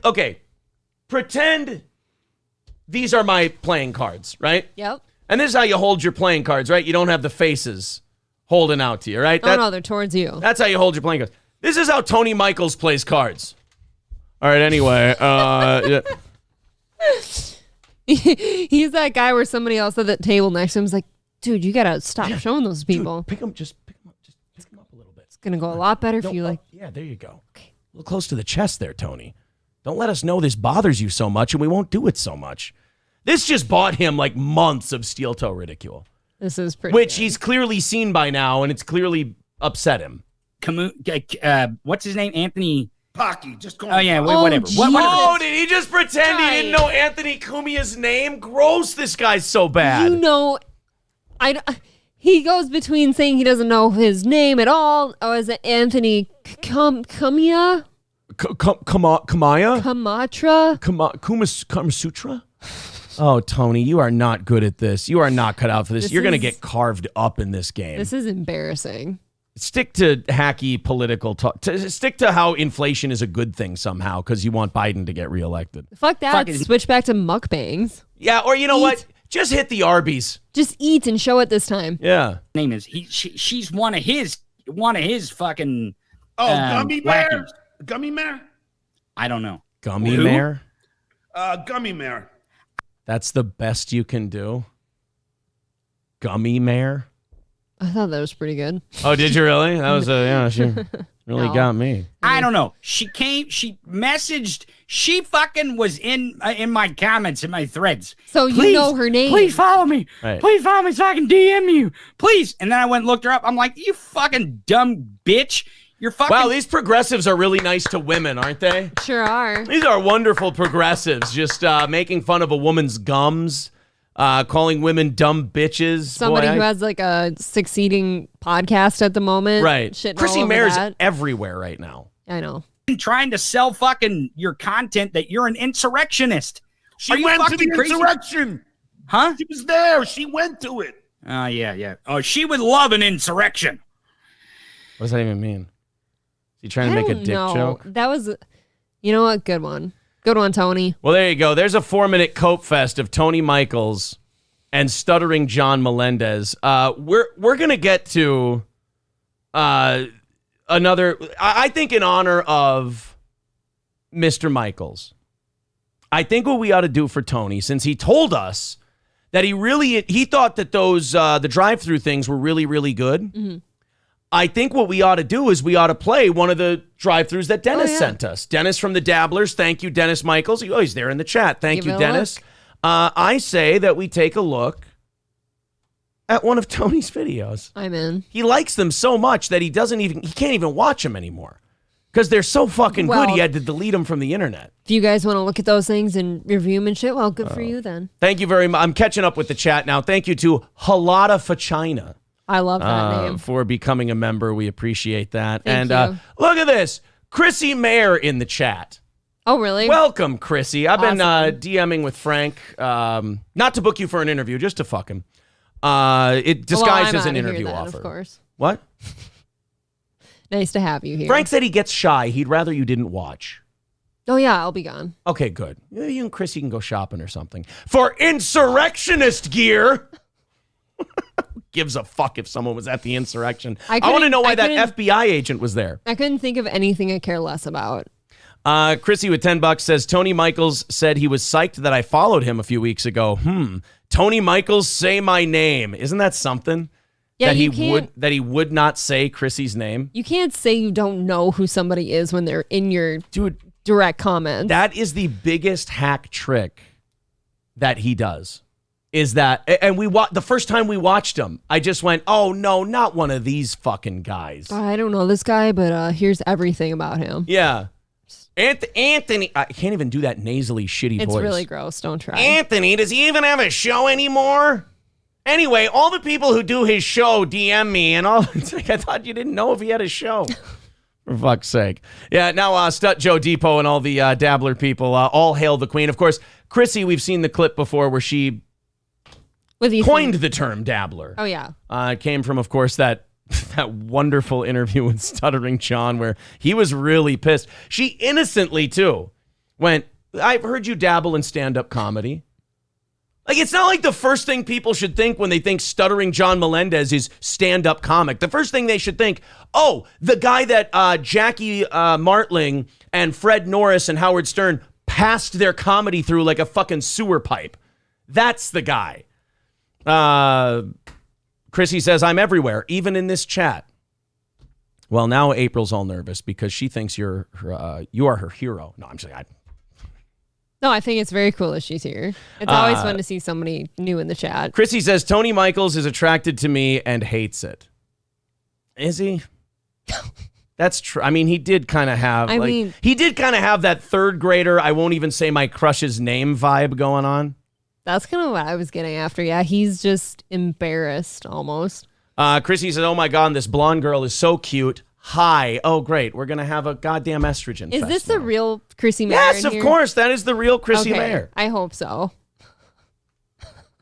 Okay, pretend these are my playing cards, right? Yep. And this is how you hold your playing cards, right? You don't have the faces holding out to you, right? No, they're towards you. That's how you hold your playing cards. This is how Tony Michaels plays cards. All right, anyway. Yeah. He's that guy where somebody else at that table next to him is like, dude, you gotta stop showing those people. Dude, pick them up a little bit. It's gonna go a lot better if you like. Yeah, there you go. Okay. A little close to the chest there, Tony. Don't let us know this bothers you so much, and we won't do it so much. This just bought him like months of steel toe ridicule. This is pretty. Which good. he's clearly seen by now, and it's clearly upset him. What's his name? Anthony. Pocky, just call him. Oh, yeah, whatever. Oh, did he just pretend he didn't know Anthony Cumia's name? Gross, this guy's so bad. You know, he goes between saying he doesn't know his name at all. Oh, is it Anthony Cumia? Kamaya? Kamatra? Kamasutra? Oh, Tony, you are not good at this. You are not cut out for this. You're going to get carved up in this game. This is embarrassing. Stick to hacky political talk. Stick to how inflation is a good thing somehow because you want Biden to get reelected. Fuck that. Switch back to mukbangs. Yeah, or you know what? Just hit the Arby's. Just eat and show it this time. Yeah. Name is she's one of his fucking. Oh, Gummy Bear. lackeys. Gummy Bear. I don't know. Gummy Bear. Gummy Bear. That's the best you can do. Gummy Bear. I thought that was pretty good. Oh, did you really? That was she really got me. I don't know. She messaged. She fucking was in my comments in my threads. So you know her name. Please follow me. Right. Please follow me so I can DM you. Please. And then I went and looked her up. I'm like, you fucking dumb bitch. You're fucking. Wow, these progressives are really nice to women, aren't they? Sure are. These are wonderful progressives, just making fun of a woman's gums. Calling women dumb bitches. Somebody who has like a succeeding podcast at the moment. Right. Chrissy Mayr's that. everywhere right now. I know. Trying to sell fucking your content that you're an insurrectionist. She went to the insurrection. Huh? She was there. She went to it. Oh, yeah. Oh, she would love an insurrection. What does that even mean? Is he trying to make a dick joke? That was, you know what? Good one. Good one, Tony. Well, there you go. There's a 4-minute cope fest of Tony Michaels and stuttering John Melendez. We're gonna get to another. I think in honor of Mr. Michaels, I think what we ought to do for Tony, since he told us that he thought that those the drive-through things were really, really good. Mm-hmm. I think what we ought to do is we ought to play one of the drive-thrus that Dennis sent us. Dennis from the Dabblers. Thank you, Dennis Michaels. Oh, he's there in the chat. Thank you, Dennis. I say that we take a look at one of Tony's videos. I'm in. He likes them so much that he can't even watch them anymore because they're so fucking good. He had to delete them from the internet. If you guys want to look at those things and review them and shit, well, good for you then. Thank you very much. I'm catching up with the chat now. Thank you to Halada Fachina. I love that name. For becoming a member. We appreciate that. Thank and you. Look at this. Chrissy Mayer in the chat. Oh, really? Welcome, Chrissy. I've been Awesome. DMing with Frank, not to book you for an interview, just to fuck him. It disguised as an interview offer. Of course. What? Nice to have you here. Frank said he gets shy. He'd rather you didn't watch. Oh, yeah, I'll be gone. Okay, good. You and Chrissy can go shopping or something. For insurrectionist gear. Gives a fuck if someone was at the insurrection. I want to know why that FBI agent was there. I couldn't think of anything I care less about. Chrissy with $10 says, Tony Michaels said he was psyched that I followed him a few weeks ago. Tony Michaels, say my name. Isn't that something? Yeah, that he would not say Chrissy's name. You can't say you don't know who somebody is when they're in your direct comments. That is the biggest hack trick that he does. Is that, and the first time we watched him, I just went, oh no, not one of these fucking guys. I don't know this guy, but here's everything about him. Yeah. Anthony, I can't even do that nasally shitty voice. It's really gross. Don't try. Anthony, does he even have a show anymore? Anyway, all the people who do his show DM me and all. It's like, I thought you didn't know if he had a show. For fuck's sake. Yeah, now Stut Joe Depot and all the Dabbler people, all hail the queen. Of course, Chrissy, we've seen the clip before where she coined the term dabbler. Oh, yeah. It came from, of course, that wonderful interview with Stuttering John where he was really pissed. She innocently, too, went, I've heard you dabble in stand-up comedy. Like, it's not like the first thing people should think when they think Stuttering John Melendez is stand-up comic. The first thing they should think, oh, the guy that Jackie Martling and Fred Norris and Howard Stern passed their comedy through like a fucking sewer pipe. That's the guy. Chrissy says, I'm everywhere, even in this chat. Well, now April's all nervous because she thinks you are her hero. No, I'm just like, No, I think it's very cool that she's here. It's always fun to see somebody new in the chat. Chrissy says, Tony Michaels is attracted to me and hates it. Is he? That's true. I mean, he did kind of have he did kind of have that third grader, I won't even say my crush's name vibe going on. That's kind of what I was getting after. Yeah, he's just embarrassed almost. Chrissy says, oh my God, this blonde girl is so cute. Hi. Oh, great. We're going to have a goddamn estrogen Is this the real Chrissy Mayer? Yes, of course. That is the real Chrissy Mayer. I hope so.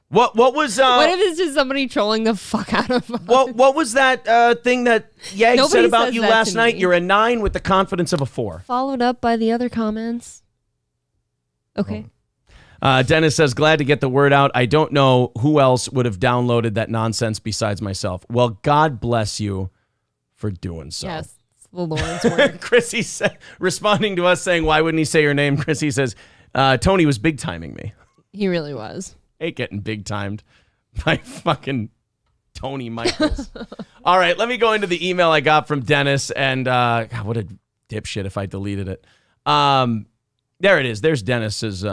What was... what if it's just somebody trolling the fuck out of us? What was that thing that Yag said about you last night? You're a 9 with the confidence of a 4. Followed up by the other comments. Okay. Dennis says, glad to get the word out. I don't know who else would have downloaded that nonsense besides myself. Well, God bless you for doing so. Yes, it's the Lord's word. Chrissy responding to us saying, why wouldn't he say your name? Chrissy says, Tony was big timing me. He really was. Hate getting big timed by fucking Tony Michaels. All right, let me go into the email I got from Dennis. And God, what a dipshit if I deleted it. There it is. There's Dennis's...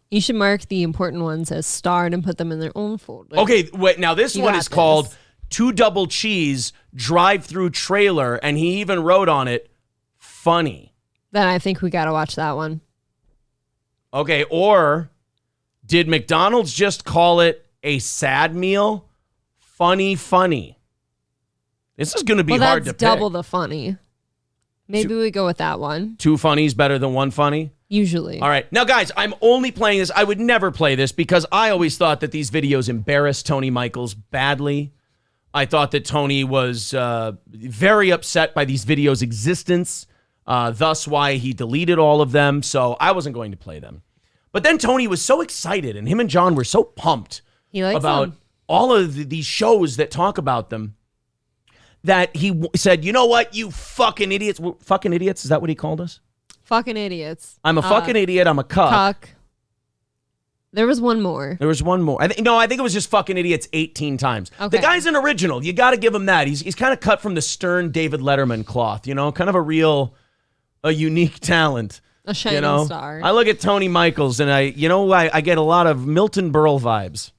You should mark the important ones as starred and put them in their own folder. Okay, wait. Now this one is called 2 Double Cheese Drive-Through Trailer, and he even wrote on it, funny. Then I think we got to watch that one. Okay, or did McDonald's just call it a sad meal? Funny. This is going to be hard to pick. That's double the funny. Maybe we go with that one. 2 funnies better than 1 funny? Usually. All right. Now, guys, I'm only playing this. I would never play this because I always thought that these videos embarrassed Tony Michaels badly. I thought that Tony was very upset by these videos' existence, thus why he deleted all of them. So I wasn't going to play them. But then Tony was so excited, and him and John were so pumped about all of these shows that talk about them that he said, you know what, you fucking idiots. Fucking idiots? Is that what he called us? Fucking idiots. I'm a fucking idiot. I'm a cuck. There was one more. There was one more. I think it was just fucking idiots 18 times. Okay. The guy's an original. You got to give him that. He's kind of cut from the Stern David Letterman cloth, you know, kind of a unique talent. A shining star. I look at Tony Michaels and I get a lot of Milton Berle vibes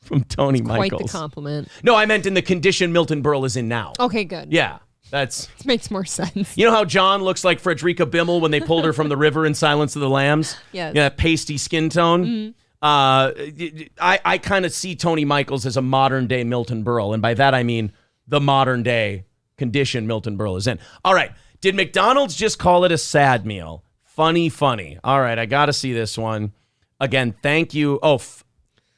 from Tony Quite Michaels. the compliment. No, I meant in the condition Milton Berle is in now. Okay, good. Yeah, this makes more sense. You know how John looks like Frederica Bimmel when they pulled her from the river in Silence of the Lambs? Yes. Yeah, that pasty skin tone. Mm-hmm. I kind of see Tony Michaels as a modern day Milton Berle, and by that I mean the modern day condition Milton Berle is in. All right, did McDonald's just call it a sad meal? Funny. All right, I got to see this one. Again, thank you. Oh,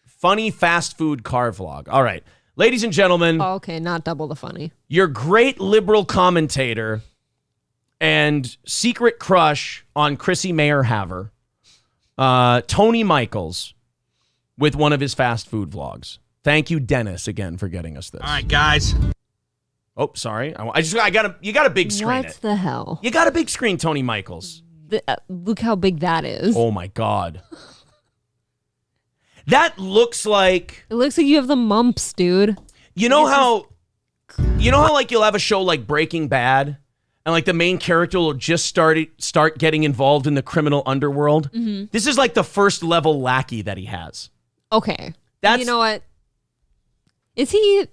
funny fast food car vlog. All right, ladies and gentlemen. Oh, okay, not double the funny. Your great liberal commentator and secret crush on Chrissy Mayer Haver, Tony Michaels, with one of his fast food vlogs. Thank you, Dennis, again for getting us this. All right, guys. Oh, sorry. You got a big screen. What the hell? You got a big screen, Tony Michaels. Look how big that is. Oh my God. That looks like. It looks like you have the mumps, dude. You know how like you'll have a show like Breaking Bad, and like the main character will just start getting involved in the criminal underworld. Mm-hmm. This is like the first level lackey that he has. Okay. You know what? Is he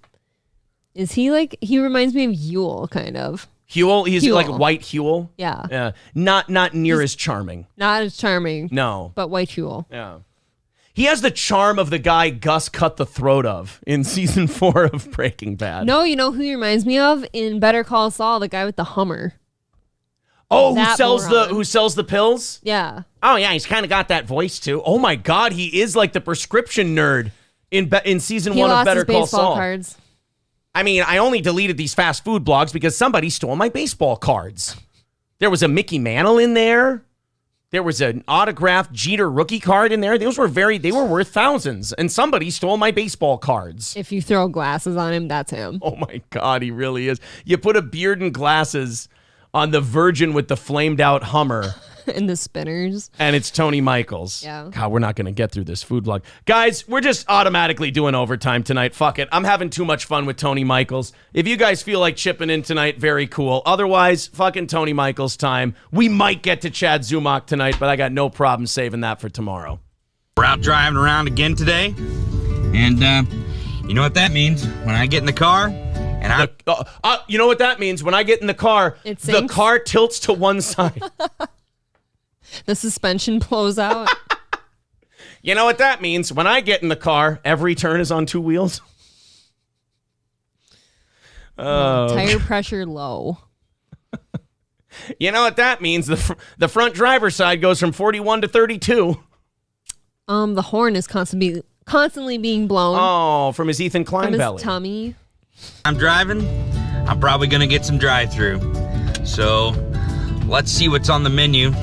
like, he reminds me of Huel, kind of. Huel? He's like white Huel? Yeah. Not near as charming. Not as charming. No. But white Huel. Yeah. He has the charm of the guy Gus cut the throat of in season 4 of Breaking Bad. No, you know who he reminds me of? In Better Call Saul, the guy with the Hummer. Oh, who sells the pills? Yeah. Oh yeah, he's kind of got that voice too. Oh my God, he is like the prescription nerd in season 1 of Better Call Saul. Cards. I mean, I only deleted these fast food blogs because somebody stole my baseball cards. There was a Mickey Mantle in there. There was an autographed Jeter rookie card in there. They were worth thousands, and somebody stole my baseball cards. If you throw glasses on him, that's him. Oh my God, he really is. You put a beard and glasses on the Virgin with the flamed out Hummer. And the spinners. And it's Tony Michaels. Yeah. God, we're not going to get through this food vlog. Guys, we're just automatically doing overtime tonight. Fuck it. I'm having too much fun with Tony Michaels. If you guys feel like chipping in tonight, very cool. Otherwise, fucking Tony Michaels time. We might get to Chad Zummack tonight, but I got no problem saving that for tomorrow. We're out driving around again today. And you know what that means? When I get in the car and you know what that means? When I get in the car, the car tilts to one side. The suspension blows out. You know what that means? When I get in the car, every turn is on 2 wheels. Tire pressure low. You know what that means? The front driver's side goes from 41 to 32. The horn is constantly being blown. Oh, from his Ethan Klein from belly. His tummy. I'm driving. I'm probably going to get some drive-thru. So let's see what's on the menu.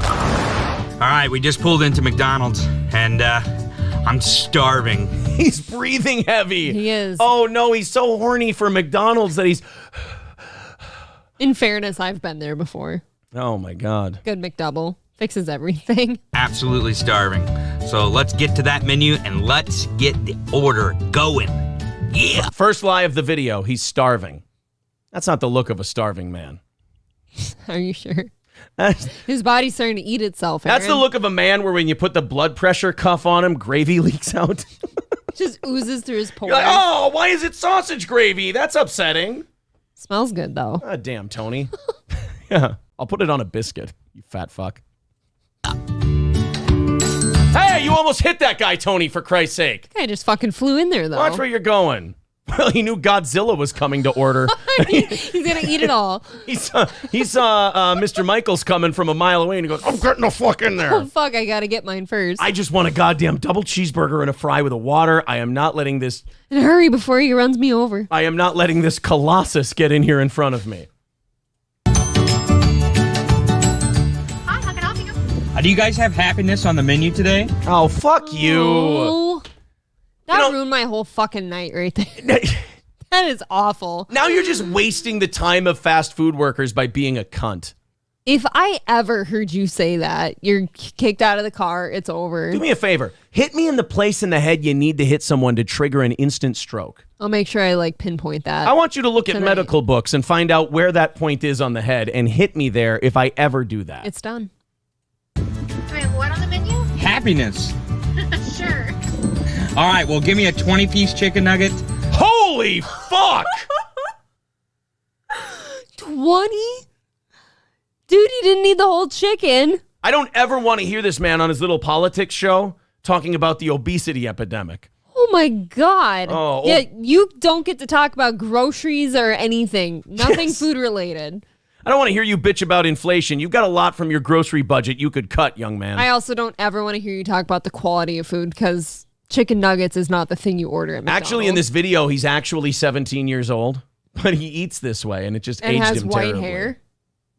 All right, we just pulled into McDonald's, and I'm starving. He's breathing heavy. He is. Oh, no, he's so horny for McDonald's that he's... In fairness, I've been there before. Oh, my God. Good McDouble. Fixes everything. Absolutely starving. So let's get to that menu, and let's get the order going. Yeah. First lie of the video, he's starving. That's not the look of a starving man. Are you sure? His body's starting to eat itself, Aaron. That's the look of a man where when you put the blood pressure cuff on him, gravy leaks out. Just oozes through his pores. You're like, oh, why is it sausage gravy? That's upsetting. Smells good, though. Ah, damn, Tony. Yeah, I'll put it on a biscuit, you fat fuck. Hey, you almost hit that guy, Tony, for Christ's sake. Guy just fucking flew in there, though. Watch where you're going. Well, he knew Godzilla was coming to order. He's going to eat it all. He saw Mr. Michaels coming from a mile away, and he goes, I'm getting the fuck in there. Oh, fuck, I got to get mine first. I just want a goddamn double cheeseburger and a fry with a water. I am not letting this... And hurry before he runs me over. I am not letting this colossus get in here in front of me. Hi, how can I help you? Do you guys have happiness on the menu today? Oh, fuck you. Oh. That ruined my whole fucking night right there. That is awful. Now you're just wasting the time of fast food workers by being a cunt. If I ever heard you say that, you're kicked out of the car, it's over. Do me a favor. Hit me in the place in the head you need to hit someone to trigger an instant stroke. I'll make sure I pinpoint that. I want you to look at medical books and find out where that point is on the head and hit me there if I ever do that. It's done. Do we have what on the menu? Happiness. Sure. All right, well, give me a 20-piece chicken nugget. Holy fuck! 20? Dude, you didn't need the whole chicken. I don't ever want to hear this man on his little politics show talking about the obesity epidemic. Oh my God. Oh. Yeah, you don't get to talk about groceries or anything. Nothing Yes. food related. I don't want to hear you bitch about inflation. You've got a lot from your grocery budget you could cut, young man. I also don't ever want to hear you talk about the quality of food because chicken nuggets is not the thing you order at McDonald's. Actually, in this video, he's actually 17 years old, but he eats this way, and it just and aged has him white terribly. hair.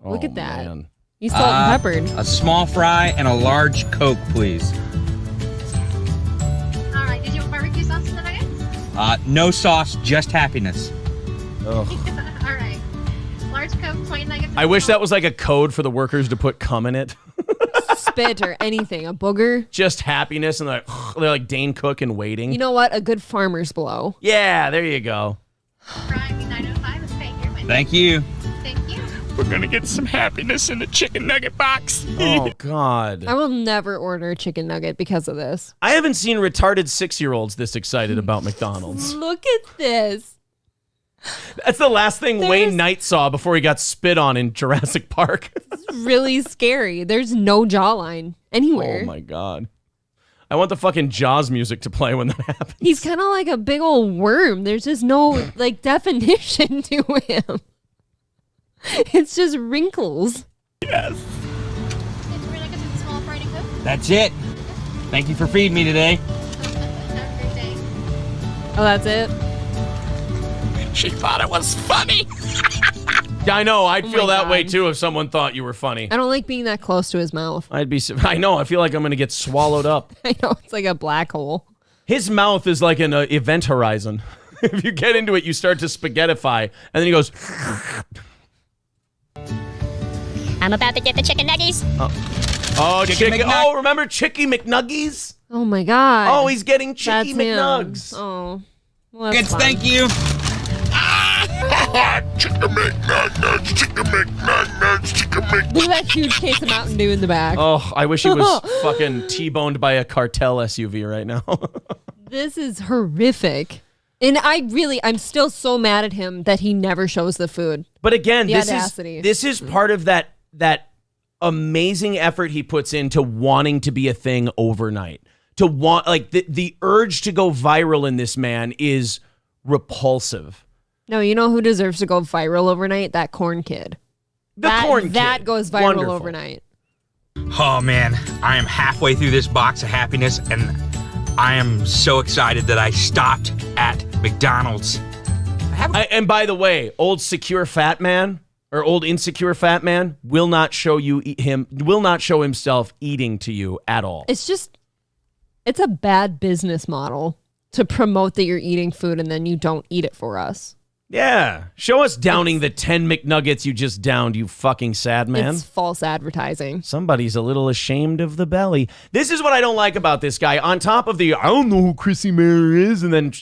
Look Oh, at that. man. He's salt and peppered. A small fry and a large Coke, please. All right. Did you want barbecue sauce in the nuggets? No sauce, just happiness. All right. Large Coke, 20 nuggets. I wish that was like a code for the workers to put cum in it. Spit or anything. A booger. Just happiness, and they're like Dane Cook and waiting. You know what? A good farmer's blow. Yeah, there you go. Prime 905 is paying your window. Thank you. Thank you. We're gonna get some happiness in the chicken nugget box. Oh, God. I will never order a chicken nugget because of this. I haven't seen retarded 6-year-olds this excited about McDonald's. Look at this. That's the last thing Wayne Knight saw before he got spit on in Jurassic Park. It's really scary. There's no jawline anywhere. Oh, my God. I want the fucking Jaws music to play when that happens. He's kind of like a big old worm. There's just no like definition to him. It's just wrinkles. Yes. Did you nuggets with small fried and Coke? That's it. Thank you for feeding me today. Have a great day. Oh, that's it? She thought it was funny. I know. I'd feel my that way, God. too, if someone thought you were funny. I don't like being that close to his mouth. I know. I feel like I'm going to get swallowed up. I know. It's like a black hole. His mouth is like an event horizon. If you get into it, you start to spaghettify, and then he goes... I'm about to get the chicken nuggies. Oh, Chicken McNug- oh, remember Chicky McNuggies? Oh, my God. Oh, he's getting Chicky That's him. McNugs. Oh. Well, that's Good, fine. thank you. Chicken McNuggets, chicken McNuggets, chicken McNuggets. Look at that huge case of Mountain Dew in the back. Oh, I wish he was fucking T-boned by a cartel SUV right now. This is horrific. And I'm still so mad at him that he never shows the food. But again, The this audacity. is part of that amazing effort he puts into wanting to be a thing overnight. To want, like, the urge to go viral in this man is repulsive. No, you know who deserves to go viral overnight? That corn kid. That goes viral Wonderful. overnight. Oh man, I am halfway through this box of happiness and I am so excited that I stopped at McDonald's. And by the way, old secure fat man or old insecure fat man will not show himself eating to you at all. It's a bad business model to promote that you're eating food and then you don't eat it for us. Yeah. Show us downing the 10 McNuggets you just downed, you fucking sad man. It's false advertising. Somebody's a little ashamed of the belly. This is what I don't like about this guy. On top of the, I don't know who Chrissy Mayer is, and then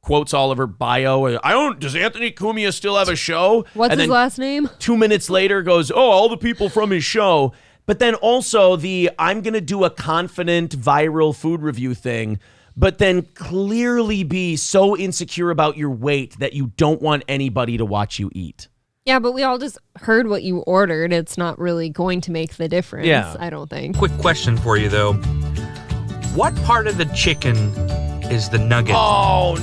quotes all of her bio. Does Anthony Cumia still have a show? What's and his then last name? 2 minutes later goes, oh, all the people from his show. But then also I'm going to do a confident viral food review thing, but then clearly be so insecure about your weight that you don't want anybody to watch you eat. Yeah, but we all just heard what you ordered. It's not really going to make the difference, Yeah. I don't think. Quick question for you though. What part of the chicken is the nugget? Oh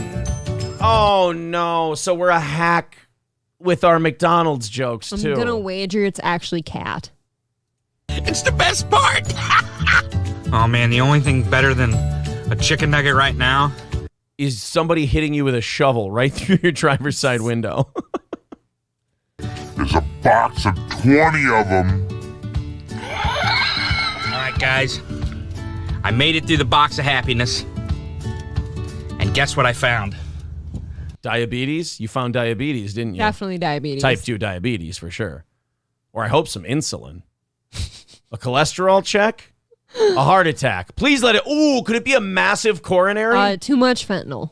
no. So we're a hack with our McDonald's jokes too. I'm going to wager it's actually cat. It's the best part. Oh man, the only thing better than a chicken nugget right now is somebody hitting you with a shovel right through your driver's side window. There's a box of 20 of them. All right, guys. I made it through the box of happiness. And guess what I found? Diabetes? You found diabetes, didn't you? Definitely diabetes. Type 2 diabetes for sure. Or I hope some insulin. A cholesterol check? A heart attack. Please let it. Ooh, could it be a massive coronary? Too much fentanyl.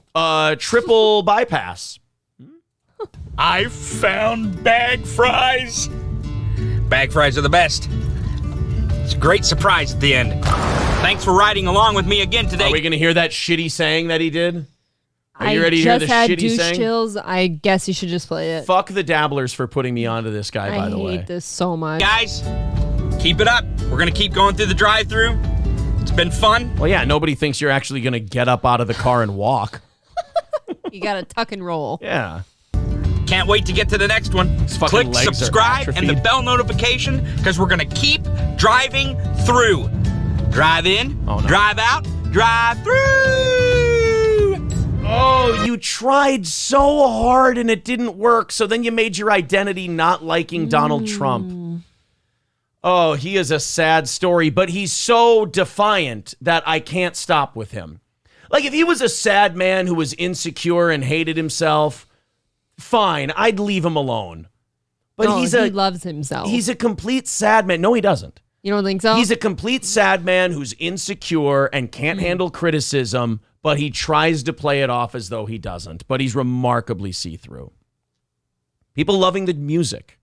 Triple bypass. I found bag fries. Bag fries are the best. It's a great surprise at the end. Thanks for riding along with me again today. Are we going to hear that shitty saying that he did? Are you ready to I hear just the had shitty douche saying? chills. I guess you should just play it. Fuck the Dabblers for putting me onto this guy, by the way. I hate this so much. Guys, keep it up. We're going to keep going through the drive-thru. It's been fun. Well, yeah, nobody thinks you're actually going to get up out of the car and walk. You got to tuck and roll. Yeah. Can't wait to get to the next one. fucking Click legs are subscribe and the atrophied. bell notification because we're going to keep driving through. Drive in, drive out, drive through. Oh, you tried so hard and it didn't work, so then you made your identity not liking Donald Trump. Oh, he is a sad story, but he's so defiant that I can't stop with him. Like, if he was a sad man who was insecure and hated himself, fine, I'd leave him alone. But he loves himself. He's a complete sad man. No, he doesn't. You don't think so? He's a complete sad man who's insecure and can't handle criticism, but he tries to play it off as though he doesn't. But he's remarkably see-through. People loving the music.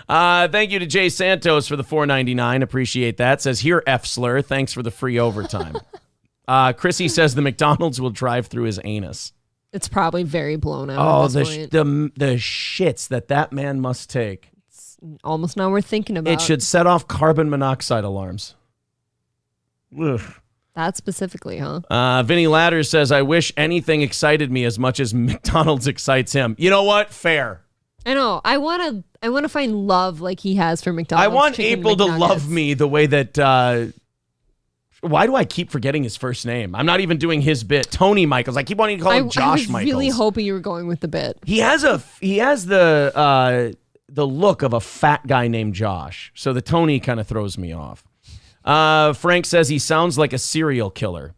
Thank you to Jay Santos for the $4.99. Appreciate that. Says, here, F-slur. Thanks for the free overtime. Chrissy says the McDonald's will drive through his anus. It's probably very blown out. Oh, at this point. the shits that man must take. It's almost not worth thinking about. It should set off carbon monoxide alarms. Ugh. That specifically, huh? Vinny Ladders says, I wish anything excited me as much as McDonald's excites him. You know what? Fair. I know. I want to find love like he has for McDonald's. I want chicken April to McNuggets. love me the way that. Why do I keep forgetting his first name? I'm not even doing his bit. Tony Michaels. I keep wanting to call him Josh I was Michaels. really hoping you were going with the bit. He has the look of a fat guy named Josh. So the Tony kind of throws me off. Frank says he sounds like a serial killer.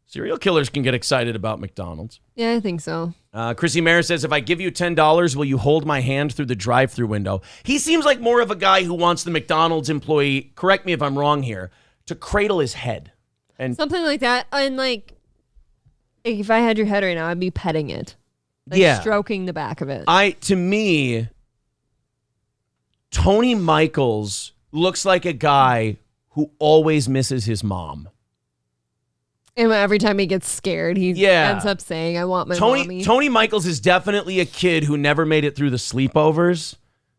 Serial killers can get excited about McDonald's. Yeah, I think so. Chrissy Mayer says, if I give you $10, will you hold my hand through the drive-thru window? He seems like more of a guy who wants the McDonald's employee, correct me if I'm wrong here, to cradle his head. And Something like that. And like, if I had your head right now, I'd be petting it. Like yeah. Stroking the back of it. To me, Tony Michaels looks like a guy who always misses his mom. And every time he gets scared, he ends up saying, I want my mommy. Tony Michaels is definitely a kid who never made it through the sleepovers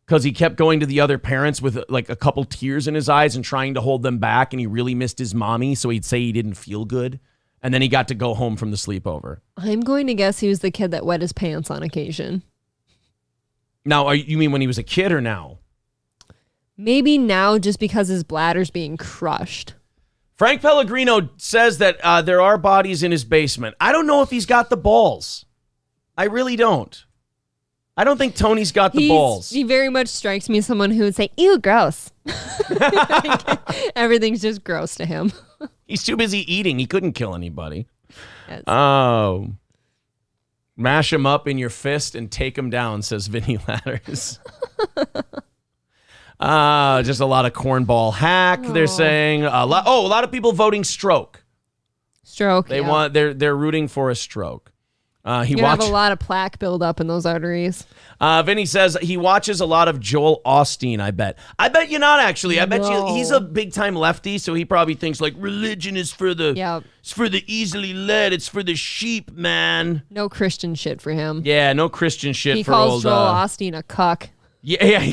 because he kept going to the other parents with like a couple tears in his eyes and trying to hold them back, and he really missed his mommy, so he'd say he didn't feel good. And then he got to go home from the sleepover. I'm going to guess he was the kid that wet his pants on occasion. Now, you mean when he was a kid or now? Maybe now just because his bladder's being crushed. Frank Pellegrino says that there are bodies in his basement. I don't know if he's got the balls. I really don't. I don't think Tony's got the balls. He very much strikes me as someone who would say, ew, gross. Everything's just gross to him. He's too busy eating. He couldn't kill anybody. Yes. Oh. Mash him up in your fist and take him down, says Vinny Ladders. Just a lot of cornball hack, they're saying. A lot of people voting stroke. Stroke, They're rooting for a stroke. You have a lot of plaque buildup in those arteries. Vinny says he watches a lot of Joel Osteen, I bet. I bet you're not, actually. I bet you he's a big-time lefty, so he probably thinks, like, religion is for the it's for the easily led. It's for the sheep, man. No Christian shit for him. Yeah, no Christian shit he for old... He calls Joel Osteen a cuck. Yeah.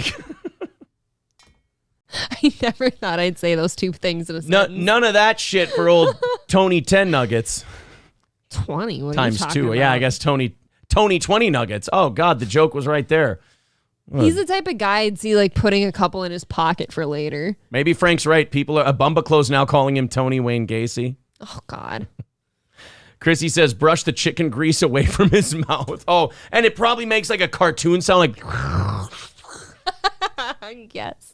I never thought I'd say those two things in a sentence. None of that shit for old Tony 10 Nuggets. 20? What times are you talking 2. about? Yeah, I guess Tony 20 Nuggets. Oh, God, the joke was right there. He's the type of guy I'd see like putting a couple in his pocket for later. Maybe Frank's right. People are... Bumbaclow's now calling him Tony Wayne Gacy. Oh, God. Chrissy says, brush the chicken grease away from his mouth. Oh, and it probably makes like a cartoon sound like... Yes.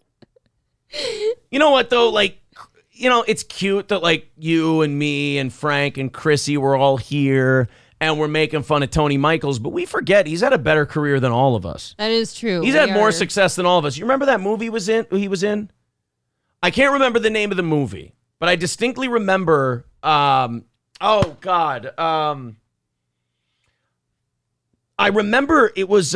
You know what, though? Like, you know, it's cute that, like, you and me and Frank and Chrissy were all here and we're making fun of Tony Michaels, but we forget he's had a better career than all of us. That is true. He's had more success than all of us. You remember that movie he was in? I can't remember the name of the movie, but I distinctly remember, I remember it was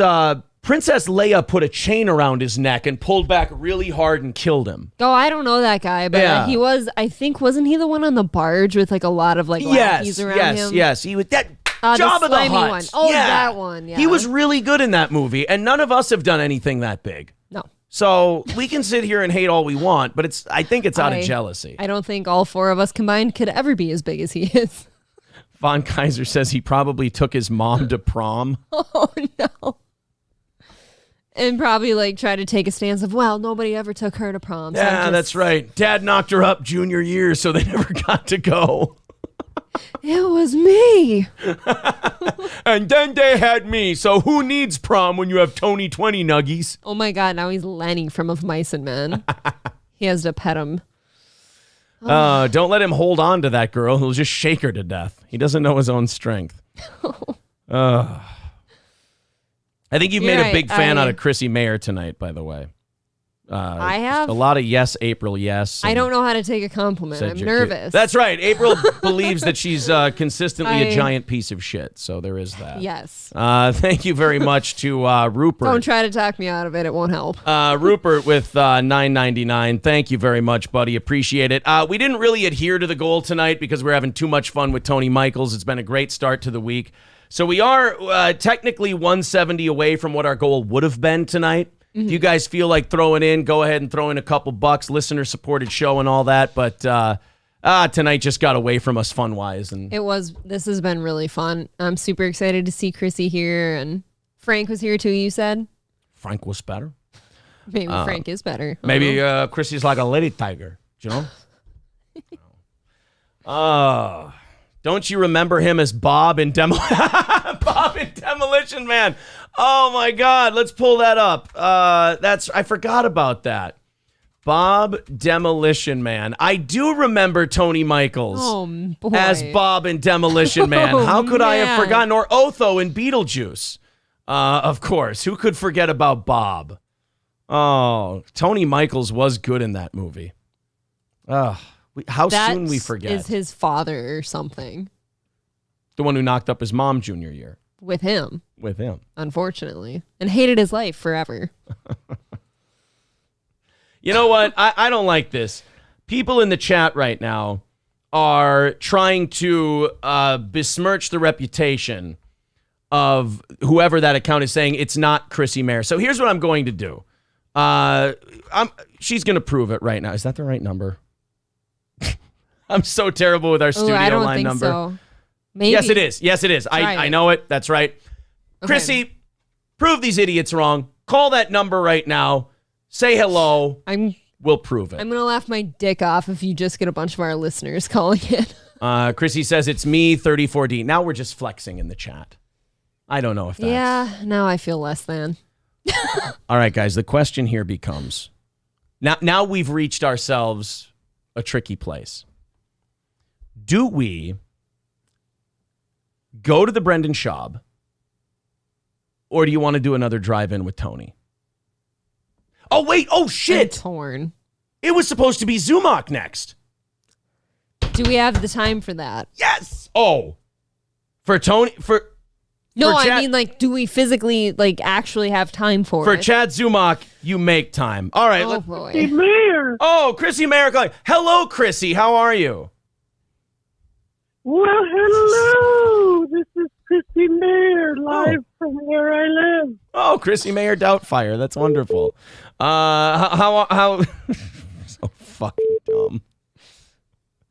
Princess Leia put a chain around his neck and pulled back really hard and killed him. Oh, I don't know that guy, but he was, I think, wasn't he the one on the barge with like a lot of like lackeys around him? Yes. He was that Jabba the Hutt. One. Oh, that one. Yeah. He was really good in that movie, and none of us have done anything that big. No. So we can sit here and hate all we want, but I think it's out of jealousy. I don't think all four of us combined could ever be as big as he is. Von Kaiser says he probably took his mom to prom. Oh, no. And probably like try to take a stance of, well, nobody ever took her to prom. So that's right. Dad knocked her up junior year, so they never got to go. It was me. And then they had me. So who needs prom when you have Tony 20 nuggies? Oh my God, now he's Lenny from Of Mice and Men. He has to pet him. Don't let him hold on to that girl. He'll just shake her to death. He doesn't know his own strength. I think you've made a big fan out of Chrissy Mayer tonight, by the way. I have a lot of yes, April, yes. I don't know how to take a compliment. I'm nervous. That's right. April believes that she's consistently a giant piece of shit. So there is that. Yes. Thank you very much to Rupert. Don't try to talk me out of it. It won't help. Rupert with $9.99. Thank you very much, buddy. Appreciate it. We didn't really adhere to the goal tonight because we're having too much fun with Tony Michaels. It's been a great start to the week. So we are technically 170 away from what our goal would have been tonight. Mm-hmm. If you guys feel like throwing in, go ahead and throw in a couple bucks, listener-supported show and all that. But tonight just got away from us fun-wise. And this has been really fun. I'm super excited to see Chrissy here. And Frank was here too, you said? Frank was better. Maybe Frank is better. Maybe Chrissy's like a lady tiger, you know? Don't you remember him as Bob in Demolition Man? Oh my God, let's pull that up. I forgot about that. Bob Demolition Man. I do remember Tony Michaels as Bob in Demolition Man. How could I have forgotten? Or Otho in Beetlejuice. Of course. Who could forget about Bob? Oh, Tony Michaels was good in that movie. Soon we forget. Is his father or something. The one who knocked up his mom junior year. With him. Unfortunately. And hated his life forever. You know what? I don't like this. People in the chat right now are trying to besmirch the reputation of whoever that account is, saying it's not Chrissy Mayer. So here's what I'm going to do. She's going to prove it right now. Is that the right number? I'm so terrible with our studio I don't line think number. So. Maybe. Yes, it is. I know it. That's right. Okay. Chrissy, prove these idiots wrong. Call that number right now. Say hello. We'll prove it. I'm going to laugh my dick off if you just get a bunch of our listeners calling it. Chrissy says it's me, 34D. Now we're just flexing in the chat. I don't know if that's... Yeah, now I feel less than. All right, guys, the question here becomes... Now we've reached ourselves a tricky place. Do we go to the Brendan Schaub, or do you want to do another drive-in with Tony? Oh, wait. Oh, shit. I'm torn. It was supposed to be Zummack next. Do we have the time for that? Yes. Oh. For Tony? No, I mean, like, do we physically, like, actually have time for it? For Chad Zummack, you make time. All right. Oh, boy. Chrissy Mayer. Oh, Chrissy Mayer calling. Hello, Chrissy. How are you? Well, hello. This is Chrissy Mayer, live from where I live. Oh, Chrissy Mayer Doubtfire. That's wonderful. How so fucking dumb.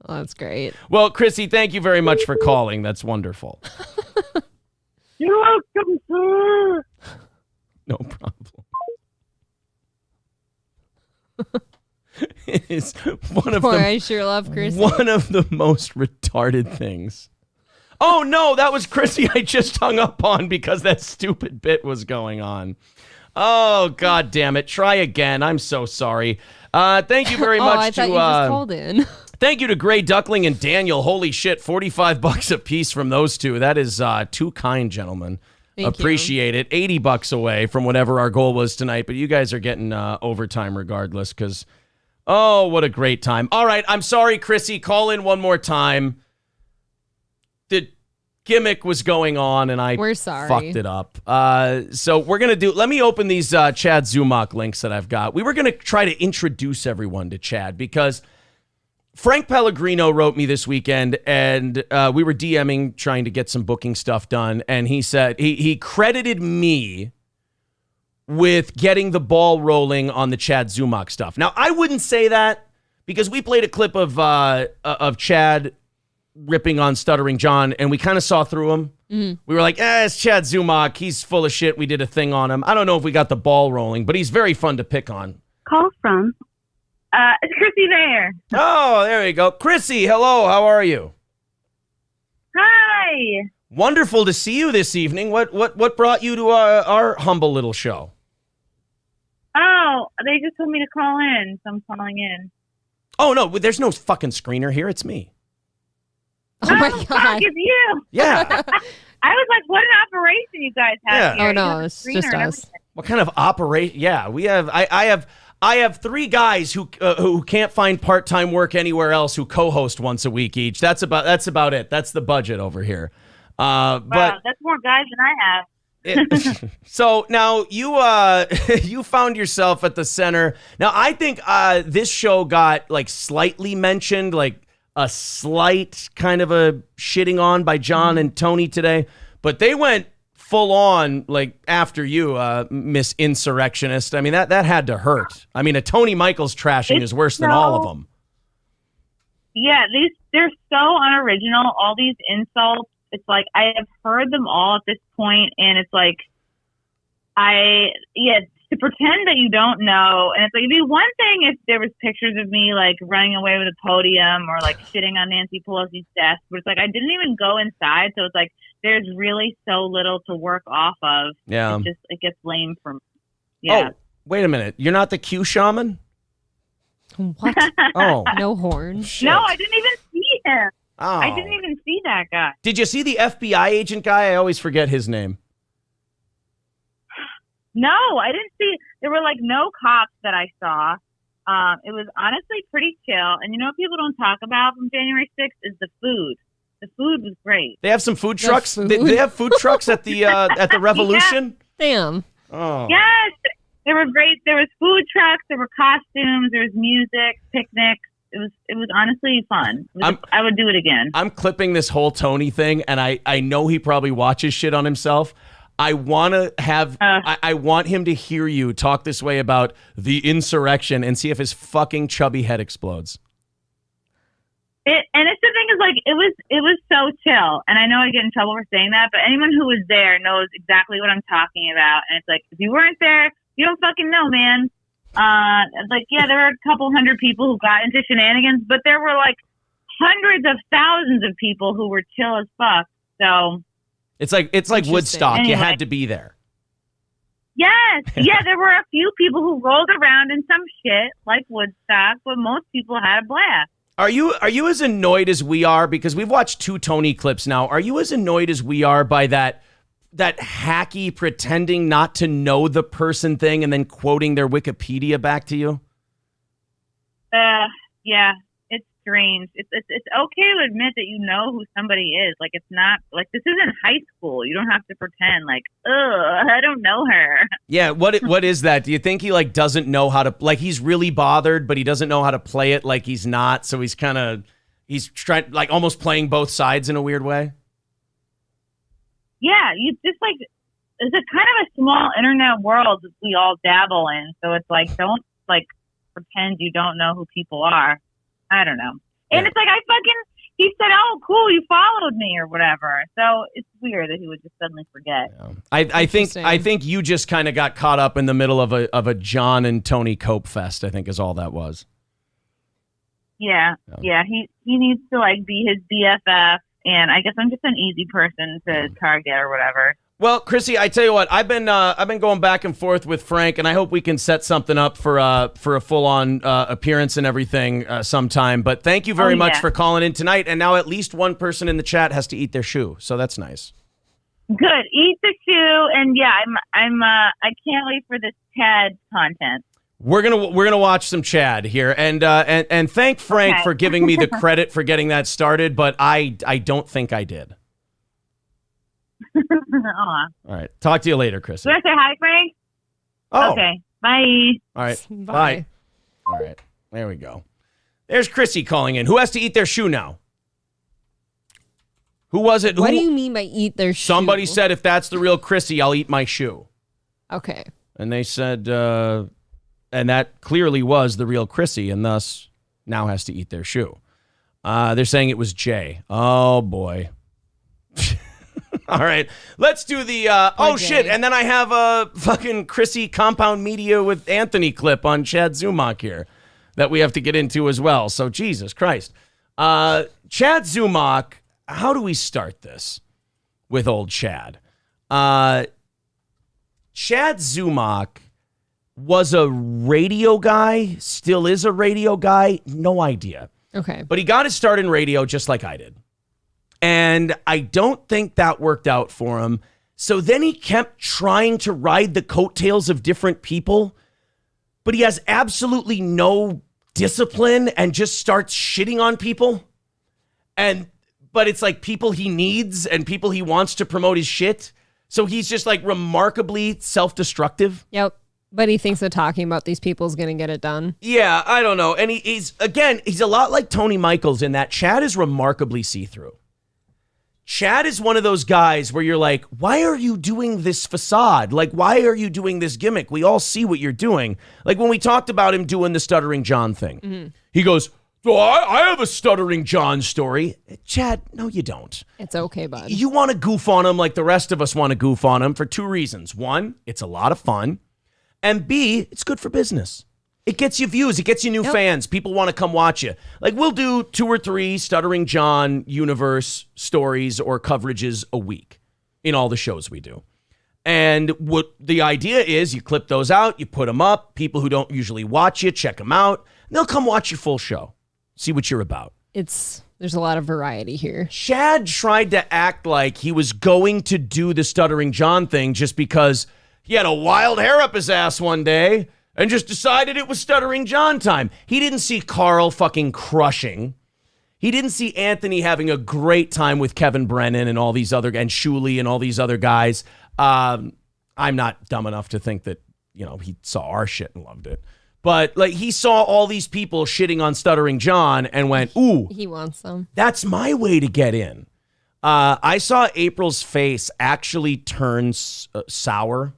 Oh, that's great. Well, Chrissy, thank you very much for calling. That's wonderful. You're welcome, sir. No problem. It is I sure love Chrissy. One of the most retarded things. Oh, no, that was Chrissy I just hung up on because that stupid bit was going on. Oh, God damn it. Try again. I'm so sorry. Thank you very much I thought you just called in. Thank you to Gray Duckling and Daniel. Holy shit, $45 a piece from those two. That is too kind, gentlemen. Appreciate it. $80 away from whatever our goal was tonight, but you guys are getting overtime regardless because, oh, what a great time. All right, I'm sorry, Chrissy. Call in one more time. gimmick was going on, and We're sorry. fucked it up. So we're going to do... Let me open these Chad Zummack links that I've got. We were going to try to introduce everyone to Chad because Frank Pellegrino wrote me this weekend, and we were DMing trying to get some booking stuff done, and he said... He credited me with getting the ball rolling on the Chad Zummack stuff. Now, I wouldn't say that because we played a clip of Chad ripping on Stuttering John, and we kind of saw through him. We were like, it's Chad Zummack. He's full of shit. We did a thing on him. I don't know if we got the ball rolling, but he's very fun to pick on. Call from? It's Chrissy there. Oh, there you go. Chrissy, hello. How are you? Hi. Wonderful to see you this evening. What brought you to our humble little show? Oh, they just told me to call in, so I'm calling in. Oh, no, there's no fucking screener here. It's me. Oh my Fuck, God. it's you. Yeah. I was like, what an operation you guys have Yeah. here. Oh, no, You have a it's screener just and us. everything. What kind of operation? Yeah, we have. I have three guys who can't find part-time work anywhere else who co-host once a week each. That's about it. That's the budget over here. Wow, that's more guys than I have. So now you you found yourself at the center. Now I think this show got like slightly mentioned, like a slight kind of a shitting on by John and Tony today, but they went full on like after you, Miss Insurrectionist. I mean that had to hurt. I mean a Tony Michaels trashing is worse than all of them. Yeah, they're so unoriginal. All these insults. It's like I have heard them all at this point, and it's like to pretend that you don't know. And it's like it'd be one thing if there was pictures of me like running away with a podium or like shitting on Nancy Pelosi's desk, but it's like I didn't even go inside, so it's like there's really so little to work off of. Yeah, it gets lame for me. Yeah. Oh, wait a minute, you're not the Q shaman? What? Oh, no horn. Shit. No, I didn't even see him. Oh. I didn't even see that guy. Did you see the FBI agent guy? I always forget his name. No, I didn't see. There were like no cops that I saw. It was honestly pretty chill. And you know what people don't talk about from January 6th is the food. The food was great. They have some food trucks. They have food trucks at the Revolution. Yeah. Damn. Oh. Yes, they were great. There was food trucks. There were costumes. There was music, picnics. It was honestly fun. I would do it again. I'm clipping this whole Tony thing, and I know he probably watches shit on himself. I want to have, I want him to hear you talk this way about the insurrection and see if his fucking chubby head explodes. And it's the thing is like, it was so chill. And I know I get in trouble for saying that, but anyone who was there knows exactly what I'm talking about. And it's like, if you weren't there, you don't fucking know, man. There were a couple hundred people who got into shenanigans, but there were like hundreds of thousands of people who were chill as fuck. So it's like Woodstock. Anyway. You had to be there. Yes. Yeah, there were a few people who rolled around in some shit like Woodstock, but most people had a blast. Are you as annoyed as we are? Because we've watched 2 Tony clips now. Are you as annoyed as we are by that hacky pretending not to know the person thing and then quoting their Wikipedia back to you? Yeah, it's strange. It's okay to admit that you know who somebody is. Like, it's not like this isn't high school. You don't have to pretend like, I don't know her. Yeah, what is that? Do you think he like doesn't know how to, like, he's really bothered, but he doesn't know how to play it like he's not, so he's trying, like, almost playing both sides in a weird way? Yeah, you just like, it's a kind of a small internet world that we all dabble in. So it's like, don't like pretend you don't know who people are. I don't know. And it's like, he said, oh, cool, you followed me or whatever. So it's weird that he would just suddenly forget. Yeah. I think you just kind of got caught up in the middle of a John and Tony Cope fest, I think is all that was. Yeah. He needs to like be his BFF. And I guess I'm just an easy person to target or whatever. Well, Chrissy, I tell you what, I've been going back and forth with Frank, and I hope we can set something up for a full-on appearance and everything sometime. But thank you very much for calling in tonight. And now at least one person in the chat has to eat their shoe, so that's nice. Good, eat the shoe, and yeah, I can't wait for this Chad content. We're gonna watch some Chad here, and thank Frank for giving me the credit for getting that started, but I don't think I did. Aw. All right. Talk to you later, Chris. Do I say hi, Frank? Oh. Okay. Bye. All right. Bye. All right. There we go. There's Chrissy calling in. Who has to eat their shoe now? Who was it? What do you mean by eat their shoe? Somebody said, if that's the real Chrissy, I'll eat my shoe. Okay. And they said, and that clearly was the real Chrissy, and thus now has to eat their shoe. They're saying it was Jay. Oh, boy. All right. Let's do the, shit. And then I have a fucking Chrissy Compound Media with Anthony clip on Chad Zummack here that we have to get into as well. So, Jesus Christ. Chad Zummack, how do we start this with old Chad? Chad Zummack was a radio guy, still is a radio guy. No idea. Okay. But he got his start in radio just like I did. And I don't think that worked out for him. So then he kept trying to ride the coattails of different people, but he has absolutely no discipline and just starts shitting on people. But it's like people he needs and people he wants to promote his shit. So he's just like remarkably self-destructive. Yep. But he thinks that talking about these people is going to get it done. Yeah, I don't know. And he's a lot like Tony Michaels in that Chad is remarkably see-through. Chad is one of those guys where you're like, why are you doing this facade? Like, why are you doing this gimmick? We all see what you're doing. Like when we talked about him doing the Stuttering John thing. He goes, I have a Stuttering John story. Chad, no, you don't. It's okay, bud. You want to goof on him like the rest of us want to goof on him for two reasons. One, it's a lot of fun. And B, it's good for business. It gets you views. It gets you new fans. People want to come watch you. Like we'll do 2 or 3 Stuttering John universe stories or coverages a week in all the shows we do. And what the idea is, you clip those out, you put them up. People who don't usually watch you, check them out. And they'll come watch your full show. See what you're about. There's a lot of variety here. Chad tried to act like he was going to do the Stuttering John thing just because he had a wild hair up his ass one day and just decided it was Stuttering John time. He didn't see Carl fucking crushing. He didn't see Anthony having a great time with Kevin Brennan and all these other, and Shuley and all these other guys. I'm not dumb enough to think that, he saw our shit and loved it. But like he saw all these people shitting on Stuttering John and went, ooh. He wants some. That's my way to get in. I saw April's face actually turn sour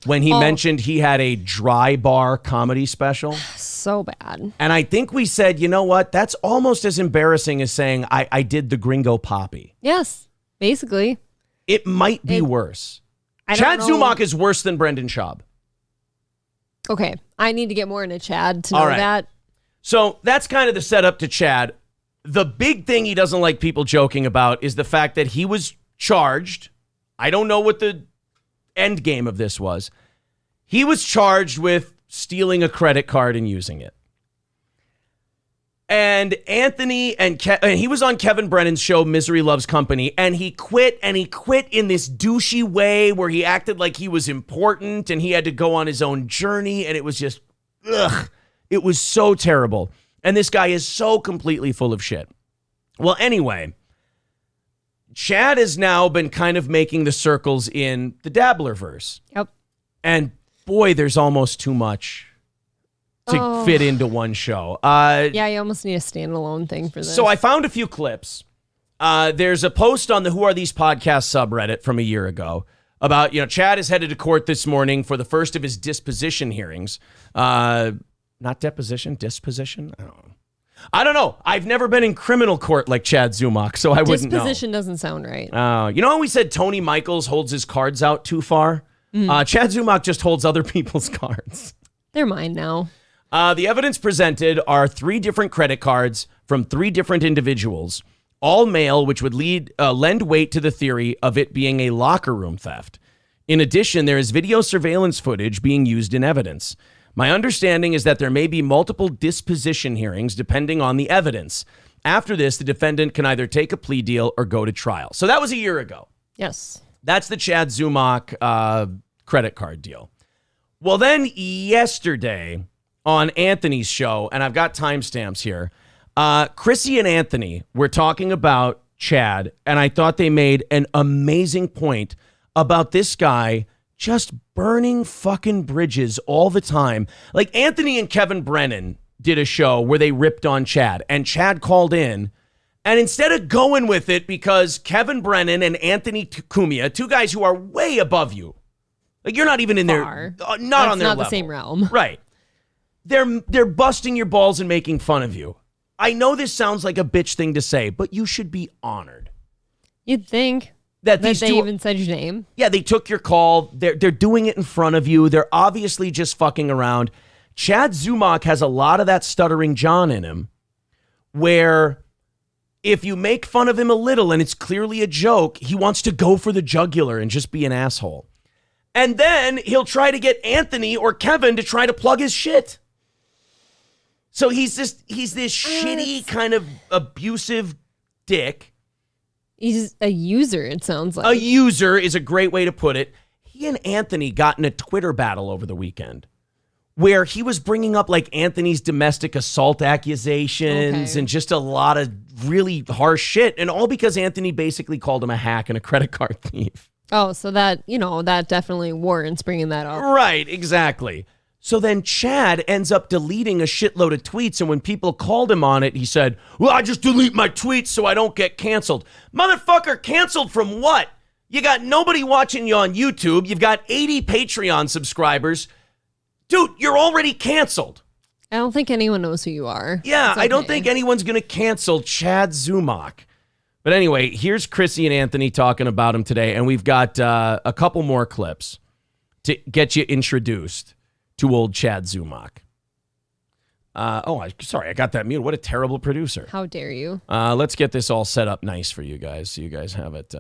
when he mentioned he had a dry bar comedy special. So bad. And I think we said, you know what? That's almost as embarrassing as saying I did the Gringo Poppy. Yes, basically. It might be worse. Chad Zummack is worse than Brendan Schaub. Okay, I need to get more into Chad to know that. So that's kind of the setup to Chad. The big thing he doesn't like people joking about is the fact that he was charged. I don't know what the end game of this was. He was charged with stealing a credit card and using it. And Anthony and he was on Kevin Brennan's show, Misery Loves Company, and he quit in this douchey way where he acted like he was important and he had to go on his own journey, and it was just, it was so terrible. And this guy is so completely full of shit. Well, anyway, Chad has now been kind of making the circles in the Dabblerverse. Yep. And boy, there's almost too much to fit into one show. Yeah, you almost need a standalone thing for this. So I found a few clips. There's a post on the Who Are These Podcasts subreddit from a year ago about, Chad is headed to court this morning for the first of his disposition hearings. Not deposition, disposition? I don't know. I've never been in criminal court like Chad Zummack, so I wouldn't know. Disposition doesn't sound right. You know how we said Tony Michaels holds his cards out too far? Chad Zummack just holds other people's cards. They're mine now. The evidence presented are 3 different credit cards from 3 different individuals, all male, which would lend weight to the theory of it being a locker room theft. In addition, there is video surveillance footage being used in evidence. My understanding is that there may be multiple disposition hearings depending on the evidence. After this, the defendant can either take a plea deal or go to trial. So that was a year ago. Yes. That's the Chad Zummack credit card deal. Well, then yesterday on Anthony's show, and I've got timestamps here, Chrissy and Anthony were talking about Chad, and I thought they made an amazing point about this guy just burning fucking bridges all the time. Like Anthony and Kevin Brennan did a show where they ripped on Chad, and Chad called in, and instead of going with it, because Kevin Brennan and Anthony Cumia, two guys who are way above you, like you're not even in their, not on their level. Not the same realm. Right. They're busting your balls and making fun of you. I know this sounds like a bitch thing to say, but you should be honored. You'd think that they two, even said your name. Yeah, they took your call. They're doing it in front of you. They're obviously just fucking around. Chad Zummack has a lot of that stuttering John in him, where if you make fun of him a little and it's clearly a joke, he wants to go for the jugular and just be an asshole. And then he'll try to get Anthony or Kevin to try to plug his shit. So he's this shitty kind of abusive dick. He's a user, it sounds like. A user is a great way to put it. He and Anthony got in a Twitter battle over the weekend where he was bringing up like Anthony's domestic assault accusations and just a lot of really harsh shit. And all because Anthony basically called him a hack and a credit card thief. Oh, so that, that definitely warrants bringing that up. Right, exactly. So then Chad ends up deleting a shitload of tweets, and when people called him on it, he said, well, I just delete my tweets so I don't get canceled. Motherfucker, canceled from what? You got nobody watching you on YouTube. You've got 80 Patreon subscribers. Dude, you're already canceled. I don't think anyone knows who you are. Yeah, okay. I don't think anyone's going to cancel Chad Zummack. But anyway, here's Chrissy and Anthony talking about him today, and we've got a couple more clips to get you introduced to old Chad Zummack. Sorry, I got that muted. What a terrible producer. How dare you? Let's get this all set up nice for you guys so you guys have it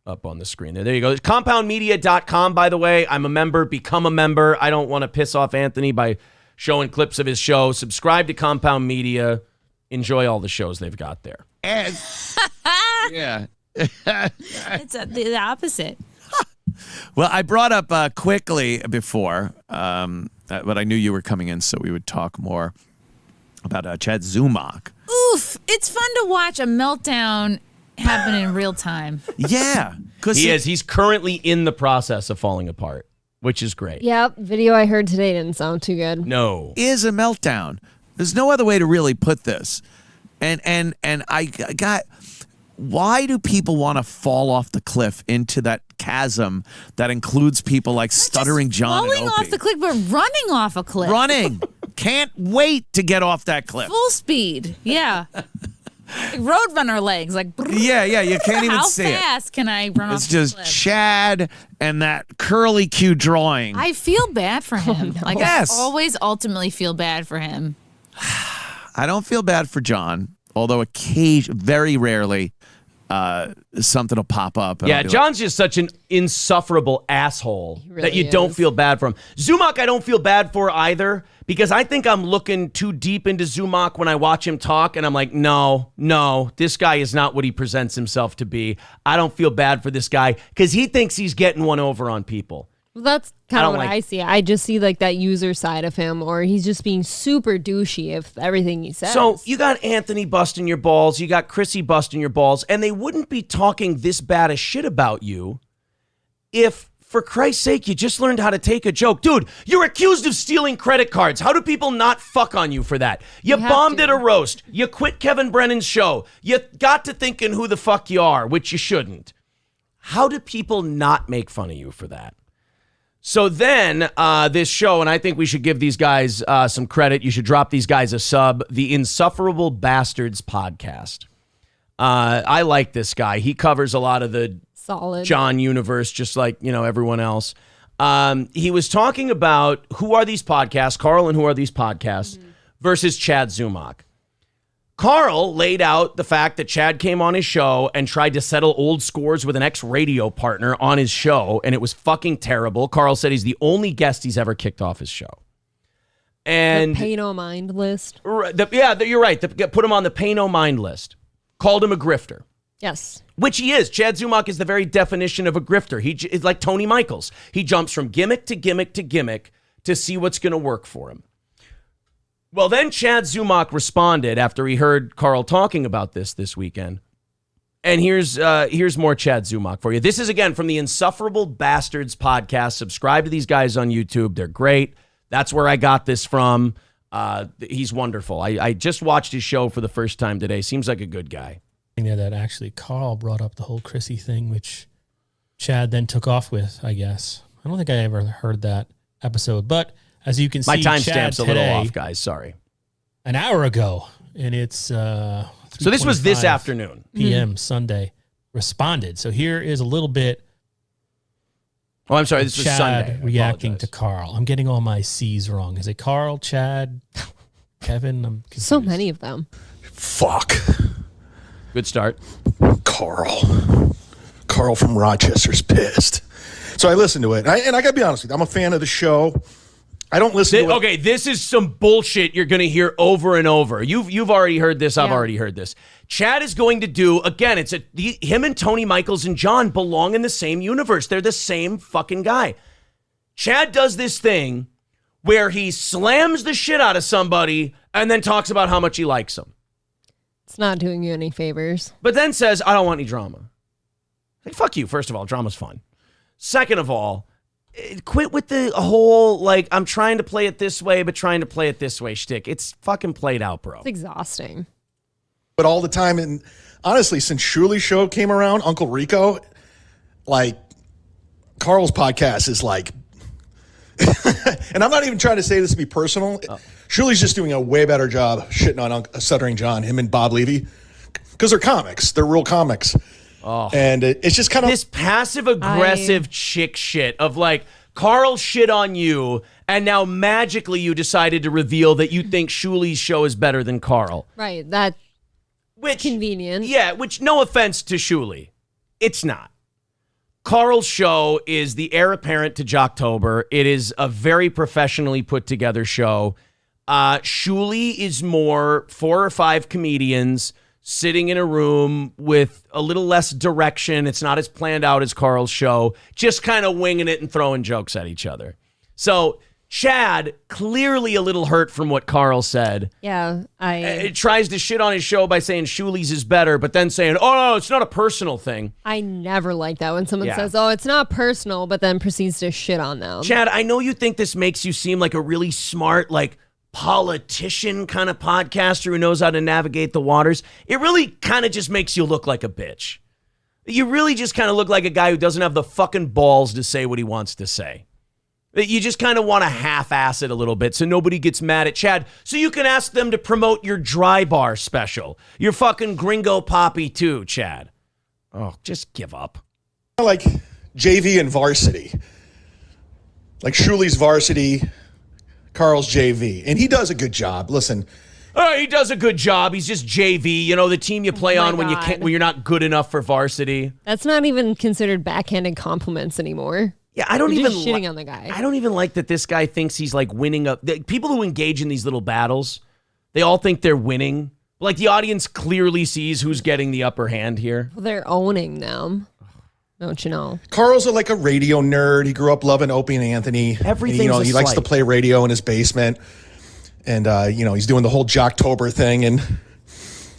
up on the screen there. There you go. It's compoundmedia.com, by the way. I'm a member. Become a member. I don't want to piss off Anthony by showing clips of his show. Subscribe to Compound Media. Enjoy all the shows they've got there. And yeah. It's the opposite. Well, I brought up quickly before, but I knew you were coming in, so we would talk more about Chad Zummack. Oof. It's fun to watch a meltdown happen in real time. Yeah. He's currently in the process of falling apart, which is great. Yep. Video I heard today didn't sound too good. No. Is a meltdown. There's no other way to really put this. And I got... Why do people want to fall off the cliff into that chasm that includes people like Stuttering John and Opie? Falling off the cliff, but running off a cliff. Running. Can't wait to get off that cliff. Full speed. Yeah. Like Roadrunner legs. Like, yeah, you can't even see it. How fast can I run off It's the just cliff? Chad and that curly Q drawing. I feel bad for him. Oh, no. Like, Yes. I always ultimately feel bad for him. I don't feel bad for John, although very rarely something will pop up. Yeah, John's just such an insufferable asshole that you don't feel bad for him. Zummack, I don't feel bad for either, because I think I'm looking too deep into Zummack when I watch him talk, and I'm like, no, this guy is not what he presents himself to be. I don't feel bad for this guy because he thinks he's getting one over on people. Well, that's kind of what I see. I just see like that user side of him, or he's just being super douchey if everything he says. So you got Anthony busting your balls, you got Chrissy busting your balls, and they wouldn't be talking this bad of shit about you if, for Christ's sake, you just learned how to take a joke. Dude, you're accused of stealing credit cards. How do people not fuck on you for that? You bombed at a roast. You quit Kevin Brennan's show. You got to thinking who the fuck you are, which you shouldn't. How do people not make fun of you for that? So then this show, and I think we should give these guys some credit. You should drop these guys a sub. The Insufferable Bastards podcast. I like this guy. He covers a lot of the solid John universe, just like, everyone else. He was talking about who are these podcasts, Carl and who are these podcasts, versus Chad Zummack. Carl laid out the fact that Chad came on his show and tried to settle old scores with an ex-radio partner on his show, and it was fucking terrible. Carl said he's the only guest he's ever kicked off his show. And the pay no mind list. You're right. Put him on the pay no mind list. Called him a grifter. Yes. Which he is. Chad Zummack is the very definition of a grifter. He is like Tony Michaels. He jumps from gimmick to gimmick to gimmick to see what's going to work for him. Well, then Chad Zummack responded after he heard Carl talking about this weekend. And here's more Chad Zummack for you. This is, again, from the Insufferable Bastards podcast. Subscribe to these guys on YouTube. They're great. That's where I got this from. He's wonderful. I just watched his show for the first time today. Seems like a good guy. Yeah, that actually Carl brought up the whole Chrissy thing, which Chad then took off with, I guess. I don't think I ever heard that episode. But as you can see, my timestamp's a little off, guys. Sorry. An hour ago, and it's so this was this afternoon. PM Sunday responded. So here is a little bit. Oh, I'm sorry. This was Sunday. Reacting to Carl. I'm getting all my C's wrong. Is it Carl, Chad, Kevin? I'm confused. So many of them. Fuck. Good start. Carl from Rochester's pissed. So I listened to it, and I got to be honest with you. I'm a fan of the show. I don't listen to it. Okay, this is some bullshit you're going to hear over and over. You've already heard this. I've already heard this. Chad is going to do, again, him and Tony Michaels and John belong in the same universe. They're the same fucking guy. Chad does this thing where he slams the shit out of somebody and then talks about how much he likes them. It's not doing you any favors. But then says, I don't want any drama. Like, fuck you, first of all. Drama's fun. Second of all, quit with the whole, like, I'm trying to play it this way, but trying to play it this way shtick. It's fucking played out, bro. It's exhausting. But all the time, and honestly, since Shuli's show came around, Uncle Rico, like, Carl's podcast is like, and I'm not even trying to say this to be personal. Shuli's just doing a way better job shitting on Stuttering John, him and Bob Levy, because they're comics. They're real comics. Oh. And it's just kind of this passive-aggressive chick shit of like, Carl shit on you, and now magically you decided to reveal that you think Shuli's show is better than Carl. Right, that's convenient. Yeah, which, no offense to Shuli, it's not. Carl's show is the heir apparent to Jocktober. It is a very professionally put together show. Shuli is more 4 or 5 comedians sitting in a room with a little less direction. It's not as planned out as Carl's show, just kind of winging it and throwing jokes at each other. So Chad, clearly a little hurt from what Carl said. Yeah, it tries to shit on his show by saying Shuli's is better, but then saying, oh, no, it's not a personal thing. I never like that when someone says, oh, it's not personal, but then proceeds to shit on them. Chad, I know you think this makes you seem like a really smart, like, politician kind of podcaster who knows how to navigate the waters. It really kind of just makes you look like a bitch. You really just kind of look like a guy who doesn't have the fucking balls to say what he wants to say. You just kind of want to half-ass it a little bit so nobody gets mad at Chad, so you can ask them to promote your dry bar special. Your fucking Gringo Poppy too, Chad. Oh, just give up. like JV and varsity. Like Shuli's varsity, Carl's JV. And he does a good job. Listen. He does a good job. He's just JV, you know, the team you play on when you can't, when you're not good enough for varsity. That's not even considered backhanded compliments anymore. Yeah, I don't You're even just shitting on the guy. I don't even like that this guy thinks he's like winning up. People who engage in these little battles, they all think they're winning. Like the audience clearly sees who's getting the upper hand here. Well, they're owning them. Don't you know? Carl's like a radio nerd. He grew up loving Opie and Anthony. Everything's you know, he likes to play radio in his basement. And, you know, he's doing the whole Jocktober thing. And,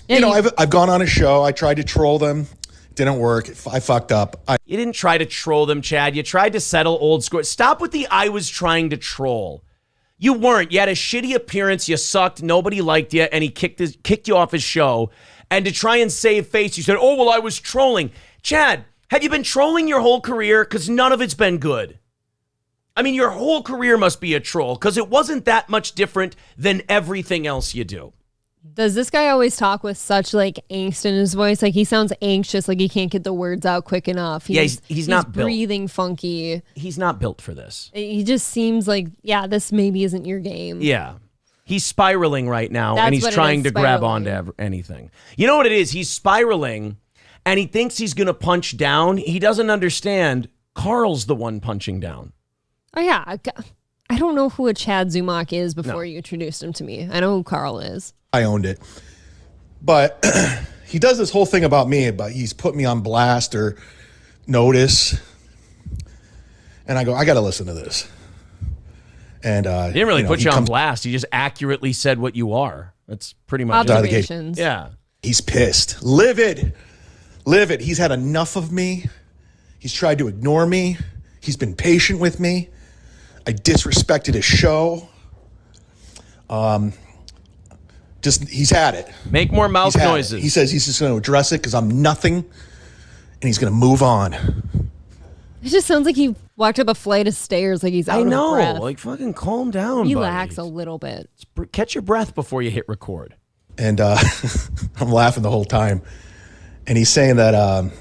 you know, I've gone on a show. I tried to troll them. Didn't work. I fucked up. You didn't try to troll them, Chad. You tried to settle old scores. Stop with the I was trying to troll. You weren't. You had a shitty appearance. You sucked. Nobody liked you. And he kicked you off his show. And to try and save face, you said, oh, well, I was trolling. Chad, have you been trolling your whole career? Because none of it's been good. I mean, your whole career must be a troll because it wasn't that much different than everything else you do. Does this guy always talk with such like angst in his voice? Like he sounds anxious, like he can't get the words out quick enough. He's not breathing funky. He's not built for this. He just seems like, yeah, this maybe isn't your game. Yeah. He's spiraling right now, and he's trying to grab onto anything. You know what it is? He's spiraling, and he thinks he's going to punch down. He doesn't understand Carl's the one punching down. Oh, yeah. I don't know who a Chad Zummack is before you introduced him to me. I know who Carl is. I owned it. But he does this whole thing about me, but he's put me on blast or notice. And I go, I got to listen to this. And he didn't really put you on blast. He just accurately said what you are. That's pretty much observations. Yeah. He's pissed. Livid. Live it. He's had enough of me. He's tried to ignore me. He's been patient with me. I disrespected his show. He's had it. Make more mouth noises. He says he's just going to address it because I'm nothing, and he's going to move on. It just sounds like he walked up a flight of stairs like he's out of breath. Like fucking calm down, Relax a little bit. Catch your breath before you hit record. And I'm laughing the whole time. And he's saying that,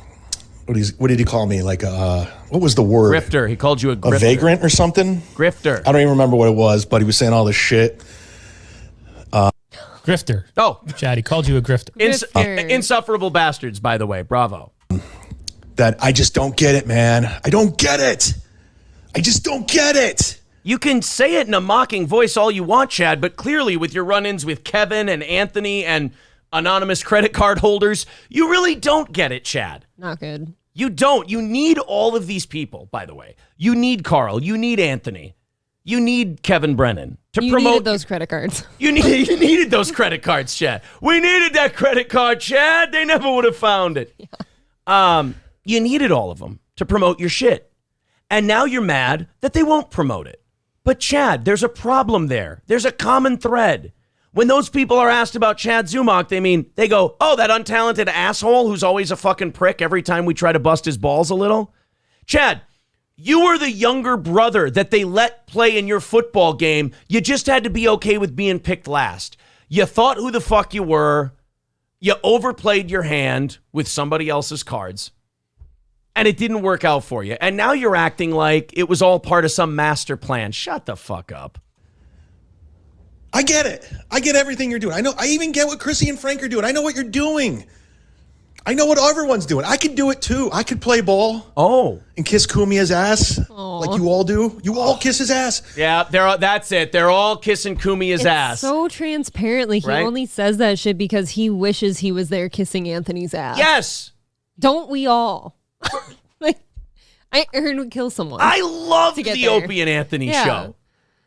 what did he call me? Like, what was the word? Grifter. He called you a grifter. A vagrant or something? Grifter. I don't even remember what it was, but he was saying all this shit. Grifter. Oh. Chad, he called you a grifter. Insufferable bastards, by the way. Bravo. That I just don't get it, man. I don't get it. I just don't get it. You can say it in a mocking voice all you want, Chad, but clearly with your run-ins with Kevin and Anthony and anonymous credit card holders, you really don't get it, Chad. Not good. You don't. You need all of these people, by the way. You need Carl. You need Anthony. You need Kevin Brennan to You promote needed those credit cards. You needed those credit cards, Chad. We needed that credit card, Chad. They never would have found it. Yeah. You needed all of them to promote your shit. And now you're mad that they won't promote it. But Chad, there's a problem there. There's a common thread. When those people are asked about Chad Zummack, they go, oh, that untalented asshole who's always a fucking prick every time we try to bust his balls a little. Chad, you were the younger brother that they let play in your football game. You just had to be okay with being picked last. You thought who the fuck you were. You overplayed your hand with somebody else's cards. And it didn't work out for you. And now you're acting like it was all part of some master plan. Shut the fuck up. I get it. I get everything you're doing. I know. I even get what Chrissy and Frank are doing. I know what you're doing. I know what everyone's doing. I could do it too. I could play ball. Oh. And kiss Kumia's ass. Aww. Like you all do. You all kiss his ass. Yeah, that's it. They're all kissing Kumia's ass. So transparently. He only says that shit because he wishes he was there kissing Anthony's ass. Yes. Don't we all? Like, Aaron would kill someone. I love the Opie and Anthony show.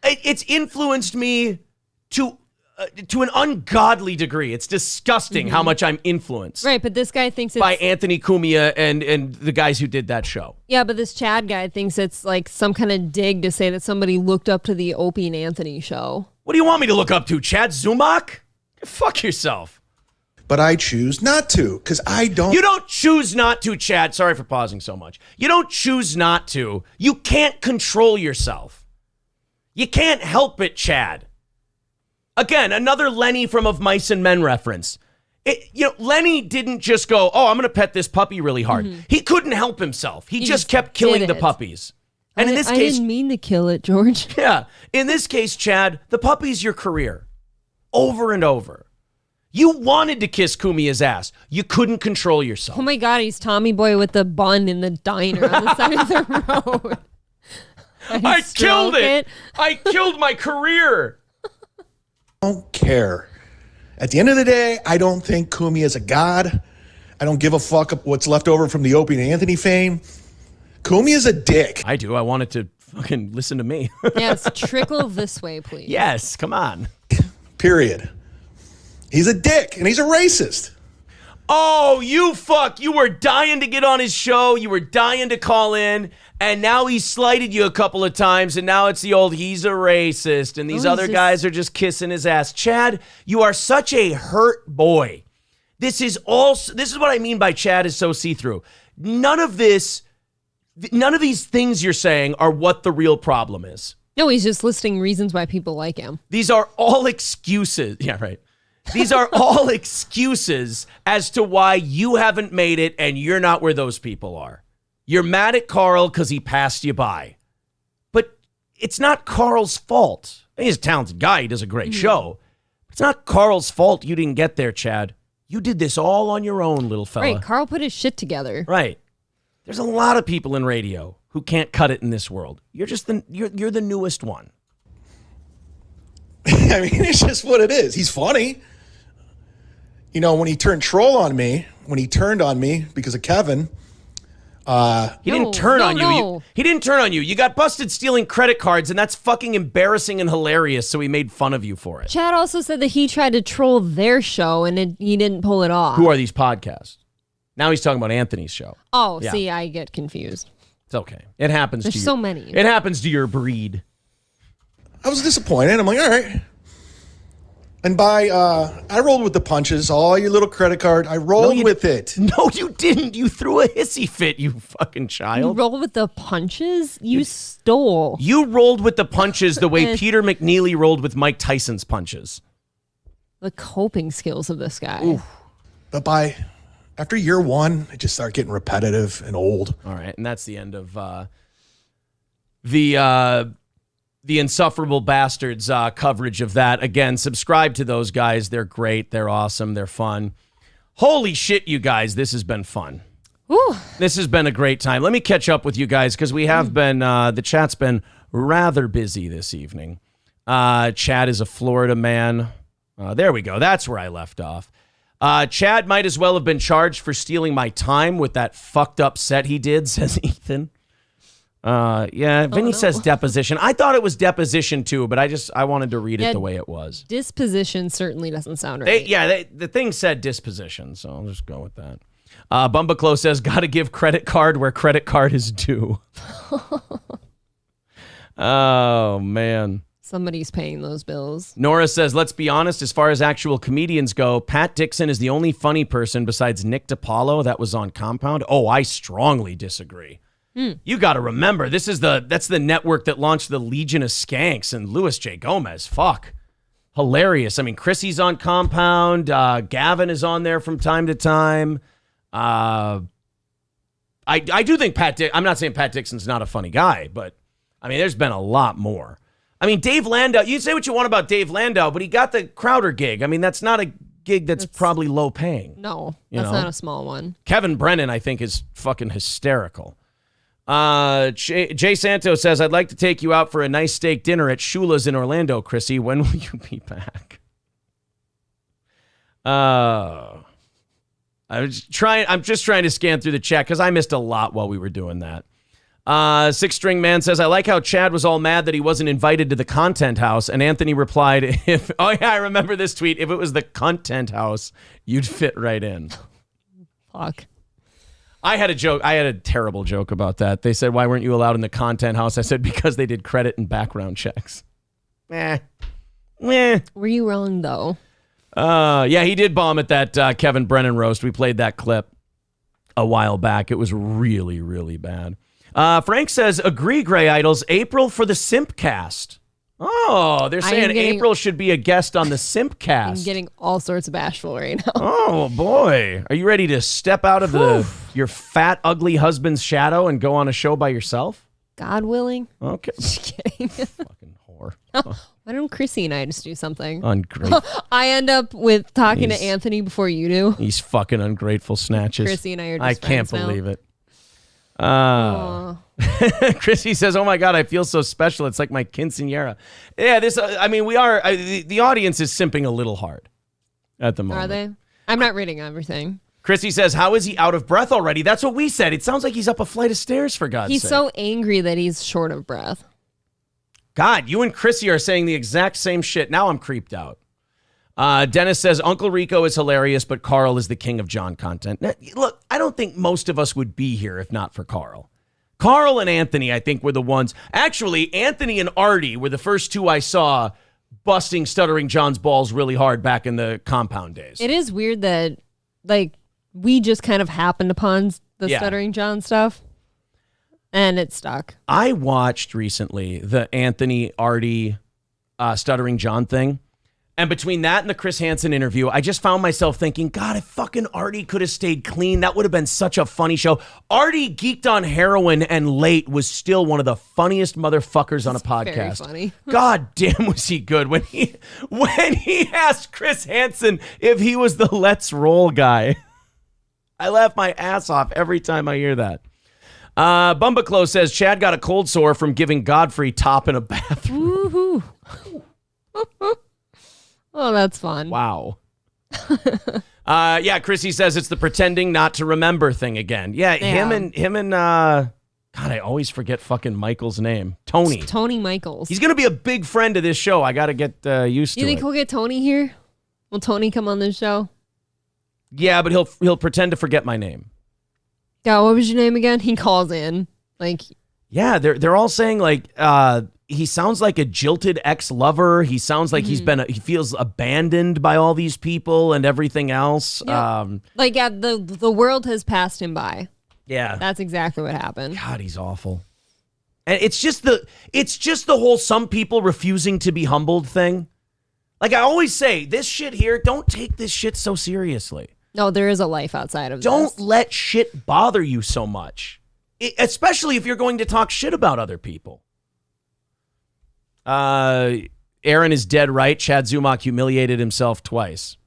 It's influenced me to an ungodly degree. It's disgusting how much I'm influenced. Right, but this guy thinks it's... by Anthony Cumia and the guys who did that show. Yeah, but this Chad guy thinks it's like some kind of dig to say that somebody looked up to the Opie and Anthony show. What do you want me to look up to? Chad Zummack? Fuck yourself. But I choose not to, because I don't... You don't choose not to, Chad. Sorry for pausing so much. You don't choose not to. You can't control yourself. You can't help it, Chad. Again, another Lenny from Of Mice and Men reference. Lenny didn't just go, oh, I'm going to pet this puppy really hard. Mm-hmm. He couldn't help himself. He just kept killing the puppies. And in this case... I didn't mean to kill it, George. Yeah. In this case, Chad, the puppy's your career. Over and over. You wanted to kiss Kumia's ass. You couldn't control yourself. Oh my God, he's Tommy Boy with the bun in the diner on the side of the road. I killed it. I killed my career. I don't care. At the end of the day, I don't think Kumia is a god. I don't give a fuck what's left over from the Opie and Anthony fame. Kumia is a dick. I do. I wanted to fucking listen to me. Yes, trickle this way, please. Yes, come on. Period. He's a dick, and he's a racist. Oh, you fuck. You were dying to get on his show. You were dying to call in, and now he slighted you a couple of times, and now it's the old, he's a racist, and these other guys are just kissing his ass. Chad, you are such a hurt boy. This is what I mean by Chad is so see-through. None of these things you're saying are what the real problem is. No, he's just listing reasons why people like him. These are all excuses. Yeah, right. These are all excuses as to why you haven't made it and you're not where those people are. You're mad at Carl because he passed you by. But it's not Carl's fault. He's a talented guy. He does a great show. It's not Carl's fault you didn't get there, Chad. You did this all on your own, little fella. Right, Carl put his shit together. Right. There's a lot of people in radio who can't cut it in this world. You're just you're the newest one. I mean, it's just what it is. He's funny. You know, when he turned troll on me, when he turned on me because of Kevin, he didn't turn on you. He didn't turn on you. You got busted stealing credit cards, and that's fucking embarrassing and hilarious, so he made fun of you for it. Chad also said that he tried to troll their show, and he didn't pull it off. Who are these podcasts? Now he's talking about Anthony's show. Oh, Yeah. see, I get confused. It's okay. It happens There's to you. so many. It happens to your breed. I was disappointed. I'm like, all right. And I rolled with the punches. All your little credit card, I rolled with it. No, you didn't. You threw a hissy fit, you fucking You child. roll with the punches? You stole. You rolled with the punches the way Peter McNeely rolled with Mike Tyson's punches. The coping skills of this guy. But after year one, it just started getting repetitive and old. All right, and that's the end of the Insufferable Bastards coverage of that. Again, subscribe to those guys. They're great. They're awesome. They're fun. Holy shit, you guys. This has been fun. Ooh. This has been a great time. Let me catch up with you guys because we have been, the chat's been rather busy this evening. Chad is a Florida man. There we go. That's where I left off. Chad might as well have been charged for stealing my time with that fucked up set he did, says Ethan. Vinny says deposition. I thought it was deposition too, but I wanted to read it the way it was. Disposition certainly doesn't sound right. The thing said disposition, so I'll just go with that. Bumbaclo says, gotta give credit card where credit card is due. Oh, man. Somebody's paying those bills. Nora says, let's be honest, as far as actual comedians go, Pat Dixon is the only funny person besides Nick DiPaolo that was on Compound. Oh, I strongly disagree. You got to remember, that's the network that launched the Legion of Skanks and Louis J. Gomez. Fuck. Hilarious. I mean, Chrissy's on Compound. Gavin is on there from time to time. I do think I'm not saying Pat Dixon's not a funny guy, but I mean, there's been a lot more. I mean, Dave Landau, you say what you want about Dave Landau, but he got the Crowder gig. I mean, that's not a gig that's probably low paying. No, that's not a small one. Kevin Brennan, I think, is fucking hysterical. Jay Santos says, I'd like to take you out for a nice steak dinner at Shula's in Orlando, Chrissy. When will you be back? I'm just trying to scan through the chat because I missed a lot while we were doing that. Six String Man says, I like how Chad was all mad that he wasn't invited to the content house. And Anthony replied, I remember this tweet. If it was the content house, you'd fit right in. Fuck. I had a terrible joke about that. They said, why weren't you allowed in the content house? I said, because they did credit and background checks. Were you wrong, though? Yeah, he did bomb at that Kevin Brennan roast. We played that clip a while back. It was really, really bad. Frank says, agree, Gray Idols. April for the Simpcast. Oh, they're saying April should be a guest on the Simpcast. I'm getting all sorts of bashful right now. Oh, boy. Are you ready to step out of your fat, ugly husband's shadow and go on a show by yourself? God willing. Okay. Just kidding. Fucking whore. Why don't Chrissy and I just do something? Ungrateful. I end up with talking to Anthony before you do. These fucking ungrateful snatches. Chrissy and I are just I can't friends believe it. Chrissy says, oh my God, I feel so special. It's like my quinceañera. Yeah, the audience is simping a little hard at the moment. Are they? I'm not reading everything. Chrissy says, how is he out of breath already? That's what we said. It sounds like he's up a flight of stairs, for God's sake. He's so angry that he's short of breath. God, you and Chrissy are saying the exact same shit. Now I'm creeped out. Dennis says, Uncle Rico is hilarious, but Carl is the king of John content. Now, look, I don't think most of us would be here if not for Carl. Carl and Anthony, I think, were the ones. Actually, Anthony and Artie were the first two I saw busting Stuttering John's balls really hard back in the Compound days. It is weird that, we just kind of happened upon the Stuttering John stuff, and it stuck. I watched recently the Anthony, Artie, Stuttering John thing. And between that and the Chris Hansen interview, I just found myself thinking, God, if fucking Artie could have stayed clean, that would have been such a funny show. Artie geeked on heroin and late was still one of the funniest motherfuckers on a podcast. Very funny. God damn, was he good when he asked Chris Hansen if he was the Let's Roll guy. I laugh my ass off every time I hear that. Bumbaclo says Chad got a cold sore from giving Godfrey top in a bathroom. Woohoo. Oh, that's fun. Wow. Chrissy says it's the pretending not to remember thing again. Yeah. Him and God, I always forget fucking Michael's name. Tony. It's Tony Michaels. He's going to be a big friend of this show. I got to get used to it. You think we'll get Tony here? Will Tony come on this show? Yeah, but he'll pretend to forget my name. Yeah, what was your name again? He calls in. Like, yeah, they're all saying like he sounds like a jilted ex-lover. He sounds like he feels abandoned by all these people and everything else. Yep. The world has passed him by. Yeah. That's exactly what happened. God, he's awful. And it's just the whole some people refusing to be humbled thing. Like I always say, this shit here, don't take this shit so seriously. No, there is a life outside of this. Don't let shit bother you so much. Especially if you're going to talk shit about other people. Aaron is dead right. Chad Zummack humiliated himself twice.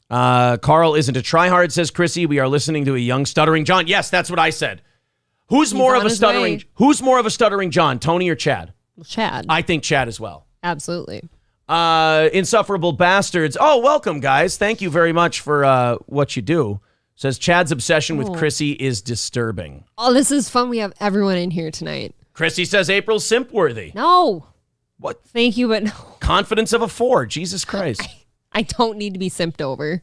Carl isn't a tryhard, says Chrissy. We are listening to a young stuttering John. Yes, that's what I said. Who's more of a stuttering John, Tony or Chad? Chad. I think Chad as well. Absolutely. Insufferable Bastards. Oh, welcome, guys. Thank you very much for what you do. Says Chad's obsession with Chrissy is disturbing. Oh, this is fun. We have everyone in here tonight. Chrissy says April's simp-worthy. No. What? Thank you, but no. Confidence of a 4. Jesus Christ. I don't need to be simped over.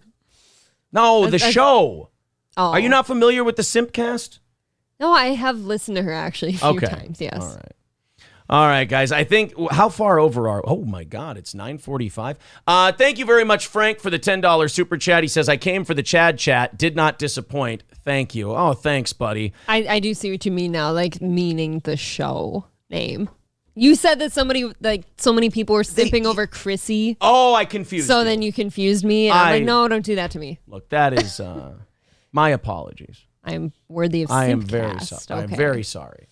No, the show. Oh. Are you not familiar with the Simpcast? No, I have listened to her actually a few times, yes. All right. All right, guys. I think, how far over are, oh my God, it's 9:45. Thank you very much, Frank, for the $10 super chat. He says, I came for the Chad chat, did not disappoint. Thank you. Oh, thanks, buddy. I do see what you mean now, like meaning the show name. You said that so many people were simping over Chrissy. Oh, I confused So you. then you confused me. And I'm like, no, don't do that to me. Look, that is my apologies. I'm worthy of I am Simpcast. very sorry. Okay. I'm very sorry.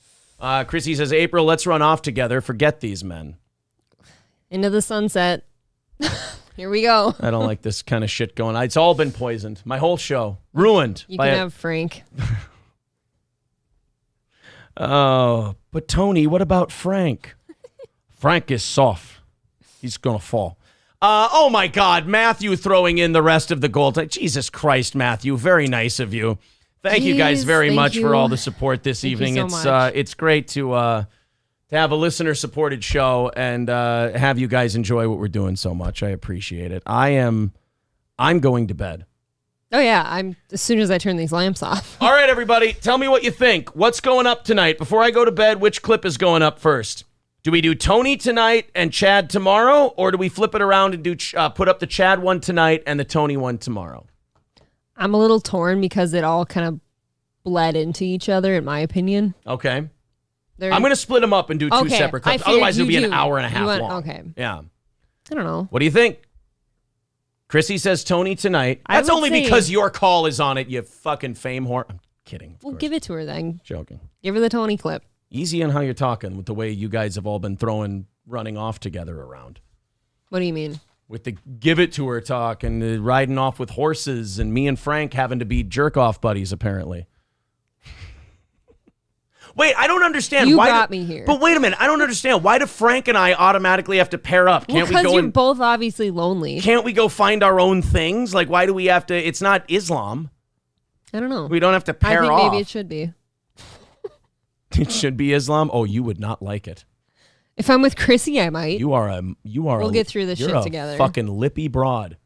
Chrissy says, April, let's run off together. Forget these men. Into the sunset. Here we go. I don't like this kind of shit going on. It's all been poisoned. My whole show. Ruined. You can have Frank. Oh, but Tony, what about Frank? Frank is soft. He's going to fall. Oh, my God. Matthew throwing in the rest of the gold. Jesus Christ, Matthew. Very nice of you. Thank you guys very much for all the support this evening. It's great to have a listener-supported show and have you guys enjoy what we're doing so much. I appreciate it. I'm going to bed. Oh, yeah. As soon as I turn these lamps off. All right, everybody. Tell me what you think. What's going up tonight? Before I go to bed, which clip is going up first? Do we do Tony tonight and Chad tomorrow? Or do we flip it around and do put up the Chad one tonight and the Tony one tomorrow? I'm a little torn because it all kind of bled into each other, in my opinion. Okay. I'm going to split them up and do two separate clips. Otherwise, it'll be an hour and a half long. Okay. Yeah. I don't know. What do you think? Chrissy says Tony tonight. That's only because your call is on it, you fucking fame whore. I'm kidding. Well, give it to her then. Joking. Give her the Tony clip. Easy on how you're talking with the way you guys have all been running off together around. What do you mean? With the give it to her talk and the riding off with horses and me and Frank having to be jerk-off buddies, apparently. Wait, I don't understand. You brought me here. But wait a minute. I don't understand. Why do Frank and I automatically have to pair up? Can't we go? Because you're both obviously lonely. Can't we go find our own things? Like, why do we have to? It's not Islam. I don't know. We don't have to pair off. I think maybe it should be. It should be Islam? Oh, you would not like it. If I'm with Chrissy, I might. We'll get through this shit together. Fucking lippy broad.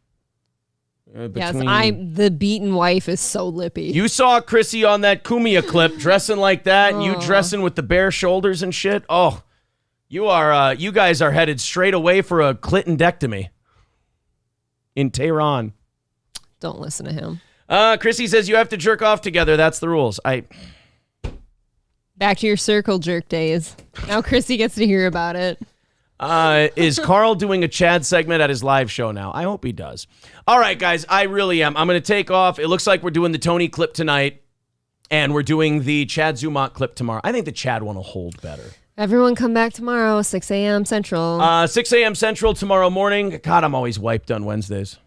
Yes, the beaten wife is so lippy. You saw Chrissy on that Kumia clip dressing like that, and you dressing with the bare shoulders and shit. Oh, you guys are headed straight away for a clitondectomy in Tehran. Don't listen to him. Chrissy says you have to jerk off together. That's the rules. Back to your circle jerk days. Now Chrissy gets to hear about it. Is Carl doing a Chad segment at his live show now? I hope he does. All right, guys, I really am. I'm going to take off. It looks like we're doing the Tony clip tonight, and we're doing the Chad Zummack clip tomorrow. I think the Chad one will hold better. Everyone come back tomorrow, 6 a.m. Central. 6 a.m. Central tomorrow morning. God, I'm always wiped on Wednesdays.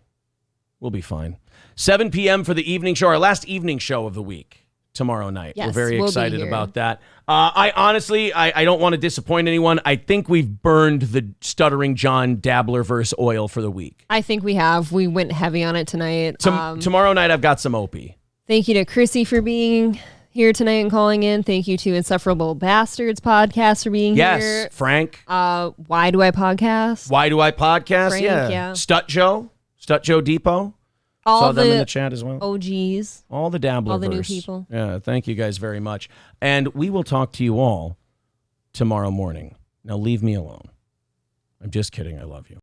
We'll be fine. 7 p.m. for the evening show, our last evening show of the week. Tomorrow night. Yes, we're very excited about that. I honestly don't want to disappoint anyone. I think we've burned the Stuttering John Dabbler-verse oil for the week. I think we have. We went heavy on it tonight. Tomorrow night, I've got some Opie. Thank you to Chrissy for being here tonight and calling in. Thank you to Insufferable Bastards podcast for being here. Yes, Frank. Why Do I Podcast? Why Do I Podcast? Frank, yeah. Stut Joe Depot. Saw them in the chat as well. OGs. All the Dabblerverse. All the new people. Yeah, thank you guys very much. And we will talk to you all tomorrow morning. Now leave me alone. I'm just kidding. I love you.